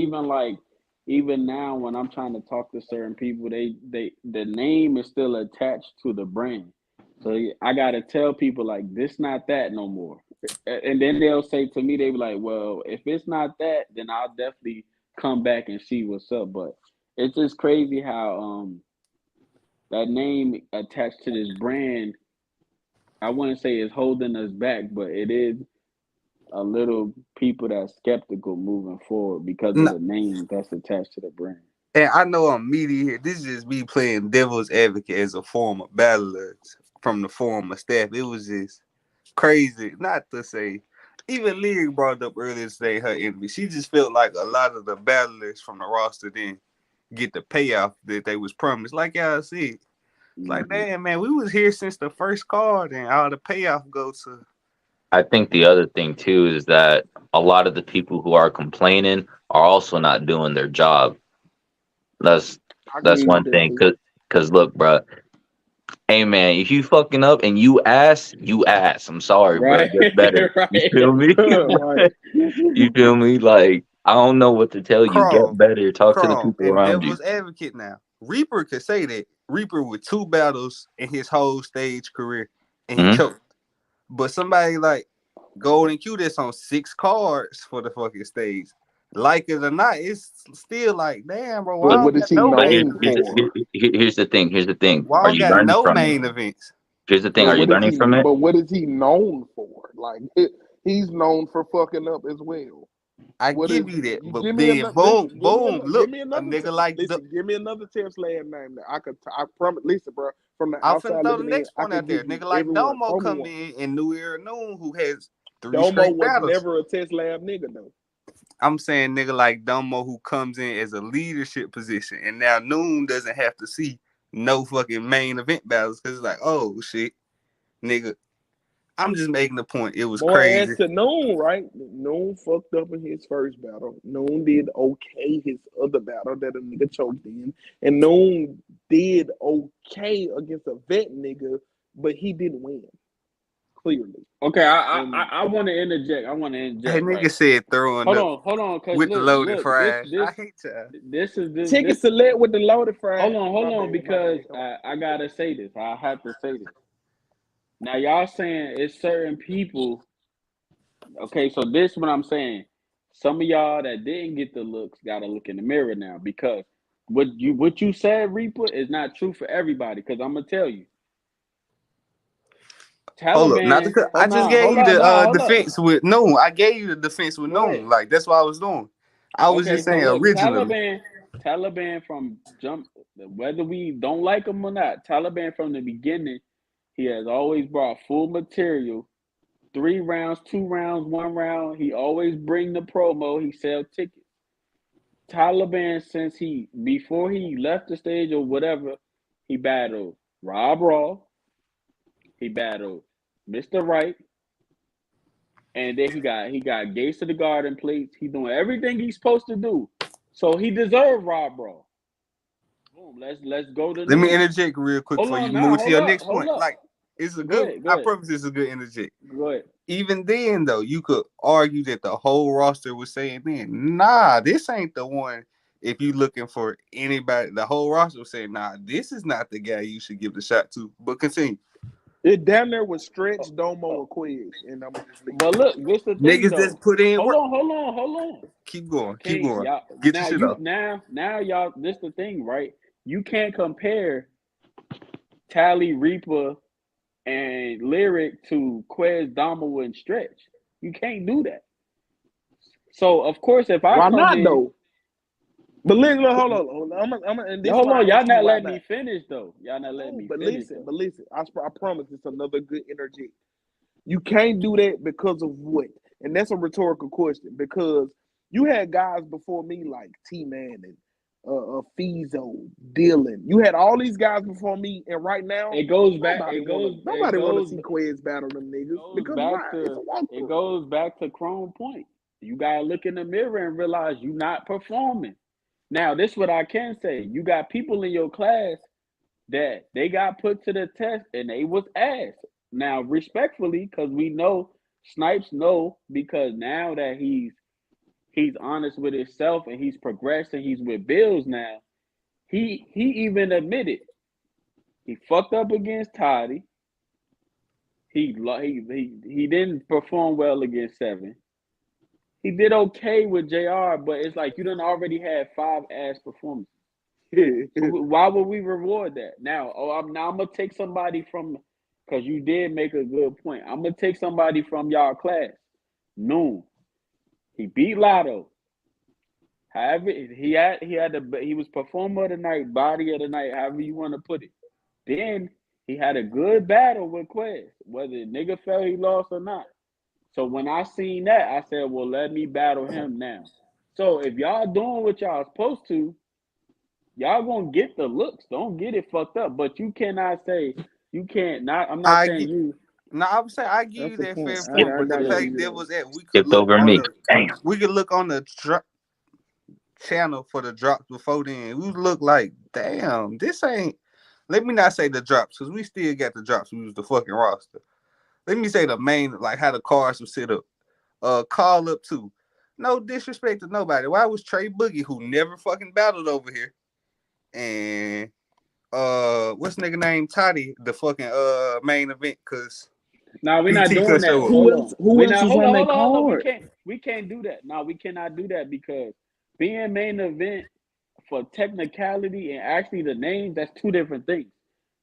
even now when I'm trying to talk to certain people, they the name is still attached to the brand. So I gotta tell people like this not that no more. And then they'll say to me, they be like, well, if it's not that, then I'll definitely come back and see what's up. But it's just crazy how that name attached to this brand, I wouldn't say is holding us back, but it is a little people that's skeptical moving forward because of No, the name that's attached to the brand. and I know I'm meaty here. This is just me playing devil's advocate as a former battler from the former staff. It was just crazy. Not to say, even Lyric brought up earlier today her envy. She just felt like a lot of the battlers from the roster didn't get the payoff that they was promised. Like y'all said, it's like, Mm-hmm. damn man, we was here since the first card and all the payoff goes to. I think the other thing too is that a lot of the people who are complaining are also not doing their job. That's I that's agree with one that thing. too. Cause look, bro. Hey man, if you fucking up and you ass, you ass. I'm sorry, bro. Right, Get better. You right, feel me? Right. You feel me? Like I don't know what to tell you. Get Crawl, better. Talk to the Crawl, people and around you. devil's advocate now. Reaper could say that. Reaper with 2 battles in his whole stage career and he Hmm. choked. But somebody like Golden Q that's on 6 cards for the fucking stage. Like it or not, it's still like, damn, bro, But I But what don't is got he no but main known events. for? here's the thing. Here's the thing. Why I Are don't you got learning no from it? main events. Here's the thing. But Are you what is learning he? from it? But what is he known for? Like he's known for fucking up as well. I What is? give you that. You But give me then another. boom, Listen. boom, Give look, me a another. nigga like the Listen. Give me another test last name that I could. I promise. Listen, bro. From the I'm finna outside throw the looking in, next I point could out there. give you Nigga like everyone. Domo Throw me come one. in New Era Noon who has 3 Domo straight was battles. never a test lab nigga though. I'm saying nigga like Domo who comes in as a leadership position, and now Noon doesn't have to see no fucking main event battles because it's like, oh shit, nigga. I'm just making the point. It was Boy, as crazy. to Noon, right? Noon fucked up in his first battle. Noon did okay his other battle that a nigga choked in. And Noon did okay against a vet nigga, but he didn't win, clearly. Okay, And I want to interject. I want to Hey, interject. nigga Right. said throwing up Hold on, cause with the look, loaded look, this, fries. this, I hate y'all. this is this, chicken this. select with the loaded fries. Hold on, because I gotta say this. I have to say this. Now y'all saying it's certain people. Okay, so this is what I'm saying. Some of y'all that didn't get the looks gotta look in the mirror now because what you said, Reaper, is not true for everybody. Because I'm gonna tell you, Hold up, not Taliban. because I just gave Hold you on, the nah, hold up. defense with Noon. I gave you the defense with Go ahead. Noon. Like that's what I was doing. I was Okay, just so saying look, originally. Taliban from jump, whether we don't like him or not, Taliban from the beginning, He has always brought full material. 3 rounds, 2 rounds, 1 round. He always bring the promo. He sell tickets. Taliban, before he left the stage or whatever, he battled Rob Raw. He battled Mr. Right. And then he got Gates of the Garden plates. He's doing everything he's supposed to do. So he deserved Rob Raw. Boom. Let's go to Let me news. interject real quick Hold for on you now, move to hold your up, next hold point. up. Like, it's a Go good. ahead, go I ahead. promise it's a good interject. Go ahead. Even then, though, you could argue that the whole roster was saying, "Man, nah, this ain't the one." If you looking for anybody, the whole roster was saying, "Nah, this is not the guy you should give the shot to." But continue. It damn near was Stretch, Domo, or Quiz, and I'm gonna just leave. But look, this the thing Niggas though. just put in work. Hold on. Keep going. Can't Keep going. y'all Get now your shit you off. now y'all this the thing, right? You can't compare Tally Reaper and Lyric to Quez, Domo, and Stretch. You can't do that. So of course if I Why come not in though? But listen, hold on. And this is hold why I on, y'all ask you not why letting not. me finish though. Y'all not letting No, me but finish listen, though. I promise it's another good interject. You can't do that because of what? And that's a rhetorical question because you had guys before me like T-Man and Fizo, Dylan. You had all these guys before me, and right now It goes back nobody wanna see Quez battle them niggas because why? It's a it walkthrough. goes back to Chrome Point. You gotta look in the mirror and realize you're not performing. Now, this is what I can say. You got people in your class that they got put to the test and they was ass. Now, respectfully, because we know Snipes know because now that he's honest with himself and he's progressed and he's with Bills now, he even admitted he fucked up against Toddy. He didn't perform well against 7. He did okay with JR, but it's like you done already had 5 ass performances. Why would we reward that? Now I'm gonna take somebody from because you did make a good point. I'm gonna take somebody from y'all class. Noon. He beat Lotto. However, he was performer of the night, body of the night, however you want to put it. Then he had a good battle with Quez, whether nigga felt he lost or not. So when I seen that, I said, well, let me battle him now. So if y'all doing what y'all supposed to, y'all gonna get the looks. Don't get it fucked up. But you cannot say you can't not. I'm not saying you. No, I would say I give you That's a that point. fair I point, but the gotta Yeah. give fact you there that. was that we could Skipped look over on me. the Damn. we could look on the channel for the drops before then. We look like, damn, this ain't. Let me not say the drops because we still got the drops. We was the fucking roster. Let me say the main, like how the cars were set up. Call up to. No disrespect to nobody. Why was Trey Boogie, who never fucking battled over here, and what's nigga name Toddy, the fucking main event? Cause No, we're not PT doing could that. show up. Hold on. Who We're else not. was Hold on on. that Hold on. card? We can't do that. No, we cannot do that because being main event for technicality and actually the names, that's 2 different things.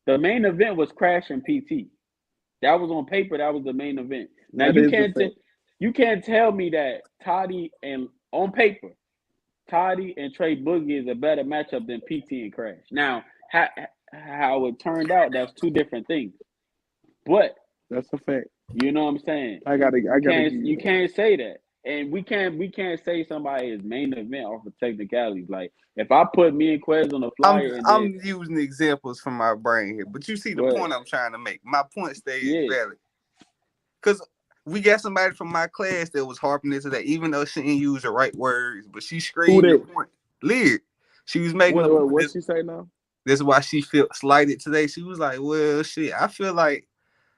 The main event was Crash and PT. That was on paper. That was the main event. Now That is a fact. you can't tell me that Toddy and on paper, Toddy and Trey Boogie is a better matchup than PT and Crash. Now, how it turned out, that's 2 different things. But That's a fact. you know what I'm saying? I gotta give you You that. can't say that. And we can't say somebody is main event off of technicalities. Like if I put me and Quez on the flyer and then I'm using examples from my brain here, but you see the go ahead. point I'm trying to make. My point stays Yeah. valid. Cause we got somebody from my class that was harping into that, even though she didn't use the right words, but she Who screamed the that? point. Lyric. She was making a point. What she say now? That's why she felt slighted today. She was like, well, shit, I feel like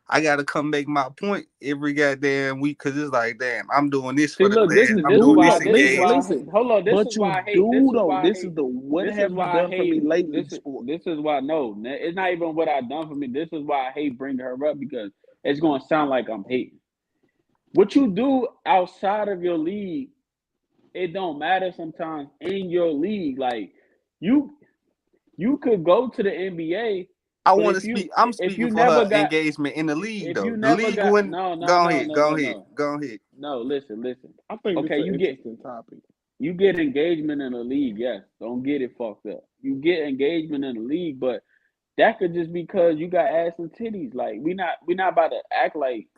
I gotta come make my point every goddamn week because it's like, damn, I'm doing this See, for the look, But class. you I'm this is doing do why this though. engagement. Listen. hold on. This is But why you I hate. This do is though. why I This is hate. the what This is have you why I done for me hate. lately sport. This is why no. It's not even what I done for me. This is why I hate bringing her up because it's gonna sound like I'm hating. What you do outside of your league, it don't matter sometimes in your league. Like you could go to the NBA, I but want to speak. I'm if speaking you for never her got engagement in the league, if you though. The never league got wouldn't. no Go ahead. Go ahead. Go ahead. no listen. I think this Okay, is an interesting topic. you get engagement in the league, yes. Don't get it fucked up. You get engagement in the league, but that could just be because you got ass and titties. Like we not about to act like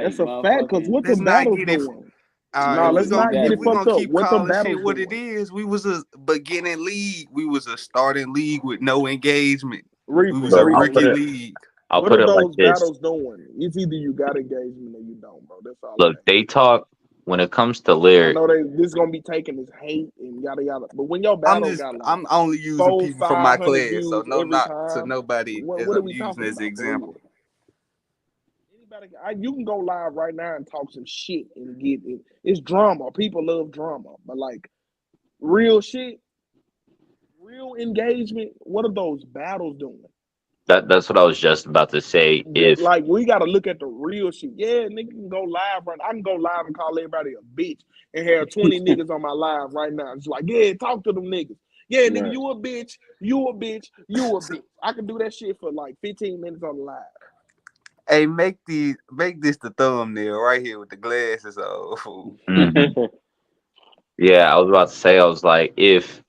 That's a fact. Cause motherfucking. what the Let's not battles get it. doing? If No, we let's gonna not get if it we Exactly. gonna fucked up. keep What the calling shit battles what it doing? is, we was a beginning league. We was a starting league with no engagement. We Reaper, was a Look, Reaper. rookie league. I'll What put are it like those this. battles doing? It's either you got engagement or you don't, bro. That's all Look, it they talk when it comes to is. I lyrics. know this gonna be taken as hate and yada yada. But when your battle got like I'm only using 400, people from my 500 class, so views no every not to time, nobody as what are I'm we using talking as an about for real? example. Anybody, you can go live right now and talk some shit and get it. It's drama. People love drama, but like real shit, real engagement. What are those battles doing? That's what I was just about to say. If Like we gotta look at the real shit. Yeah, nigga can go live right. I can go live and call everybody a bitch and have 20 niggas on my live right now. It's like, yeah, talk to them niggas. Yeah, nigga, Right. you a bitch, you a bitch, you a bitch. I can do that shit for like 15 minutes on the live. Hey, make this the thumbnail right here with the glasses on. Mhm. Yeah, I was about to say, I was like, if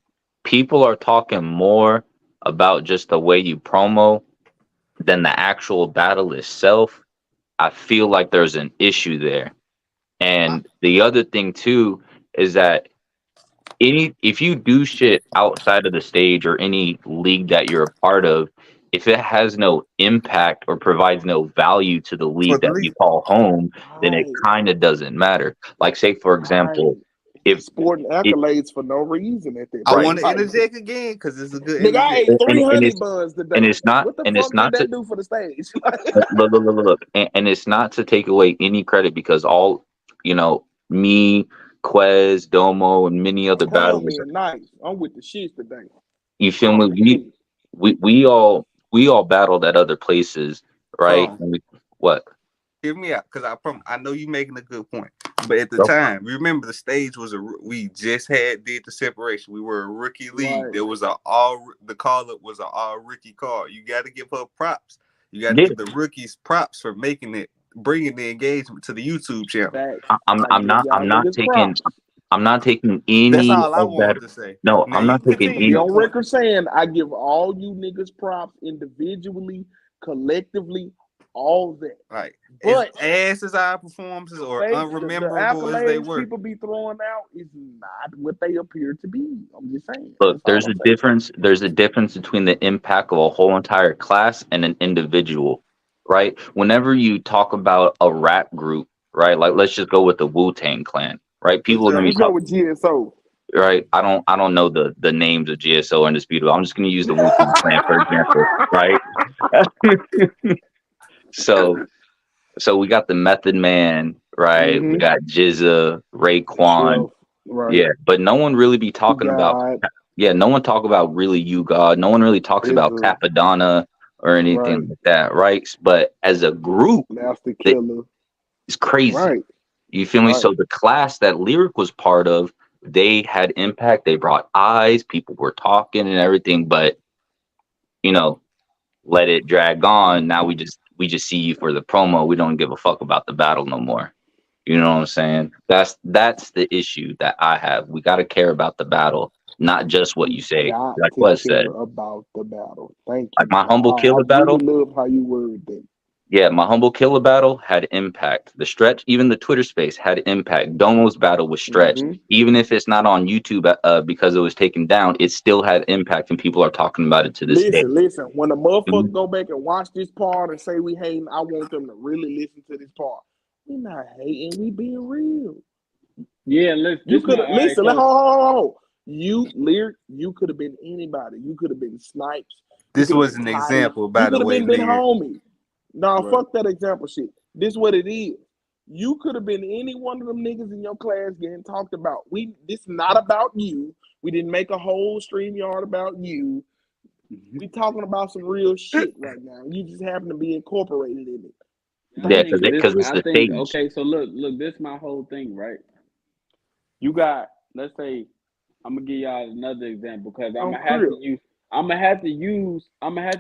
people are talking more about just the way you promo than the actual battle itself, I feel like there's an issue there. And the other thing too is that if you do shit outside of the stage or any league that you're a part of, if it has no impact or provides no value to the For league the that you league. call home, then it Right, kind of doesn't matter. Like, say for right. example, if Sporting it accolades for no reason at that I right, point. want to Like, interject again because it's a good nigga, I interjection. ate and 300 buns today. it's not What the and it's fuck did not to that do for the stage? look, and it's not to take away any credit because all me, Quez, Domo, and many other Calm battlers. me and nice. I'm with the shits today. You feel I'm me? ready. We all battled at other places, right? So And what? hear me out because I know you making a good point. But at the Bro, time, remember the stage was we just did the separation. We were a rookie league. Right. There was the call up was an all rookie call. You got to give her props. You got to yeah, give the rookies props for bringing the engagement to the YouTube channel. Facts. I'm I I'm give not y'all I'm not niggas taking props. I'm not taking That's any all I of that. wanted to say. No, Now I'm you not can taking continue Be any. your on point. record saying I give all you niggas props individually, collectively, all that. Like as But ass as our performances or fake the unrememberable as they accolades were. people be throwing out is not what they appear to be. I'm just saying. Look, That's all I'm saying. there's a difference between the impact of a whole entire class and an individual, right? Whenever you talk about a rap group, right? Like let's just go with the Wu-Tang Clan, right? People are gonna be Let's go talking, with GSO. right? I don't know the names of GSO or Indisputable. I'm just gonna use the Wu-Tang Clan for example, right? So we got the Method Man, right? We Mm-hmm. got Jizza, Raekwon, Chef. Right. yeah, but no one really be talking about. God Yeah, no one talk about really you God. No one really talks is about a Capadonna or right. anything like that, right? But as a group, Master that Killer. is crazy. Right. You feel me? Right. So the class that Lyric was part of, they had impact. They brought eyes. People were talking and everything. But you know, let it drag on. Now we just see you for the promo. We don't give a fuck about the battle no more. You know what I'm saying? That's the issue that I have. We got to care about the battle, not just what you say. Got Like to Wes said, care about the battle. Thank like you. my humble I killer really battle. love how you worded that. Yeah, my humble killer battle had impact. The stretch, even the Twitter space had impact. Domo's battle was stretched. Mm-hmm. Even if it's not on YouTube because it was taken down, it still had impact and people are talking about it to this day. Listen. When a motherfucker Mhm. go back and watch this part and say we hating, I want them to really listen to this part. We not hating. We being real. Yeah, You this my could have all right. listen. So Hold. You Lyric. You could have been anybody. You could have been Snipes. You This could have was been an Tight. example, You by could the have way, been Lyric. homie. Nah, right. fuck that example shit. This what it is. You could have been any one of them niggas in your class getting talked about. This not about you. We didn't make a whole StreamYard about you. We talking about some real shit right now. You just happen to be incorporated in it. I Yeah, Thank think you. this. it's I the think stage. okay. So look. This my whole thing, right? You got. Let's say I'm gonna give y'all another example because I'm On gonna have crib. to use. I'm gonna have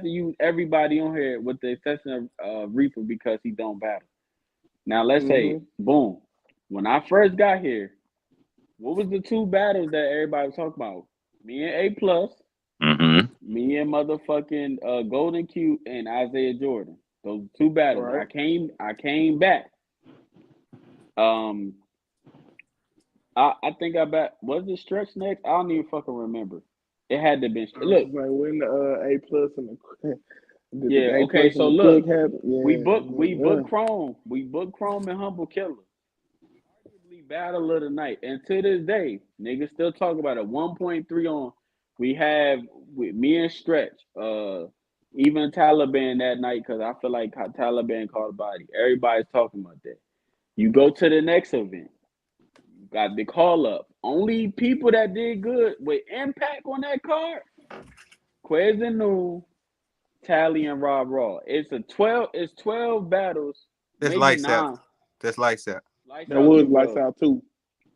to use everybody on here with the exception of Reaper because he don't battle. Now let's say, Mm-hmm. boom. When I first got here, what was the two battles that everybody was talking about? Me and A Plus Mm-hmm. Me and motherfucking Golden Q and Isaiah Jordan. Those two battles. Right. I came back. I think I bet was it Stretch next? I don't even fucking remember. It had to be. I was Look, like when the A plus and the yeah, A okay. plus So and the look, quick happened. we Yeah. booked Chrome. We booked Chrome and Humble Killer. Arguably battle of the night, and to this day, niggas still talk about it. 1.3 on. We have with me and Stretch. Even Taliban that night because I feel like Taliban called body. Everybody's talking about that. You go to the next event. Got the call up. Only people that did good with impact on that card, Quez and Noon, Tally and Rob Raw. It's 12 battles, That's maybe lights out. 9. That's lights out. Lights That out was too lights well. out too.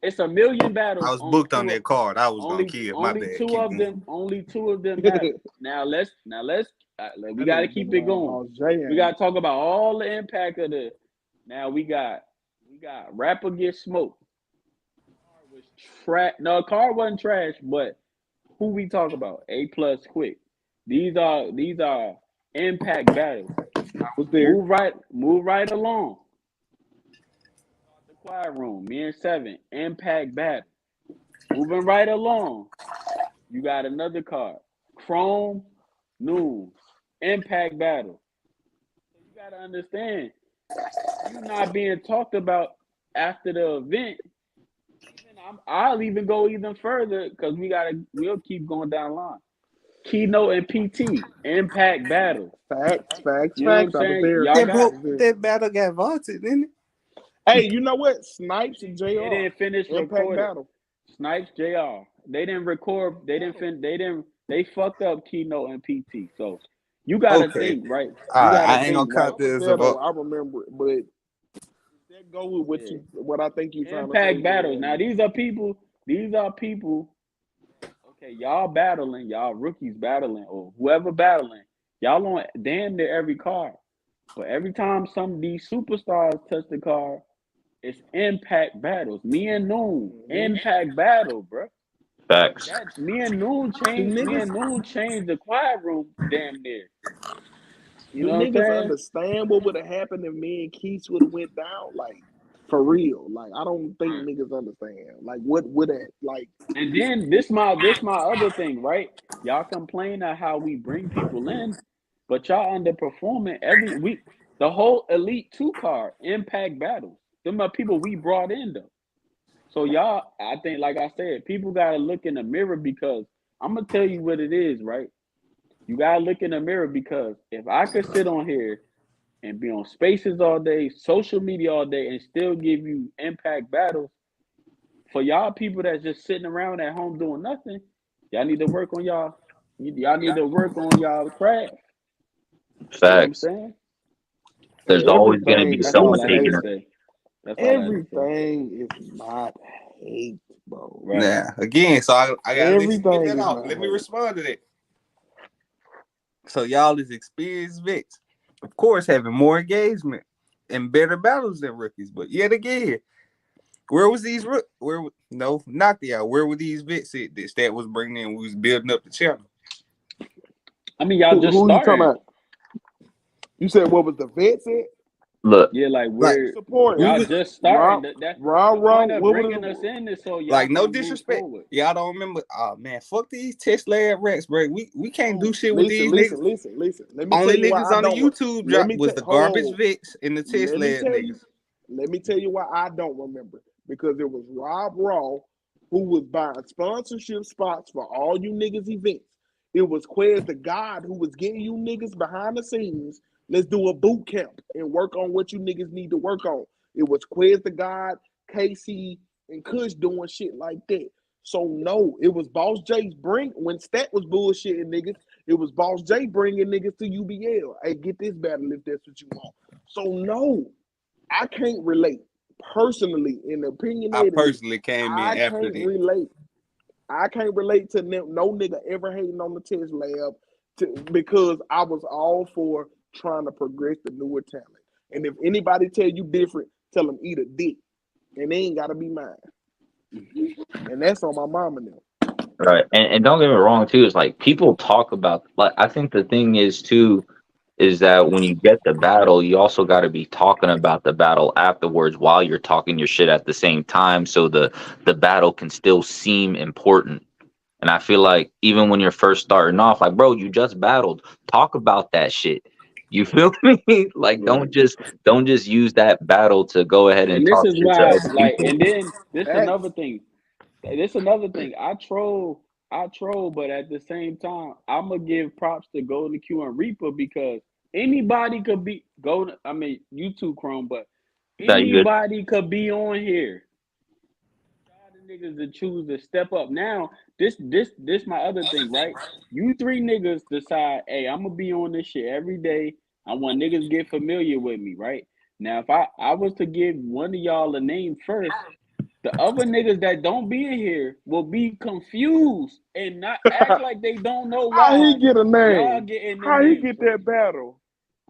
It's a million I battles. was Only booked on that card. I was gonna kill. My only bad. two Keep of going. them. Only two of them matter. Now let's. We got to keep it going. We got to talk about all the impact of the. Now we got Rapper Get Smoked. Was trash. No, car wasn't trash, but who we talk about? A plus quick. These are impact battles. I was there. Move right along. The quiet room. Me and Seven. Impact battle. Moving right along. You got another card. Chrome Noon. Impact battle. So you gotta understand, you're not being talked about after the event. I'll even go even further because we'll keep going down the line. Keynote and PT, Impact Battle. Facts. You know what I'm I was saying? there. Y'all got That battle got vaulted, didn't it? Hey, you know what? Snipes and JR. they didn't finish Impact recording. battle. Snipes JR. They didn't record. They fucked up Keynote and PT. So you gotta Okay. think, right? You Alright, gotta I ain't think, gonna right? count this Though, about. I remember it, but that go with Yeah. what I think you trying to Impact say. battles. Now these are people. Okay, y'all battling, y'all rookies battling, or whoever battling. Y'all on damn near every card. But every time some of these superstars touch the card, it's impact battles. Me and Noon, impact battle, bro. Facts. That me and Noon changed. Me and Noon changed the quiet room damn near. You Do know what I'm niggas saying? understand what would have happened if me and Keith would have went down? Like, for real. Like, I don't think niggas understand. Like, what would that, like. And then this my other thing, right? Y'all complain at how we bring people in, but y'all underperforming every week. The whole Elite 2 card, impact battles. Them are people we brought in though. So y'all, I think, like I said, people gotta look in the mirror because I'm gonna tell you what it is, right? You gotta look in the mirror because if I could sit on here and be on spaces all day, social media all day, and still give you impact battles, for y'all people that's just sitting around at home doing nothing, y'all need to work on y'all. Y'all need to work on y'all craft. You know what I'm Facts. saying? There's always going to be That's all someone I had taking to it. say. That's all I had to say. Everything is not hate, bro. Right. Nah, again, so I gotta let you get Everything that is out. not Let me hate. respond to that. So y'all is experienced vets, of course, having more engagement and better battles than rookies. But yet again, where was these where no knock the out? Where were these vets at that was bringing in? We was building up the channel. I mean, y'all just Who you talking starting. about? You said what was the vet said? Look, Yeah, like Like, we're Support. y'all just starting. The point of what bringing was us in is so y'all like no can move disrespect. forward. Y'all don't remember? Oh man, fuck these test lab rats, bro. We can't do shit with these niggas. Listen. Let me Only tell you why niggas I on the don't. YouTube drop was the garbage vets and the test lab niggas. Let me tell you why I don't remember. Because it was Rob Raw who was buying sponsorship spots for all you niggas events. It was Quez the God who was getting you niggas behind the scenes. Let's do a boot camp and work on what you niggas need to work on. It was Quez the God, KC, and Kush doing shit like that. So no, it was Boss J's when Stat was bullshitting niggas. It was Boss J bringing niggas to UBL. Hey, get this battle if that's what you want. So no, I can't relate personally and opinionated. I personally came in after that. I can't relate to no nigga ever hating on the test lab because I was all for trying to progress the newer talent. And if anybody tell you different, tell them eat a dick. And they ain't gotta be mine. And that's on my mama now. Right. And don't get me wrong too, it's like people talk about, like, I think the thing is too is that when you get the battle, you also got to be talking about the battle afterwards while you're talking your shit at the same time, so the battle can still seem important. And I feel like even when you're first starting off, like, bro, you just battled, talk about that shit. You feel me? Like, Right. don't just use that battle to go ahead and And this talk is shit to why, other like, people. and then this Facts. another thing. This another thing. I troll, but at the same time, I'm gonna give props to Golden Q and Reaper because anybody could be Golden. I mean, YouTube Chrome, but That you good? anybody could be on here. Y'all the niggas that choose to step up. Now, this my other thing, right? You three niggas decide, hey, I'm gonna be on this shit every day. I want niggas get familiar with me, right? Now, if I was to give one of y'all a name first, the other niggas that don't be in here will be confused and not act like they don't know How he why get a y'all name? getting them How he names get first. that battle?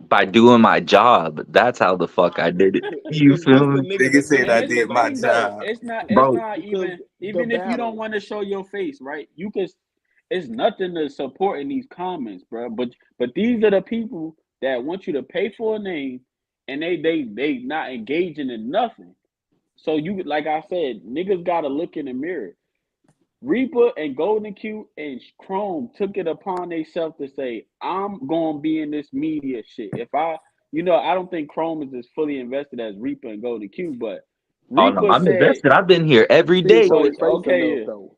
By doing my job. That's how the fuck I did it. You Cause feel this the me? nigga Nigga that's said gonna And I get it's the the did my thing votes. though. job. It's Bro, not Because the even if you don't battle. want to show your face, right? You can. It's nothing to support in these comments, bro. But these are the people that want you to pay for a name, and they not engaging in nothing. So you like I said, niggas gotta look in the mirror. Reaper and Golden Q and Chrome took it upon themselves to say, I'm gonna be in this media shit. If I don't think Chrome is as fully invested as Reaper and Golden Q, but oh no, Reaper I'm said, invested. I've been here He every didn't day. show but his face okay, enough yeah. though.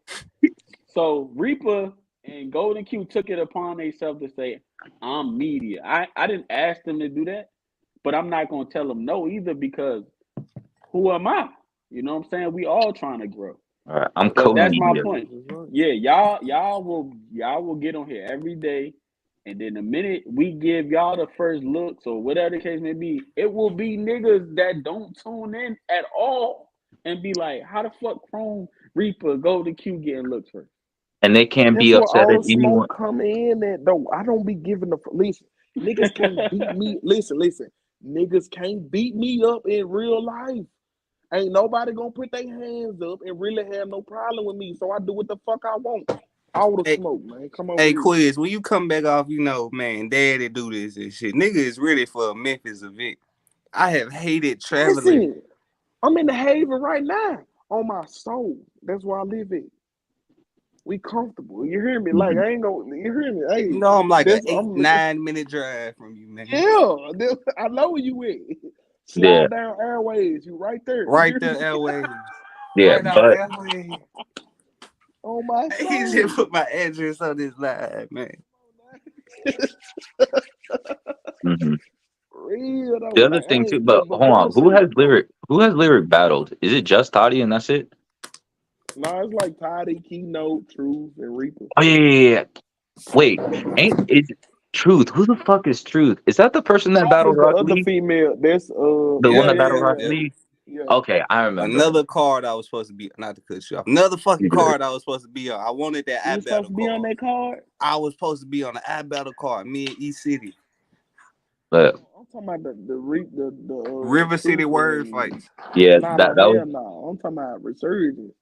So Reaper and Golden Q took it upon themselves to say, I'm media. I didn't ask them to do that, but I'm not gonna tell them no either because who am I? You know what I'm saying? We all trying to grow. All right, I'm But that's my co-media. point. That's right. Yeah, y'all will get on here every day, and then the minute we give y'all the first looks or whatever the case may be, it will be niggas that don't tune in at all and be like, how the fuck Chrome Reaper Golden Q getting looks first? And they can't That's be where upset all at the anyone. smoke come in at though. I don't be giving the listen. Niggas can't beat me. Listen. Niggas can't beat me up in real life. Ain't nobody gonna put their hands up and really have no problem with me. So I do what the fuck I want. All the Hey, smoke, man. Come over hey, here. Quiz, when you come back off, man, daddy do this and shit. Nigga is ready for a Memphis event. I have hated traveling. Listen, I'm in the Haven right now. On my soul. That's where I live at. We comfortable. You hear me? Like Mhm. I ain't gonna. You hear me? Hey, You know, I'm like an that's eight, I'm. 9 minute drive from you, man. Yeah, I know where you at. Yeah, Slide down airways. You right there. You Right hear there, me? Elway. yeah, Right out but Elway. On my He just soul. put my address on this line, man. mhm. Real though. The other Like I thing too. ain't. But But hold River on, City. who has lyric battled? Is it just Toddy and that's it? No, it's like Toddy, Keynote, Truth, and Reaper. Oh yeah. Wait, ain't is Truth? Who the fuck is Truth? Is that the person that Truth battled is the Rock other Lee? female. That's The one Yep, that yeah, battled yeah, Rock yeah, yep. Lee? yeah. Okay, I remember her. Another card I was supposed to be, not to cut you off. Another fucking You good? card I was supposed to be on. I wanted that You was supposed iBattle to be on card. that card? I was supposed to be on the iBattle card. Me and E City, But I'm talking about the River City Truth word and fights. yeah, no that was. hell no. I'm talking about Resurgence.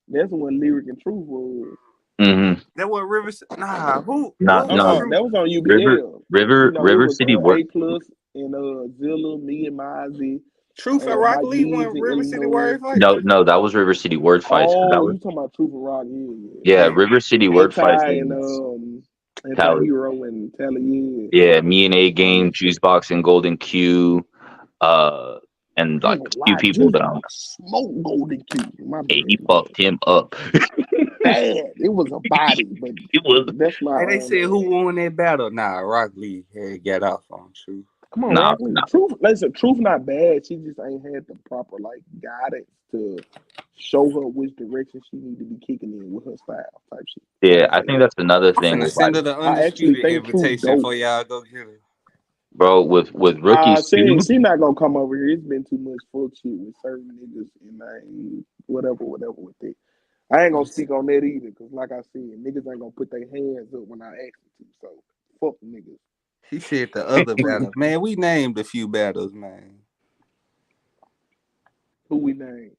That's when Lyric and Truth was. Mm-hmm. That was River. Nah, who? Not What was no Truth? That was on River UBL. You River know, it River was City work. A Plus and Zilla, me and Mozzie, Truth and Rock Mike Lee Means won in River City Illinois. word fights. No, that was River City word fights. 'Cause that Oh, was you talking about Truth and Rock? Yeah, yeah, Damn. River City yeah. word fights Anti and was Anti Tally. Hero and Tally. Yeah, Yeah, me and A all Game, that shit. Juicebox and Golden Q, and I ain't like gonna a few lie, people Juice down. Box smoke Golden Q. My Hey, he bad. fucked him up. Bad. It was a body, but It was that's my Hey, they own said who ass. won that battle? Nah, Rock Lee had got off on Truth. Come on, nah, Rock Lee. nah. Truth, listen, Truth not bad. She just ain't had the proper like guidance to show her which direction she need to be kicking in with her style type shit. Like Yeah, I I said, think that's another I'm thing. finna Is send like, her the I actually undisputed think Truth invitation dope. for y'all go get her. bro, with rookies too. She not gonna come over here. It's been too much fuck shit with certain niggas and I ain't whatever with it. I ain't gonna speak on that either, cause like I said, niggas ain't gonna put their hands up when I ask them to. So fuck niggas. He said the other battle. Man, we named a few battles, man. Who we name?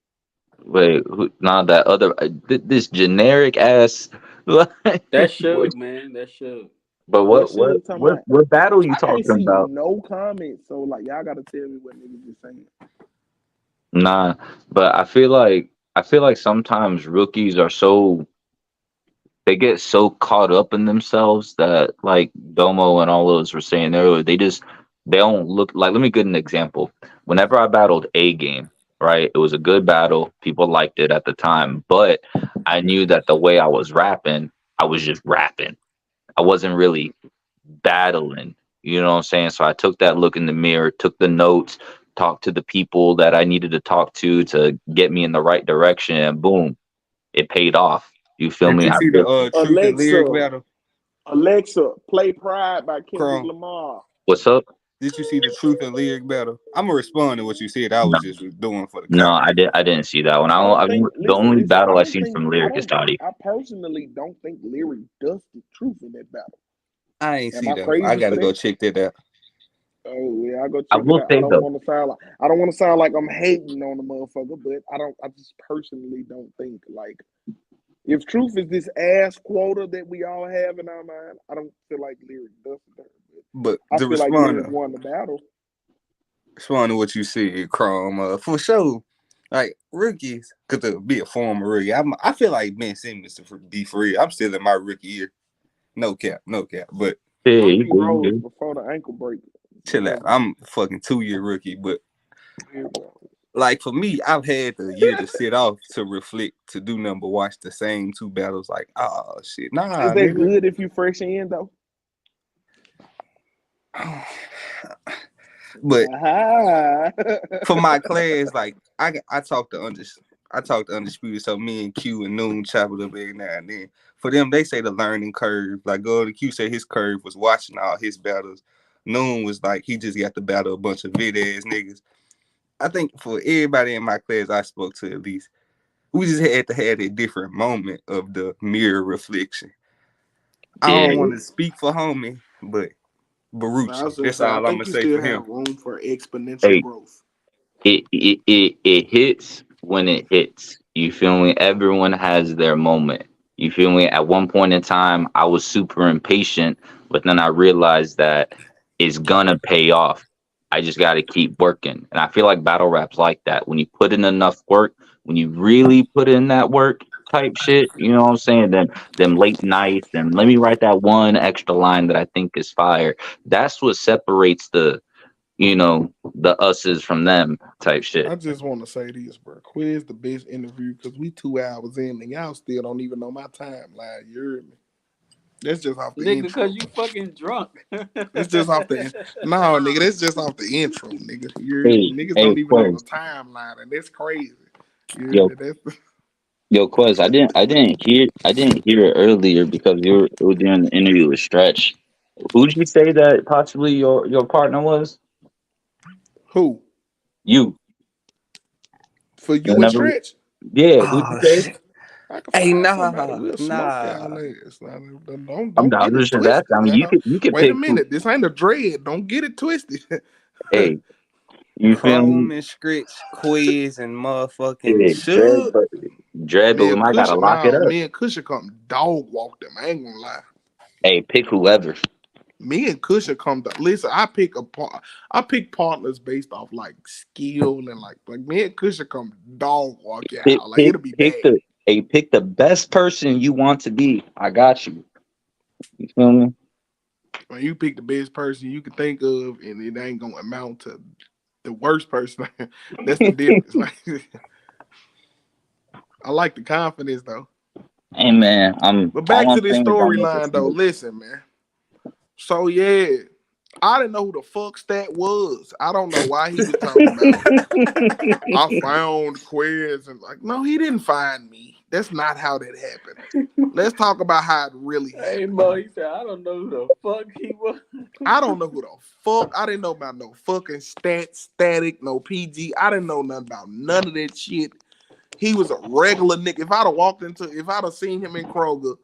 Wait, nah, that other this generic ass Like, That what- should, man. That should. but What shit talking about? what battle you I can't talking see about? no comments, so like y'all gotta tell me what niggas is saying. Nah, but I feel like sometimes rookies are so they get so caught up in themselves that like Domo and all those were saying earlier, they don't look like. Let me give an example. Whenever I battled A game, right, it was a good battle. People liked it at the time, but I knew that the way I was rapping, I was just rapping. I wasn't really battling. You know what I'm saying? So I took that look in the mirror, took the notes, talked to the people that I needed to talk to get me in the right direction, and boom, it paid off. You feel Did me? you I see feel the truth and lyric Alexa, battle, Alexa, play Pride by Kendrick Chrome? Lamar. what's up? Did you see the truth and lyric battle? I'm gonna respond to what you said. I No, was just doing for the no, comment. I didn't see that one. I don't I think. the Listen, only listen. battle I seen from Lyric is Dottie. I personally don't think Lyric dusted Truth in that battle. I ain't Am see I that one. I crazy for gotta go that? check that out. Oh yeah, I go I check it will out. say though, I don't want to sound like I'm hating on the motherfucker, but I just personally don't think like if Truth is this ass quota that we all have in our mind, I don't feel like Lyric dusted her. But I to feel like respond Lyric to won the battle. what you said, Chrome, for sure. Like rookies, cause to be a former rookie, I feel like Ben Simmons to be free. I'm still in my rookie year. No cap, no cap. But yeah, he Rookie good, he Rose good. before the ankle break. chill out. Whatever. I'm a fucking 2-year rookie. But Yeah, bro. like for me, I've had the year to sit off to reflect, to do nothing but watch the same 2 battles. Like, oh shit, nah, Is that nigga. good if you fresh in though? But Ah. for my class, like I talk to Undisputed, so me and Q and Noon chop it up every now and then. For them, they say the learning curve. Like go to Q said his curve was watching all his battles. Noon was like he just got to battle a bunch of vid ass niggas. I think for everybody in my class I spoke to at least, we just had to have a different moment of the mirror reflection. I Yeah, don't want to speak for homie, but I was Baruchi. gonna That's say, I all I'm think gonna you say still for have him. room for exponential hey, growth. it hits when it hits. You feel me? Everyone has their moment. You feel me? At one point in time, I was super impatient, but then I realized that it's gonna pay off. I just got to keep working, and I feel like battle rap's like that. When you put in enough work, when you really put in that work, type shit. You know what I'm saying? Then them late nights, and let me write that one extra line that I think is fire. That's what separates the us's from them type shit. I just want to say this, bro. Quiz the best interview because we 2 hours in and y'all still don't even know my timeline. You heard me? That's just off the Nigga, intro. because you fucking drunk. That's just off the no, nigga. That's just off the intro, nigga. You heard me? Hey, Niggas hey, don't even know the Quez. timeline, and that's crazy. You heard Yo, me? That's yo, Quez. I didn't hear it earlier because it was during the interview with Stretch. Who did you say that possibly your partner was? who You. for You you and never. Stretch. Yeah. Who'd you Oh say? shit. I can Hey, find somebody. nah, We'll smoke nah. y'all ass. Now, don't I'm don't down. get it Just that. twisted. I mean, Now, you could wait a pick who. minute. This ain't a dread. Don't get it twisted. Hey, you feel Chrome me? and Scritch, Quiz and motherfucking Yeah, Suge. Dread, but we might gotta lock it up. Me and Kusha come dog walk them. I ain't gonna lie. Hey, pick whoever. Me and Kusha come to listen. I pick partners based off like skill and like me and Kusha come dog walk Pick, y'all. Like pick, it'll be pick bad. the. Hey, pick the best person you want to be. I got you. You feel me? When you pick the best person you can think of, and it ain't gonna amount to the worst person. That's the difference. Like, I like the confidence though. Hey man, But back all I'm to this saying is I'm storyline though. interested. Listen, man. So yeah, I didn't know who the fuck Stat was. I don't know why he was talking about. I found Quiz and like, no, he didn't find me. That's not how that happened. Let's talk about how it really Hey, happened. Mo, he said, I don't know who the fuck he was. I don't know who the fuck. I didn't know about no fucking static, no PG. I didn't know nothing about none of that shit. He was a regular nigga. If I'd have seen him in Kroger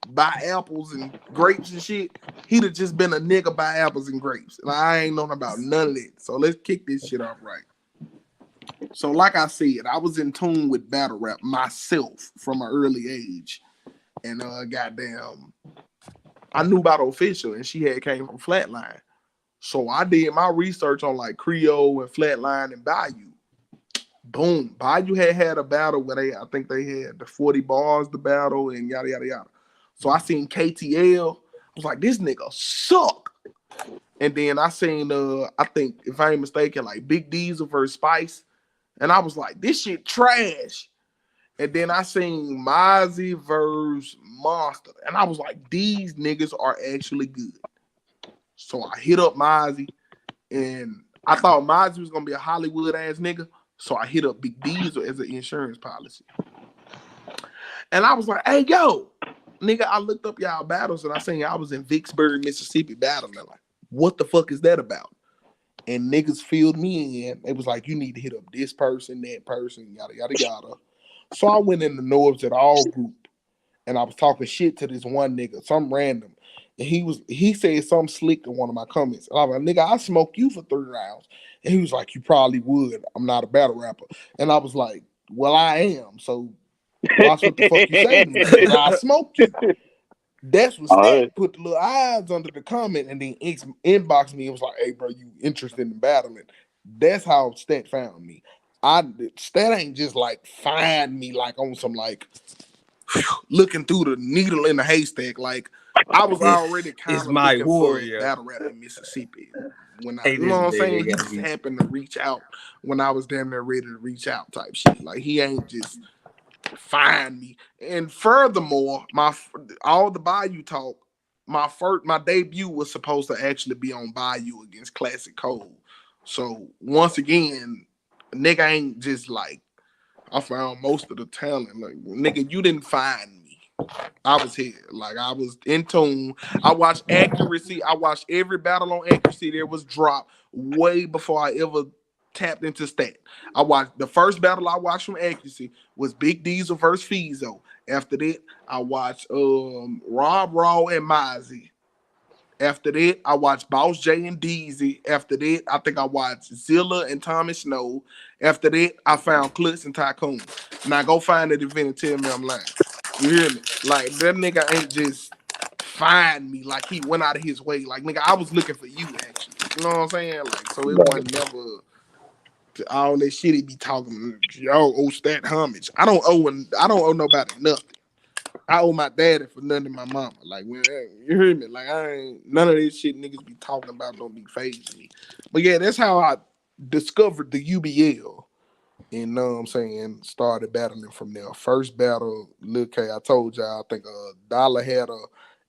buy apples and grapes and shit, he'd have just been a nigga buy apples and grapes. Like, I ain't known about none of that. So let's kick this shit off right. So like I said, I was in tune with battle rap myself from an early age. and goddamn, I knew about Official, and she had came from Flatline. So I did my research on like Creole and Flatline and Bayou. Boom, Bayou had a battle where I think they had the 40 bars, the battle, and yada yada yada. So I seen KTL. I was like, this nigga suck. And then I seen I think if I ain't mistaken, like Big Diesel versus Spice, and I was like, this shit trash. And then I seen Mozzie versus Monster, and I was like, these niggas are actually good. So I hit up Mozzie, and I thought Mozzie was gonna be a Hollywood ass nigga. So I hit up Big Diesel as an insurance policy. And I was like, hey, yo, nigga, I looked up y'all battles and I seen y'all was in Vicksburg, Mississippi battling. Like, what the fuck is that about? And niggas filled me in. It was like, you need to hit up this person, that person, yada, yada, yada. So I went in the Norbs at all group and I was talking shit to this one nigga, some random. And he said something slick in one of my comments. And I was like, nigga, I smoke you for 3 rounds. And he was like, you probably would. I'm not a battle rapper. And I was like, well, I am. So watch what the fuck you say to me, because I smoke you. That's what Stat put the little eyes under the comment and then inboxed me and was like, hey, bro, you interested in battling? That's how Stat found me. Stat ain't just like find me like on some like looking through the needle in the haystack. Like I was already kind of looking for a battle rap in Mississippi. When I, you know what I'm saying? He just happened to reach out when I was damn near ready to reach out type shit. Like he ain't just find me. And furthermore, all the Bayou talk, my debut was supposed to actually be on Bayou against Classic Cole. So once again, nigga ain't just like I found most of the talent. Like nigga, you didn't find me. I was here. Like I was in tune. I watched Accuracy. I watched every battle on Accuracy there was dropped way before I ever tapped into Stat. I watched the first battle I watched from Accuracy was Big Diesel versus Fizo. After that, I watched Rob Raw and Mozzie. After that, I watched Boss J and Deezy. After that, I think I watched Zilla and Tommy Snow. After that, I found Klutz and Tycoon. Now go find that event and tell me I'm lying. You hear me? Like that nigga ain't just find me like he went out of his way. Like nigga, I was looking for you actually. You know what I'm saying? Like so it wasn't never all that shit he be talking. Yo, owe Stat homage. I don't owe nobody nothing. I owe my daddy for nothing to my mama. Like when you hear me, like I ain't none of this shit niggas be talking about don't be phasing me. But yeah, that's how I discovered the UBL. You know what I'm saying? Started battling from there. First battle, Lil K. I told y'all, I think Dollar had a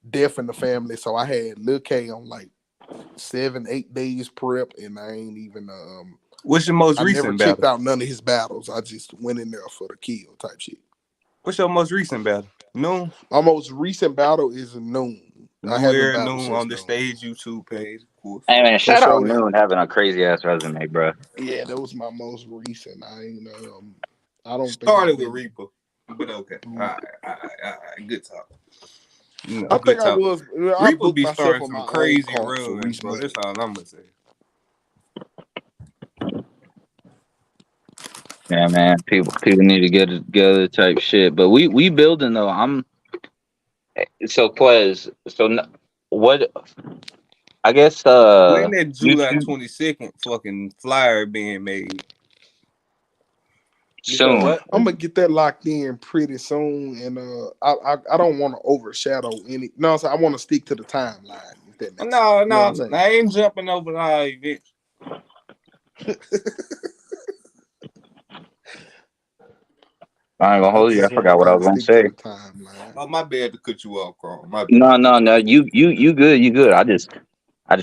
death in the family, so I had Lil K on like 7-8 days prep, and I ain't even What's your most recent never battle? checked out none of his battles. I just went in there for the kill type shit. What's your most recent battle? Noon? My most recent battle is Noon. I haven't battled Noon since on the Noon. Stage YouTube page, of course. Hey man, shout out sure, yeah. Noon having a crazy ass resume, bro. Yeah, that was my most recent. I ain't I don't Started think with Reaper, but okay. All right. Good talk. You know, I think talk. I was. I Reaper booked be myself starting on some my crazy own card for runs, Reese bro. Money. That's all I'm gonna say. Yeah, man. People need to get it together type shit. But we building though. So Quez. What? I guess When that July YouTube 22nd fucking flyer being made? You said soon. what? I'm gonna get that locked in pretty soon, and I don't want to overshadow any. No, I want to stick to the timeline. If that makes sense. You know what I'm saying? I ain't jumping over the events. I ain't gonna hold you. I forgot what I was gonna say. Oh, my bad to cut you off, Carl. My bad. No. You good. I just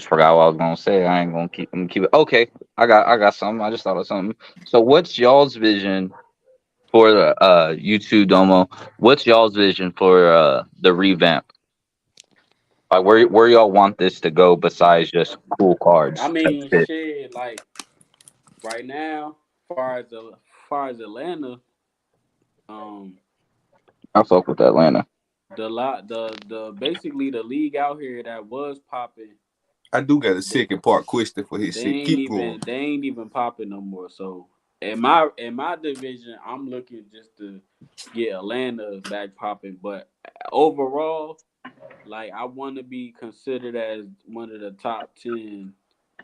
forgot what I was gonna say. I ain't gonna keep. I'm gonna keep it. Okay, I got something. I just thought of something. So, what's y'all's vision for the YouTube Domo? What's y'all's vision for the revamp? Like, where y'all want this to go besides just cool cards? I mean, shit. Like right now, far as Atlanta, I fuck with Atlanta. the basically the league out here that was popping. I do got a second part question for his They shit. ain't Keep even going. they ain't even popping no more. So in my division, I'm looking just to get Atlanta back popping. But overall, like I want to be considered as one of the top 10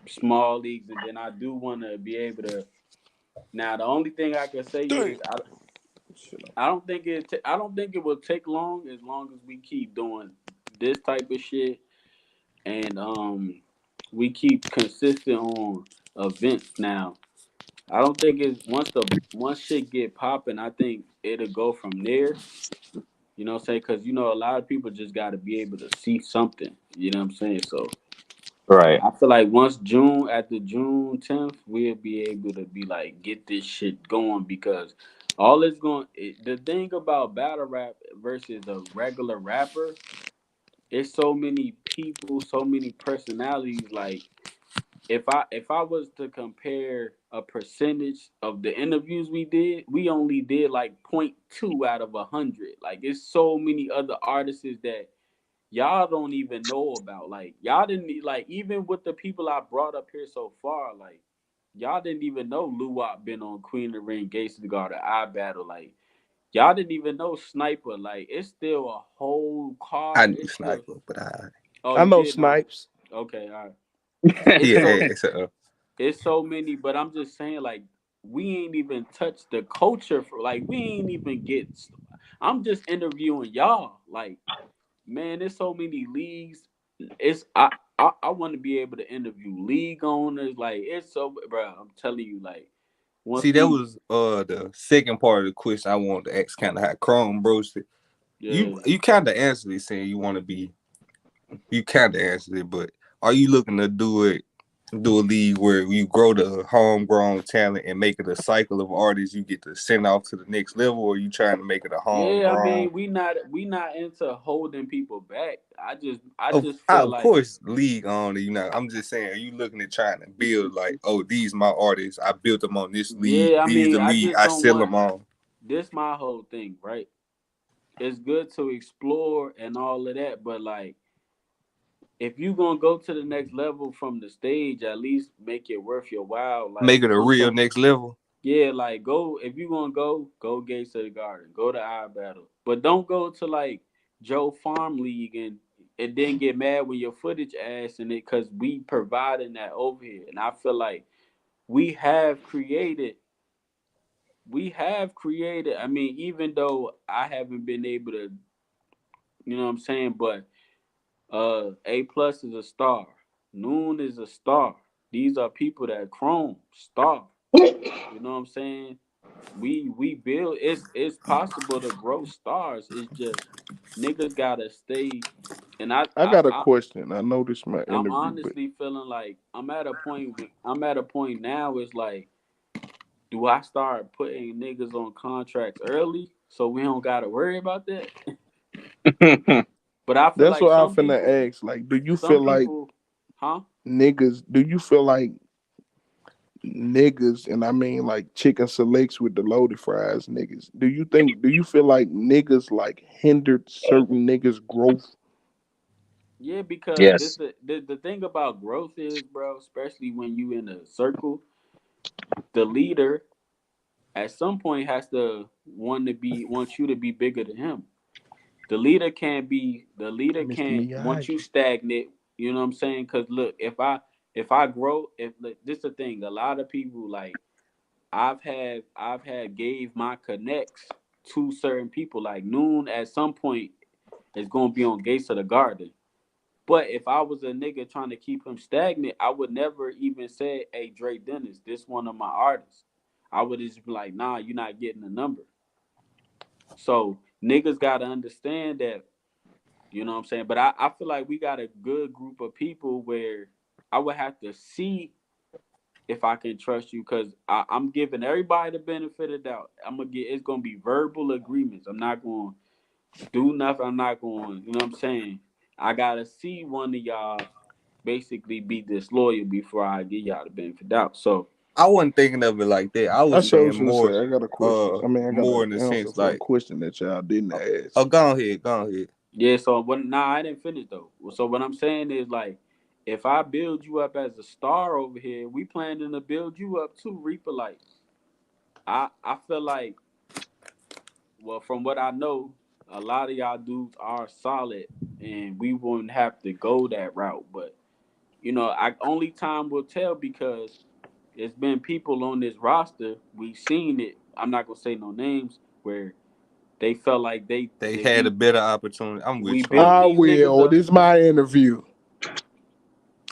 small leagues, and then I do want to be able to. Now, the only thing I can say is I don't think it will take long as we keep doing this type of shit and we keep consistent on events. Now, I don't think it's once shit get popping, I think it'll go from there. You know what I'm saying? Because a lot of people just got to be able to see something. You know what I'm saying? So Right. I feel like once June after June 10th, we'll be able to be like get this shit going because all it's going. The thing about battle rap versus a regular rapper, it's so many people, so many personalities. Like if I was to compare a percentage of the interviews we only did like point 0.2 out of 100. Like it's so many other artists that y'all don't even know about. Like y'all didn't like even with the people I brought up here so far. Like y'all didn't even know Luwak been on Queen of the Ring, Gates of the Guard, I Battle. Like y'all didn't even know Sniper. Like it's still a whole I card. knew It's still. Sniper, but Oh, I you know did know. Snipes. Okay, all right. It's so yeah, so it's so many, but I'm just saying like we ain't even touched the culture for like we ain't even get. I'm just interviewing y'all. Like man, there's so many leagues. It's I want to be able to interview league owners. Like it's so, bro. I'm telling you, like once see that we, was the second part of the question I wanted to ask, kind of how Chrome broached it. yeah, You kind of answered it, saying you want to be. You kind of answered it, but are you looking to do a league where you grow the homegrown talent and make it a cycle of artists you get to send off to the next level, or are you trying to make it a yeah. I homegrown? mean, we not into holding people back. I just feel Of like course, league on you know. I'm just saying, are you looking at trying to build like, oh, these my artists. I built them on this league. yeah. I These the mean, I league. just I don't sell want them on. this. My whole thing, right? It's good to explore and all of that, but like if you gonna go to the next level from the stage, at least make it worth your while. Like Make it you a know what I'm real saying? next level. Yeah, like go if you gonna go Gates of the Garden, go to I Battle, but don't go to like Joe Farm League and then get mad when your footage ass in it because we providing that over here. And I feel like we have created, I mean, even though I haven't been able to, you know what I'm saying, but A plus is a star, Noon is a star. These are people that Chrome star. You know what I'm saying? We build it's possible to grow stars. It's just niggas gotta stay and I got a question. I know this my I'm interview, but honestly feeling like I'm at a point now it's like do I start putting niggas on contracts early so we don't gotta worry about that? But I feel that's like what I finna ask. Like, do you some feel like people, huh? niggas? Do you feel like niggas, and I mean like chicken selects with the loaded fries, niggas? Do you think? Do you feel like niggas like hindered certain niggas' growth? Yeah, because Yes. the thing about growth is, bro, especially when you in a circle, the leader at some point has to want you to be bigger than him. The leader Mr. can't want you Miyagi. stagnant. You know what I'm saying? Because look, if I grow, if like, this the thing, a lot of people like I've had gave my connects to certain people. Like Noon at some point is gonna be on Gates of the Garden. But if I was a nigga trying to keep him stagnant, I would never even say, "Hey, Dre Dennis, this one of my artists." I would just be like, "Nah, you're not getting the number." So niggas gotta understand that, you know what I'm saying? But I feel like we got a good group of people where I would have to see if I can trust you because I'm giving everybody the benefit of the doubt. It's gonna be verbal agreements. I'm not gonna do nothing. I'm not going, you know what I'm saying? I gotta see one of y'all basically be disloyal before I give y'all the benefit of the doubt. So I wasn't thinking of it like that. I I was sure saying was gonna say I got a question. I mean, I got more an in the answer sense for a like, question that y'all didn't ask. oh, go ahead. yeah, so when I didn't finish though. So what I'm saying is like if I build you up as a star over here, we planning to build you up too, Reaper like. I feel like, well, from what I know, a lot of y'all dudes are solid, and we wouldn't have to go that route. But I only time will tell because there's been people on this roster. We've seen it. I'm not gonna say no names where they felt like They that had a better opportunity. I'm with we you on built that. I these niggas will. up. This is my interview.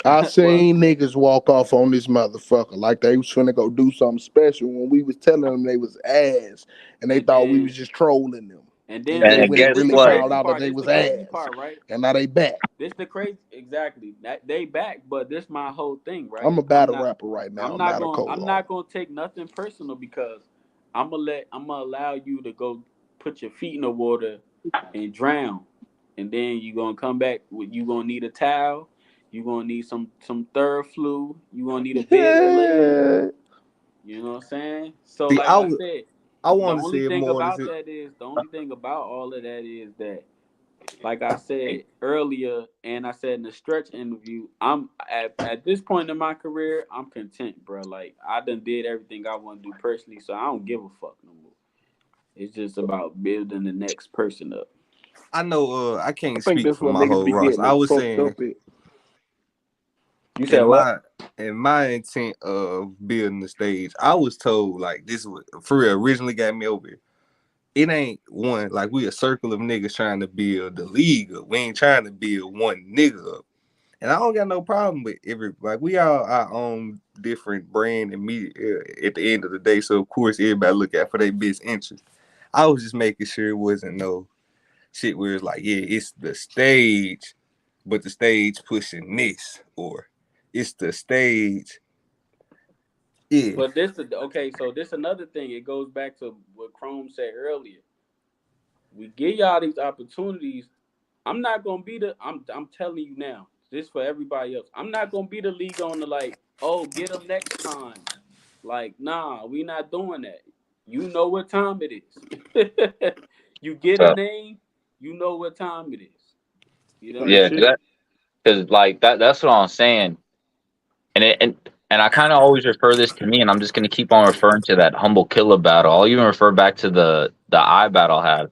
I Well, seen niggas walk off on this motherfucker like they was finna go do something special when we was telling them they was ass and they and thought we then was just trolling them. and And then then And when it guess this really the what? found crazy out that part. they This was the crazy ass, part, right? and now they back. This the crazy exactly. That they back, but this my whole thing, I'm right? a battle rapper right now, not a I'm co-owner. not gonna take nothing personal because I'm gonna allow you to go put your feet in the water and drown, and then you gonna come back with you gonna need a towel, you gonna need some third flu, you gonna need a bed to lay in. Yeah. You know what I'm saying? So See, like I said, I the want to only say it thing more. about that is the only thing about all of that is that, like I said earlier, and I said in the stretch interview, I'm at this point in my career, I'm content, bro. Like I done did everything I want to do personally, so I don't give a fuck no more. It's just about building the next person up. I know. I I can't think speak that's for what my niggas whole be roster. getting I it was fucked saying up at. You said in what? my intent of building the stage, I was told like this was for real. Originally got me over here. It ain't one like we a circle of niggas trying to build the league up. We ain't trying to build one nigga up. And I don't got no problem with every like we all our own different brand and media at the end of the day. So of course everybody look out for their best interest. I was just making sure it wasn't no shit where it's like, yeah, it's the stage, but the stage pushing this, or it's the stage. Yeah. But this is okay. So this another thing. It goes back to what Chrome said earlier. We give y'all these opportunities. I'm not gonna be the. I'm telling you now. This for everybody else. I'm not gonna be the league on the like. Oh, get them next time. Like, nah, we not doing that. You know what time it is. You get a So name. You know what time it is. You know what I'm Type yeah, saying? shit. because like that's what I'm saying. And I kind of always refer this to me, and I'm just gonna keep on referring to that humble killer battle. I'll even refer back to the I battle I had.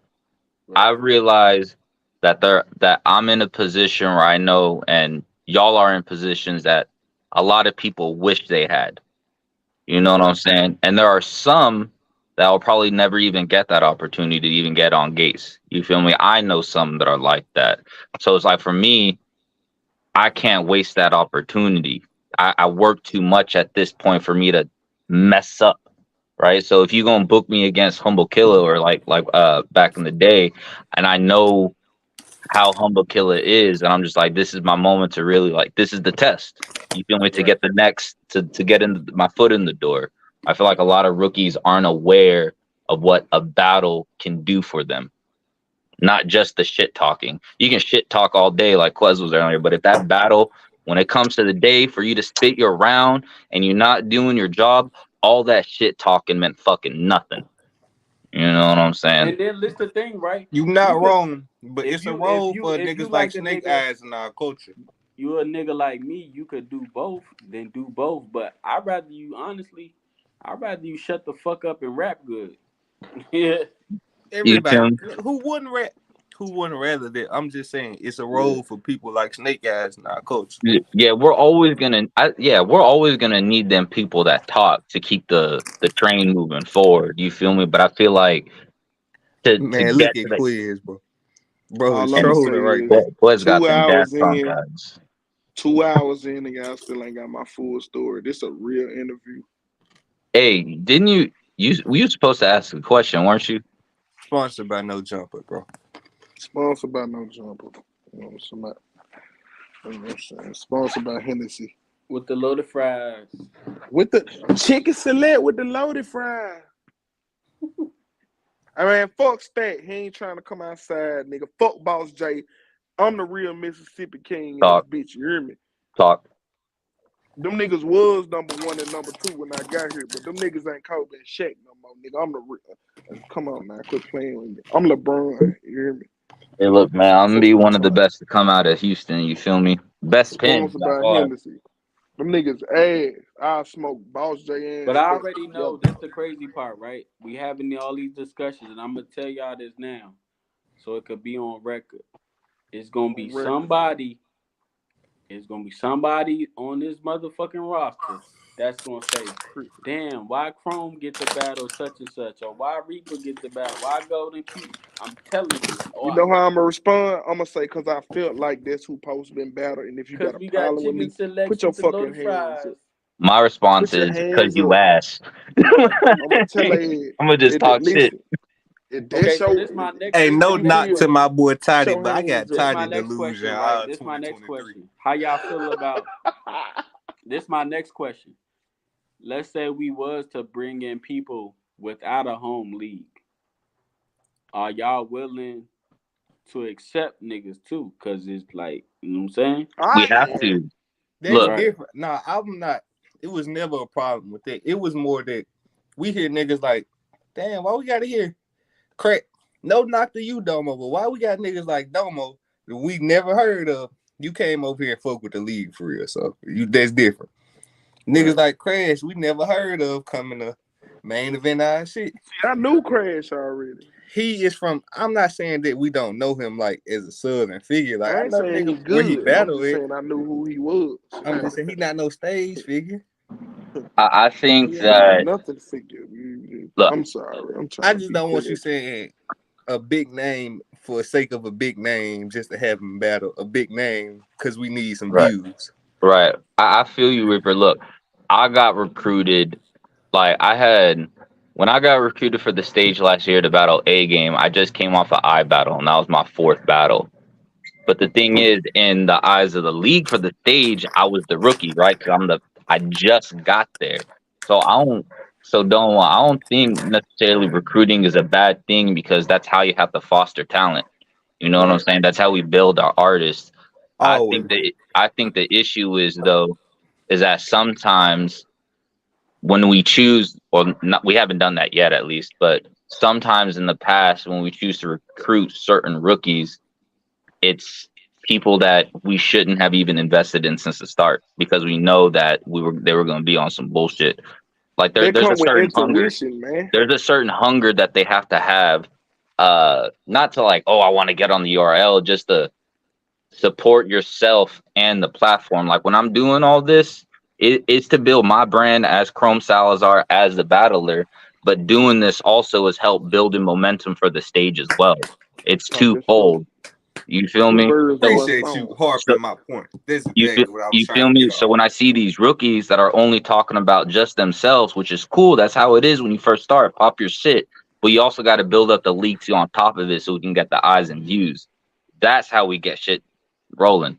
I Right. realize that I'm in a position where I know, and y'all are in positions that a lot of people wish they had. You know what I'm saying? And there are some that will probably never even get that opportunity to even get on gates. You feel me? I know some that are like that. So it's like for me, I can't waste that opportunity. I work too much at this point for me to mess up. Right. So if you're gonna book me against Humble Killer or like back in the day, and I know how Humble Killer is, and I'm just like, this is my moment to really like this is the test. You feel me? To Right. get the next to get in my foot in the door. I feel like a lot of rookies aren't aware of what a battle can do for them. Not just the shit talking. You can shit talk all day, like Quez was earlier, but if that battle, when it comes to the day for you to spit your round and you're not doing your job, all that shit talking meant fucking nothing. You know what I'm saying? And then list the thing, right? You You not could wrong, but it's a role for if you niggas like like a Snake nigga, Eyes in our culture. you a nigga like me, you could do both, then do both. But I'd rather you honestly, I'd rather you shut the fuck up and rap good. Yeah. You Everybody feel me? who wouldn't rather that? I'm just saying it's a role for people like Snake Eyes in our culture. Yeah, we're always gonna need them people that talk to keep the train moving forward. You feel me? But I feel like to Man, look get at to the Quiz, bro. Bro is All I'm gonna say trolling right is now. Boys got two them gas hours pump in, guys. 2 hours in, and y'all still ain't got my full story. This a real interview. Hey, didn't you supposed to ask a question, weren't you? Sponsored by No Jumper, bro. Sponsored by No Jumper. You know, somebody, you know what I'm saying? Sponsored by Hennessy. With the loaded fries. With the chicken select with the loaded fries. I mean, fuck Stat. He ain't trying to come outside, nigga. Fuck Boss J. I'm the real Mississippi King in this Talk, bitch. You hear me? talk. Them niggas was #1 and #2 when I got here, but them niggas ain't Kobe and Shaq no more, nigga. I'm the real. Come on now, quit playing with me. I'm LeBron. You hear me? Hey, look, man, I'm gonna Fuck be you one of the talking. best to come out of Houston. You feel me? Best pin Sponsored by by far. Hennessy. Them niggas ass. I smoke Boss J and But I Spec already know together. this the crazy part, right? We having all these discussions, and I'm gonna tell y'all this now, so it could be on record. It's gonna be On record. somebody. It's gonna be somebody on this motherfucking roster that's gonna say, "Damn, why Chrome get the battle such and such, or why Reaper get the battle, why Golden Q?" I'm telling you, You know how I'm gonna respond? I'm gonna say because I felt like that's who post been battled, and if you got because a we got problem with chicken me, put your selection to fucking load the hands up. fries. My response Put your is because hands you up. asked. I'm gonna tell her. I'm gonna just talk shit. Listen, if that's Okay, so your, this my next. Hey, This no my next knock to question. my boy put Toddy, your but I got hands This up. my Toddy next delusion question, all right? This my next 2023. question. How y'all feel about this? My next question. Let's say we was to bring in people without a home league. Are y'all willing to accept niggas too? Cause it's like, you know what I'm saying? We I have am. to. That's Look, Right. different. Nah, I'm not. It was never a problem with that. It was more that we hear niggas like, damn, why we gotta hear crack? No knock to you, Domo, but why we got niggas like Domo that we never heard of? You came over here and fuck with the league for real, so that's different. Niggas Right. like Crash, we never heard of coming to main event our shit. See, I knew Crash already. He is from. I'm not saying that we don't know him like as a southern figure. Like I I ain't know the saying he nigga where he good. I'm battled just it. saying I knew who he was. I'm just saying he not no stage figure. I think He ain't that nothing figure. look, I'm sorry. I'm I trying to just be don't want you clear. saying a big name for the sake of a big name just to have him battle a big name because we need some right, views. right. I feel you, Ripper. Look, I got recruited. Like when I got recruited for the stage last year to battle A game, I just came off an I battle, and that was my fourth battle. But the thing is, in the eyes of the league for the stage, I was the rookie, right? Because I just got there. So I don't think necessarily recruiting is a bad thing because that's how you have to foster talent. You know what I'm Right. saying? That's how we build our artists. Always. I think the issue is that sometimes when we choose, or not, we haven't done that yet at least, but sometimes in the past when we choose to recruit certain rookies, it's people that we shouldn't have even invested in since the start because we know that they were going to be on some bullshit. Like That there's a come with certain hunger. intuition, man. There's a certain hunger that they have to have, not to like, oh, I want to get on the URL, just to support yourself and the platform. Like when I'm doing all this, it's to build my brand as Chrome Salazar as the battler, but doing this also has helped building momentum for the stage as well. It's Oh, that's true. twofold. You feel Two me? birds with So, one Appreciate you stone. so harping my point. That's you feel exactly what I was you trying feel to me? get So off. when I see these rookies that are only talking about just themselves, which is cool, that's how it is when you first start. Pop your shit, but you also got to build up the league too on top of it so we can get the eyes and views. That's how we get shit rolling.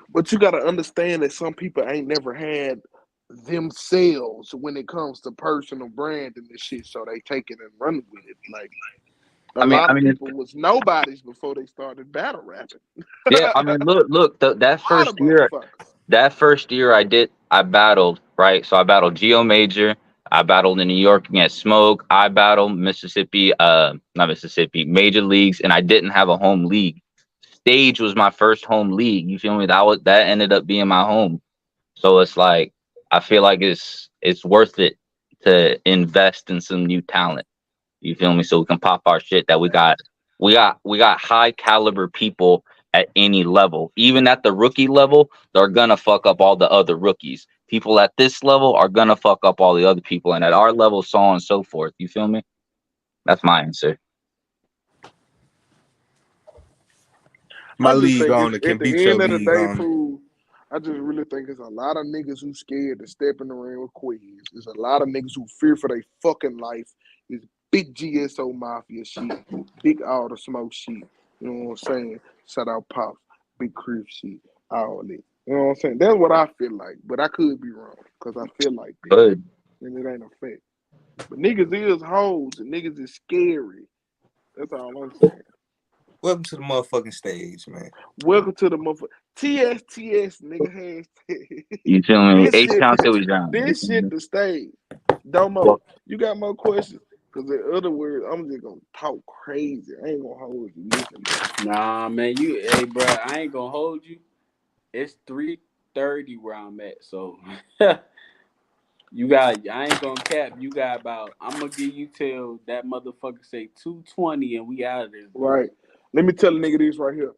But you gotta understand that some people ain't never had themselves when it comes to personal branding and shit, so they take it and run with it. Like a lot I of mean, people was nobodies before they started battle rapping. yeah. I mean, A look. lot of motherfuckers. That first year, I battled, right. So I battled Geo Major. I battled in New York against Smoke. I battled Mississippi, not Mississippi, major leagues, and I didn't have a home league. Stage was my first home league. You feel me? That ended up being my home. So it's like I feel like it's worth it to invest in some new talent. You feel me? So we can pop our shit that we got high caliber people at any level. Even at the rookie level, they're gonna fuck up all the other rookies. People at this level are gonna fuck up all the other people, and at our level, so on and so forth. You feel me? That's my answer. My I just league think owner it's can at beat the your end of the league day, owner. fool. I just really think it's a lot of niggas who scared to step in the ring with Quiz. There's a lot of niggas who fear for their fucking life. It's big GSO mafia shit, big all the smoke shit. You know what I'm saying? Shout out Pops, big crib shit, all that. You know what I'm saying? That's what I feel like, but I could be wrong because I feel like that, Good. and it ain't a fact. But niggas is hoes and niggas is scary. That's all I'm saying. Welcome to the motherfucking stage, man. Welcome to the motherfucker. TSTS, nigga, hashtag. You feel me? This H shit, count till we drown. You this feel shit me? the stage. Domo, Well, you got more questions? Because in other words, I'm just gonna talk crazy. I ain't gonna hold you. Listen, Nah, man, hey, bro, I ain't gonna hold you. It's 3:30 where I'm at, so You got. I ain't gonna cap. You got about. I'm gonna give you till that motherfucker say 220 and we out of this. Right. Let me tell a nigga this right here.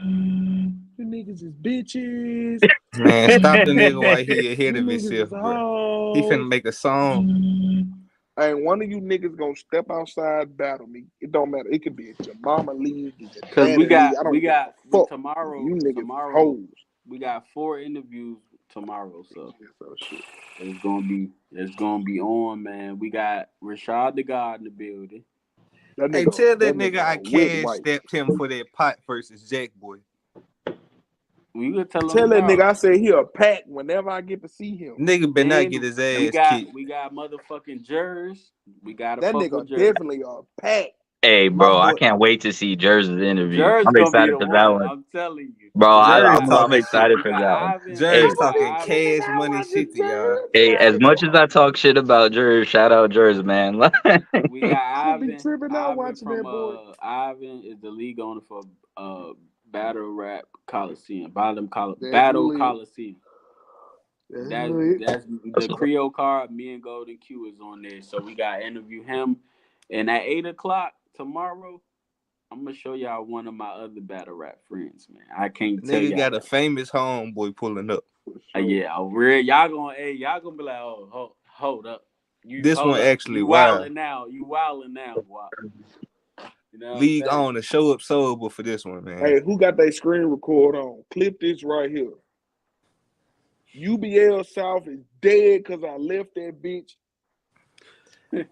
You niggas is bitches. Man, stop the nigga while he ahead You of niggas himself, is bro. He hoes. finna make a song. Ain't one of you niggas gonna step outside battle me. It don't matter. It could be at your mama league, at your Cause we daddy league. I don't give a fuck. tomorrow. You niggas Tomorrow hoes. we got 4 interviews tomorrow, so Shit. it's gonna be on, man. We got Rashad the God in the building. Hey, tell that nigga nigga I whip cash white. stepped him for that pot versus Jack Boy. We could tell Tell him that now. nigga I said he a pack whenever I get to see him. Nigga better not get his ass kicked. We got motherfucking Jers. We got to that fuck nigga with Jers. definitely a pack. Hey, bro, I can't wait to see Jersey's interview. Jers I'm gonna excited be the for that one. one. I'm telling you, Bro, I'm talking excited shit. for that one. Jerry's talking cash money shit to y'all. Hey, as much as I talk shit about Jersey, shout out Jersey, man. We got I'll be Ivan. tripping out watching from that boy. Ivan is the league owner for Battle Rap Coliseum, Battle lit. Coliseum. That's the Creole card. Me and Golden Q is on there, so we got to interview him. And at 8:00 tomorrow, I'm gonna show y'all one of my other battle rap friends, man. I can't tell y'all. Nigga got a famous homeboy pulling up. Yeah, real. Y'all gonna be like, oh, hold up. This one up. actually You wild. You wilding now, boy. You know league on to show up sober for this one, man. Hey, who got their screen record on? Clip this right here. UBL South is dead because I left that bitch.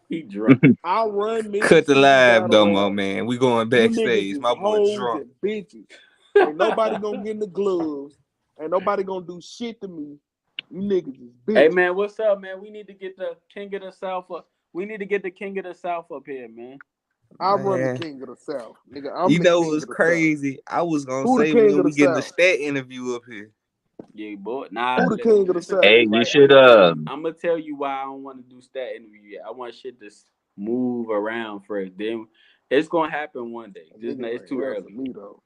He drunk. I run me. Cut the live, Domo, man. We going backstage. My boy drunk. And bitches. Ain't nobody gonna get in the gloves. Ain't nobody gonna do shit to me. You niggas is bitches. Hey man, what's up, man? We need to get the King of the South up. We need to get the King of the South up here, man. I run the King of the South, nigga. I'm you the know king what's of the crazy? South. I was gonna Who say the king when of we the get the South? stat interview up here. Yeah, boy. Nah. Who the king of the South? Hey, you should. I'm gonna tell you why I don't want to do stat interview yet. I want shit to move around first. Then it's gonna happen one day. Just it's too early. Me, though.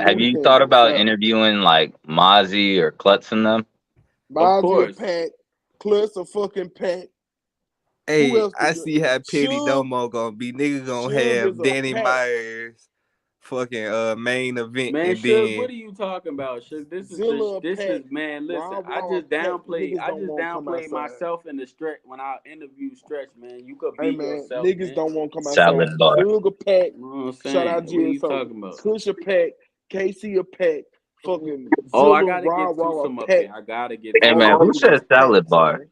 Have you thought about interviewing like Mozzie or Klutz and them? Mozzie a pack, Klutz a fucking pack. Hey, I see how petty Domo gonna be. Nigga gonna have Danny Myers fucking main event. Man, and Shug, then what are you talking about, Shug? This is man. Listen, I just downplayed myself in the stretch when I interviewed Stretch, man. You could be yourself. Niggas don't want to come Salad outside. bar. Sugar pack. You know what I'm saying? Shout out what are you talking about? Kush a pack. Casey a pack. Fucking I gotta get Twosome up here. I gotta get. Hey man, who said salad bar?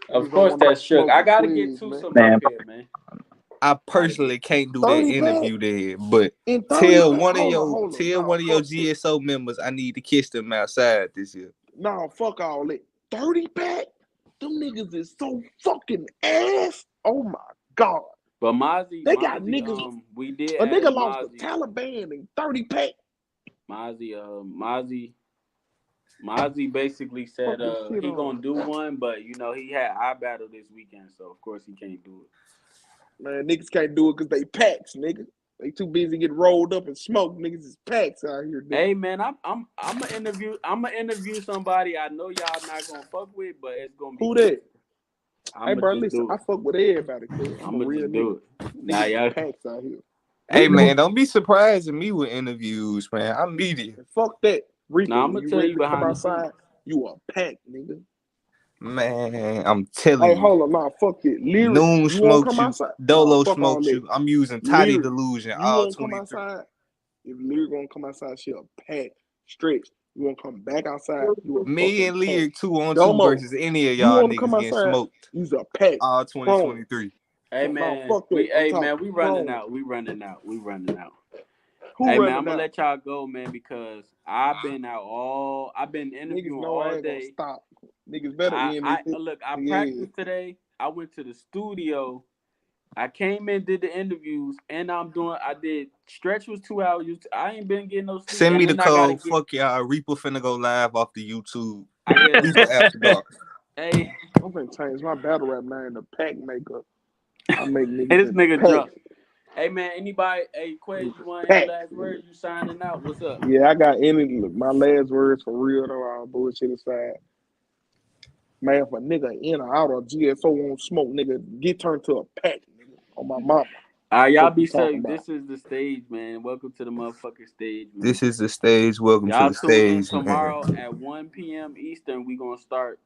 Of course, that's Shug. I gotta get Twosome up here, man. I personally can't do that interview there, but tell one of your GSO members I need to kiss them outside this year. Nah, fuck all that. 30 pack? Them niggas is so fucking ass. Oh my god. But Mozzie, they got niggas. We did. A nigga lost the Taliban in 30 pack. Mozzie basically said he gonna do one, but you know he had eye battle this weekend, so of course he can't do it. Man, niggas can't do it because they packs, nigga. They too busy getting rolled up and smoked. Niggas is packs out here. Nigga. Hey man, I'm gonna interview somebody I know y'all not gonna fuck with, but it's gonna be who that? Hey bro, listen, I fuck with everybody. I'm a real nigga. Nah, y'all packs out here. Hey man, don't be surprising me with interviews, man. I'm media. Fuck that. Reaper, I'm gonna tell you behind the scenes. You a pack, nigga. Man, I'm telling you. Hey, hold on, nah, fuck it. Lyric, Noon smoked you, Dolo smoked you. I'm using Toddy Delusion all 23. If Lyric gonna come outside, she a pack. Stretch. You wanna come back outside? Me and Lyric 2-on-2 versus any of y'all niggas getting smoked. You's a pack. All 2023. Hey man, we running out. We running out. Hey man, I'm gonna let y'all go, man, because I've been interviewing all day. Stop. Niggas better end it. Look, I practiced today. I went to the studio. I came in, did the interviews, and I did Stretch was 2 hours. I ain't been getting no sleep. Send me the code. Fuck y'all. Reaper finna go live off the YouTube. Reaper After Dark. Hey, I'm gonna change my battle rap name to Pack Maker. I make niggas. Hey, this nigga drunk. Hey man, anybody? Hey, Quez, you want any last words? You signing out? What's up? Yeah, I got my last words for real though. All bullshit aside. Man, if a nigga in or out of GSO on smoke, nigga, get turned to a pack, nigga, on my mama. Y'all What you be talking safe. about? This is the stage, man. Welcome to the motherfucking stage, man. This is the stage. Welcome Y'all to the tune in stage, man. tomorrow at 1 p.m. Eastern. We gonna start.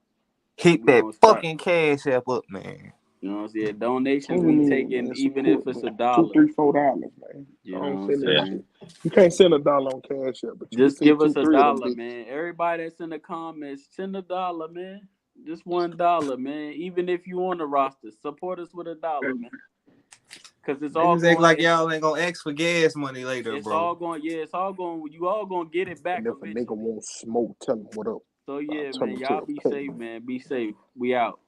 Hit We that gonna start. fucking cash app up, man. You know what I'm saying? Donations Tune we in, taking, man. even if Support, it's man. $1. $2, $3, $4, man. You I know don't what I'm send that Yeah. saying? shit. You can't send $1 on Cash App, but you Just can send give us $2, $3 of them $1, bitches. man. Everybody that's in the comments, send $1, man. Just $1, man. Even if you on the roster, support us with $1, man. Cause it's all Niggas act going. like y'all ain't gonna ask for gas money later, It's bro. all going. Yeah, it's all going. You all gonna get it back And if a nigga eventually. won't smoke, tell him what up. So yeah, I'll turn man. him to Y'all a be pack, safe, man. man. Be safe. We out.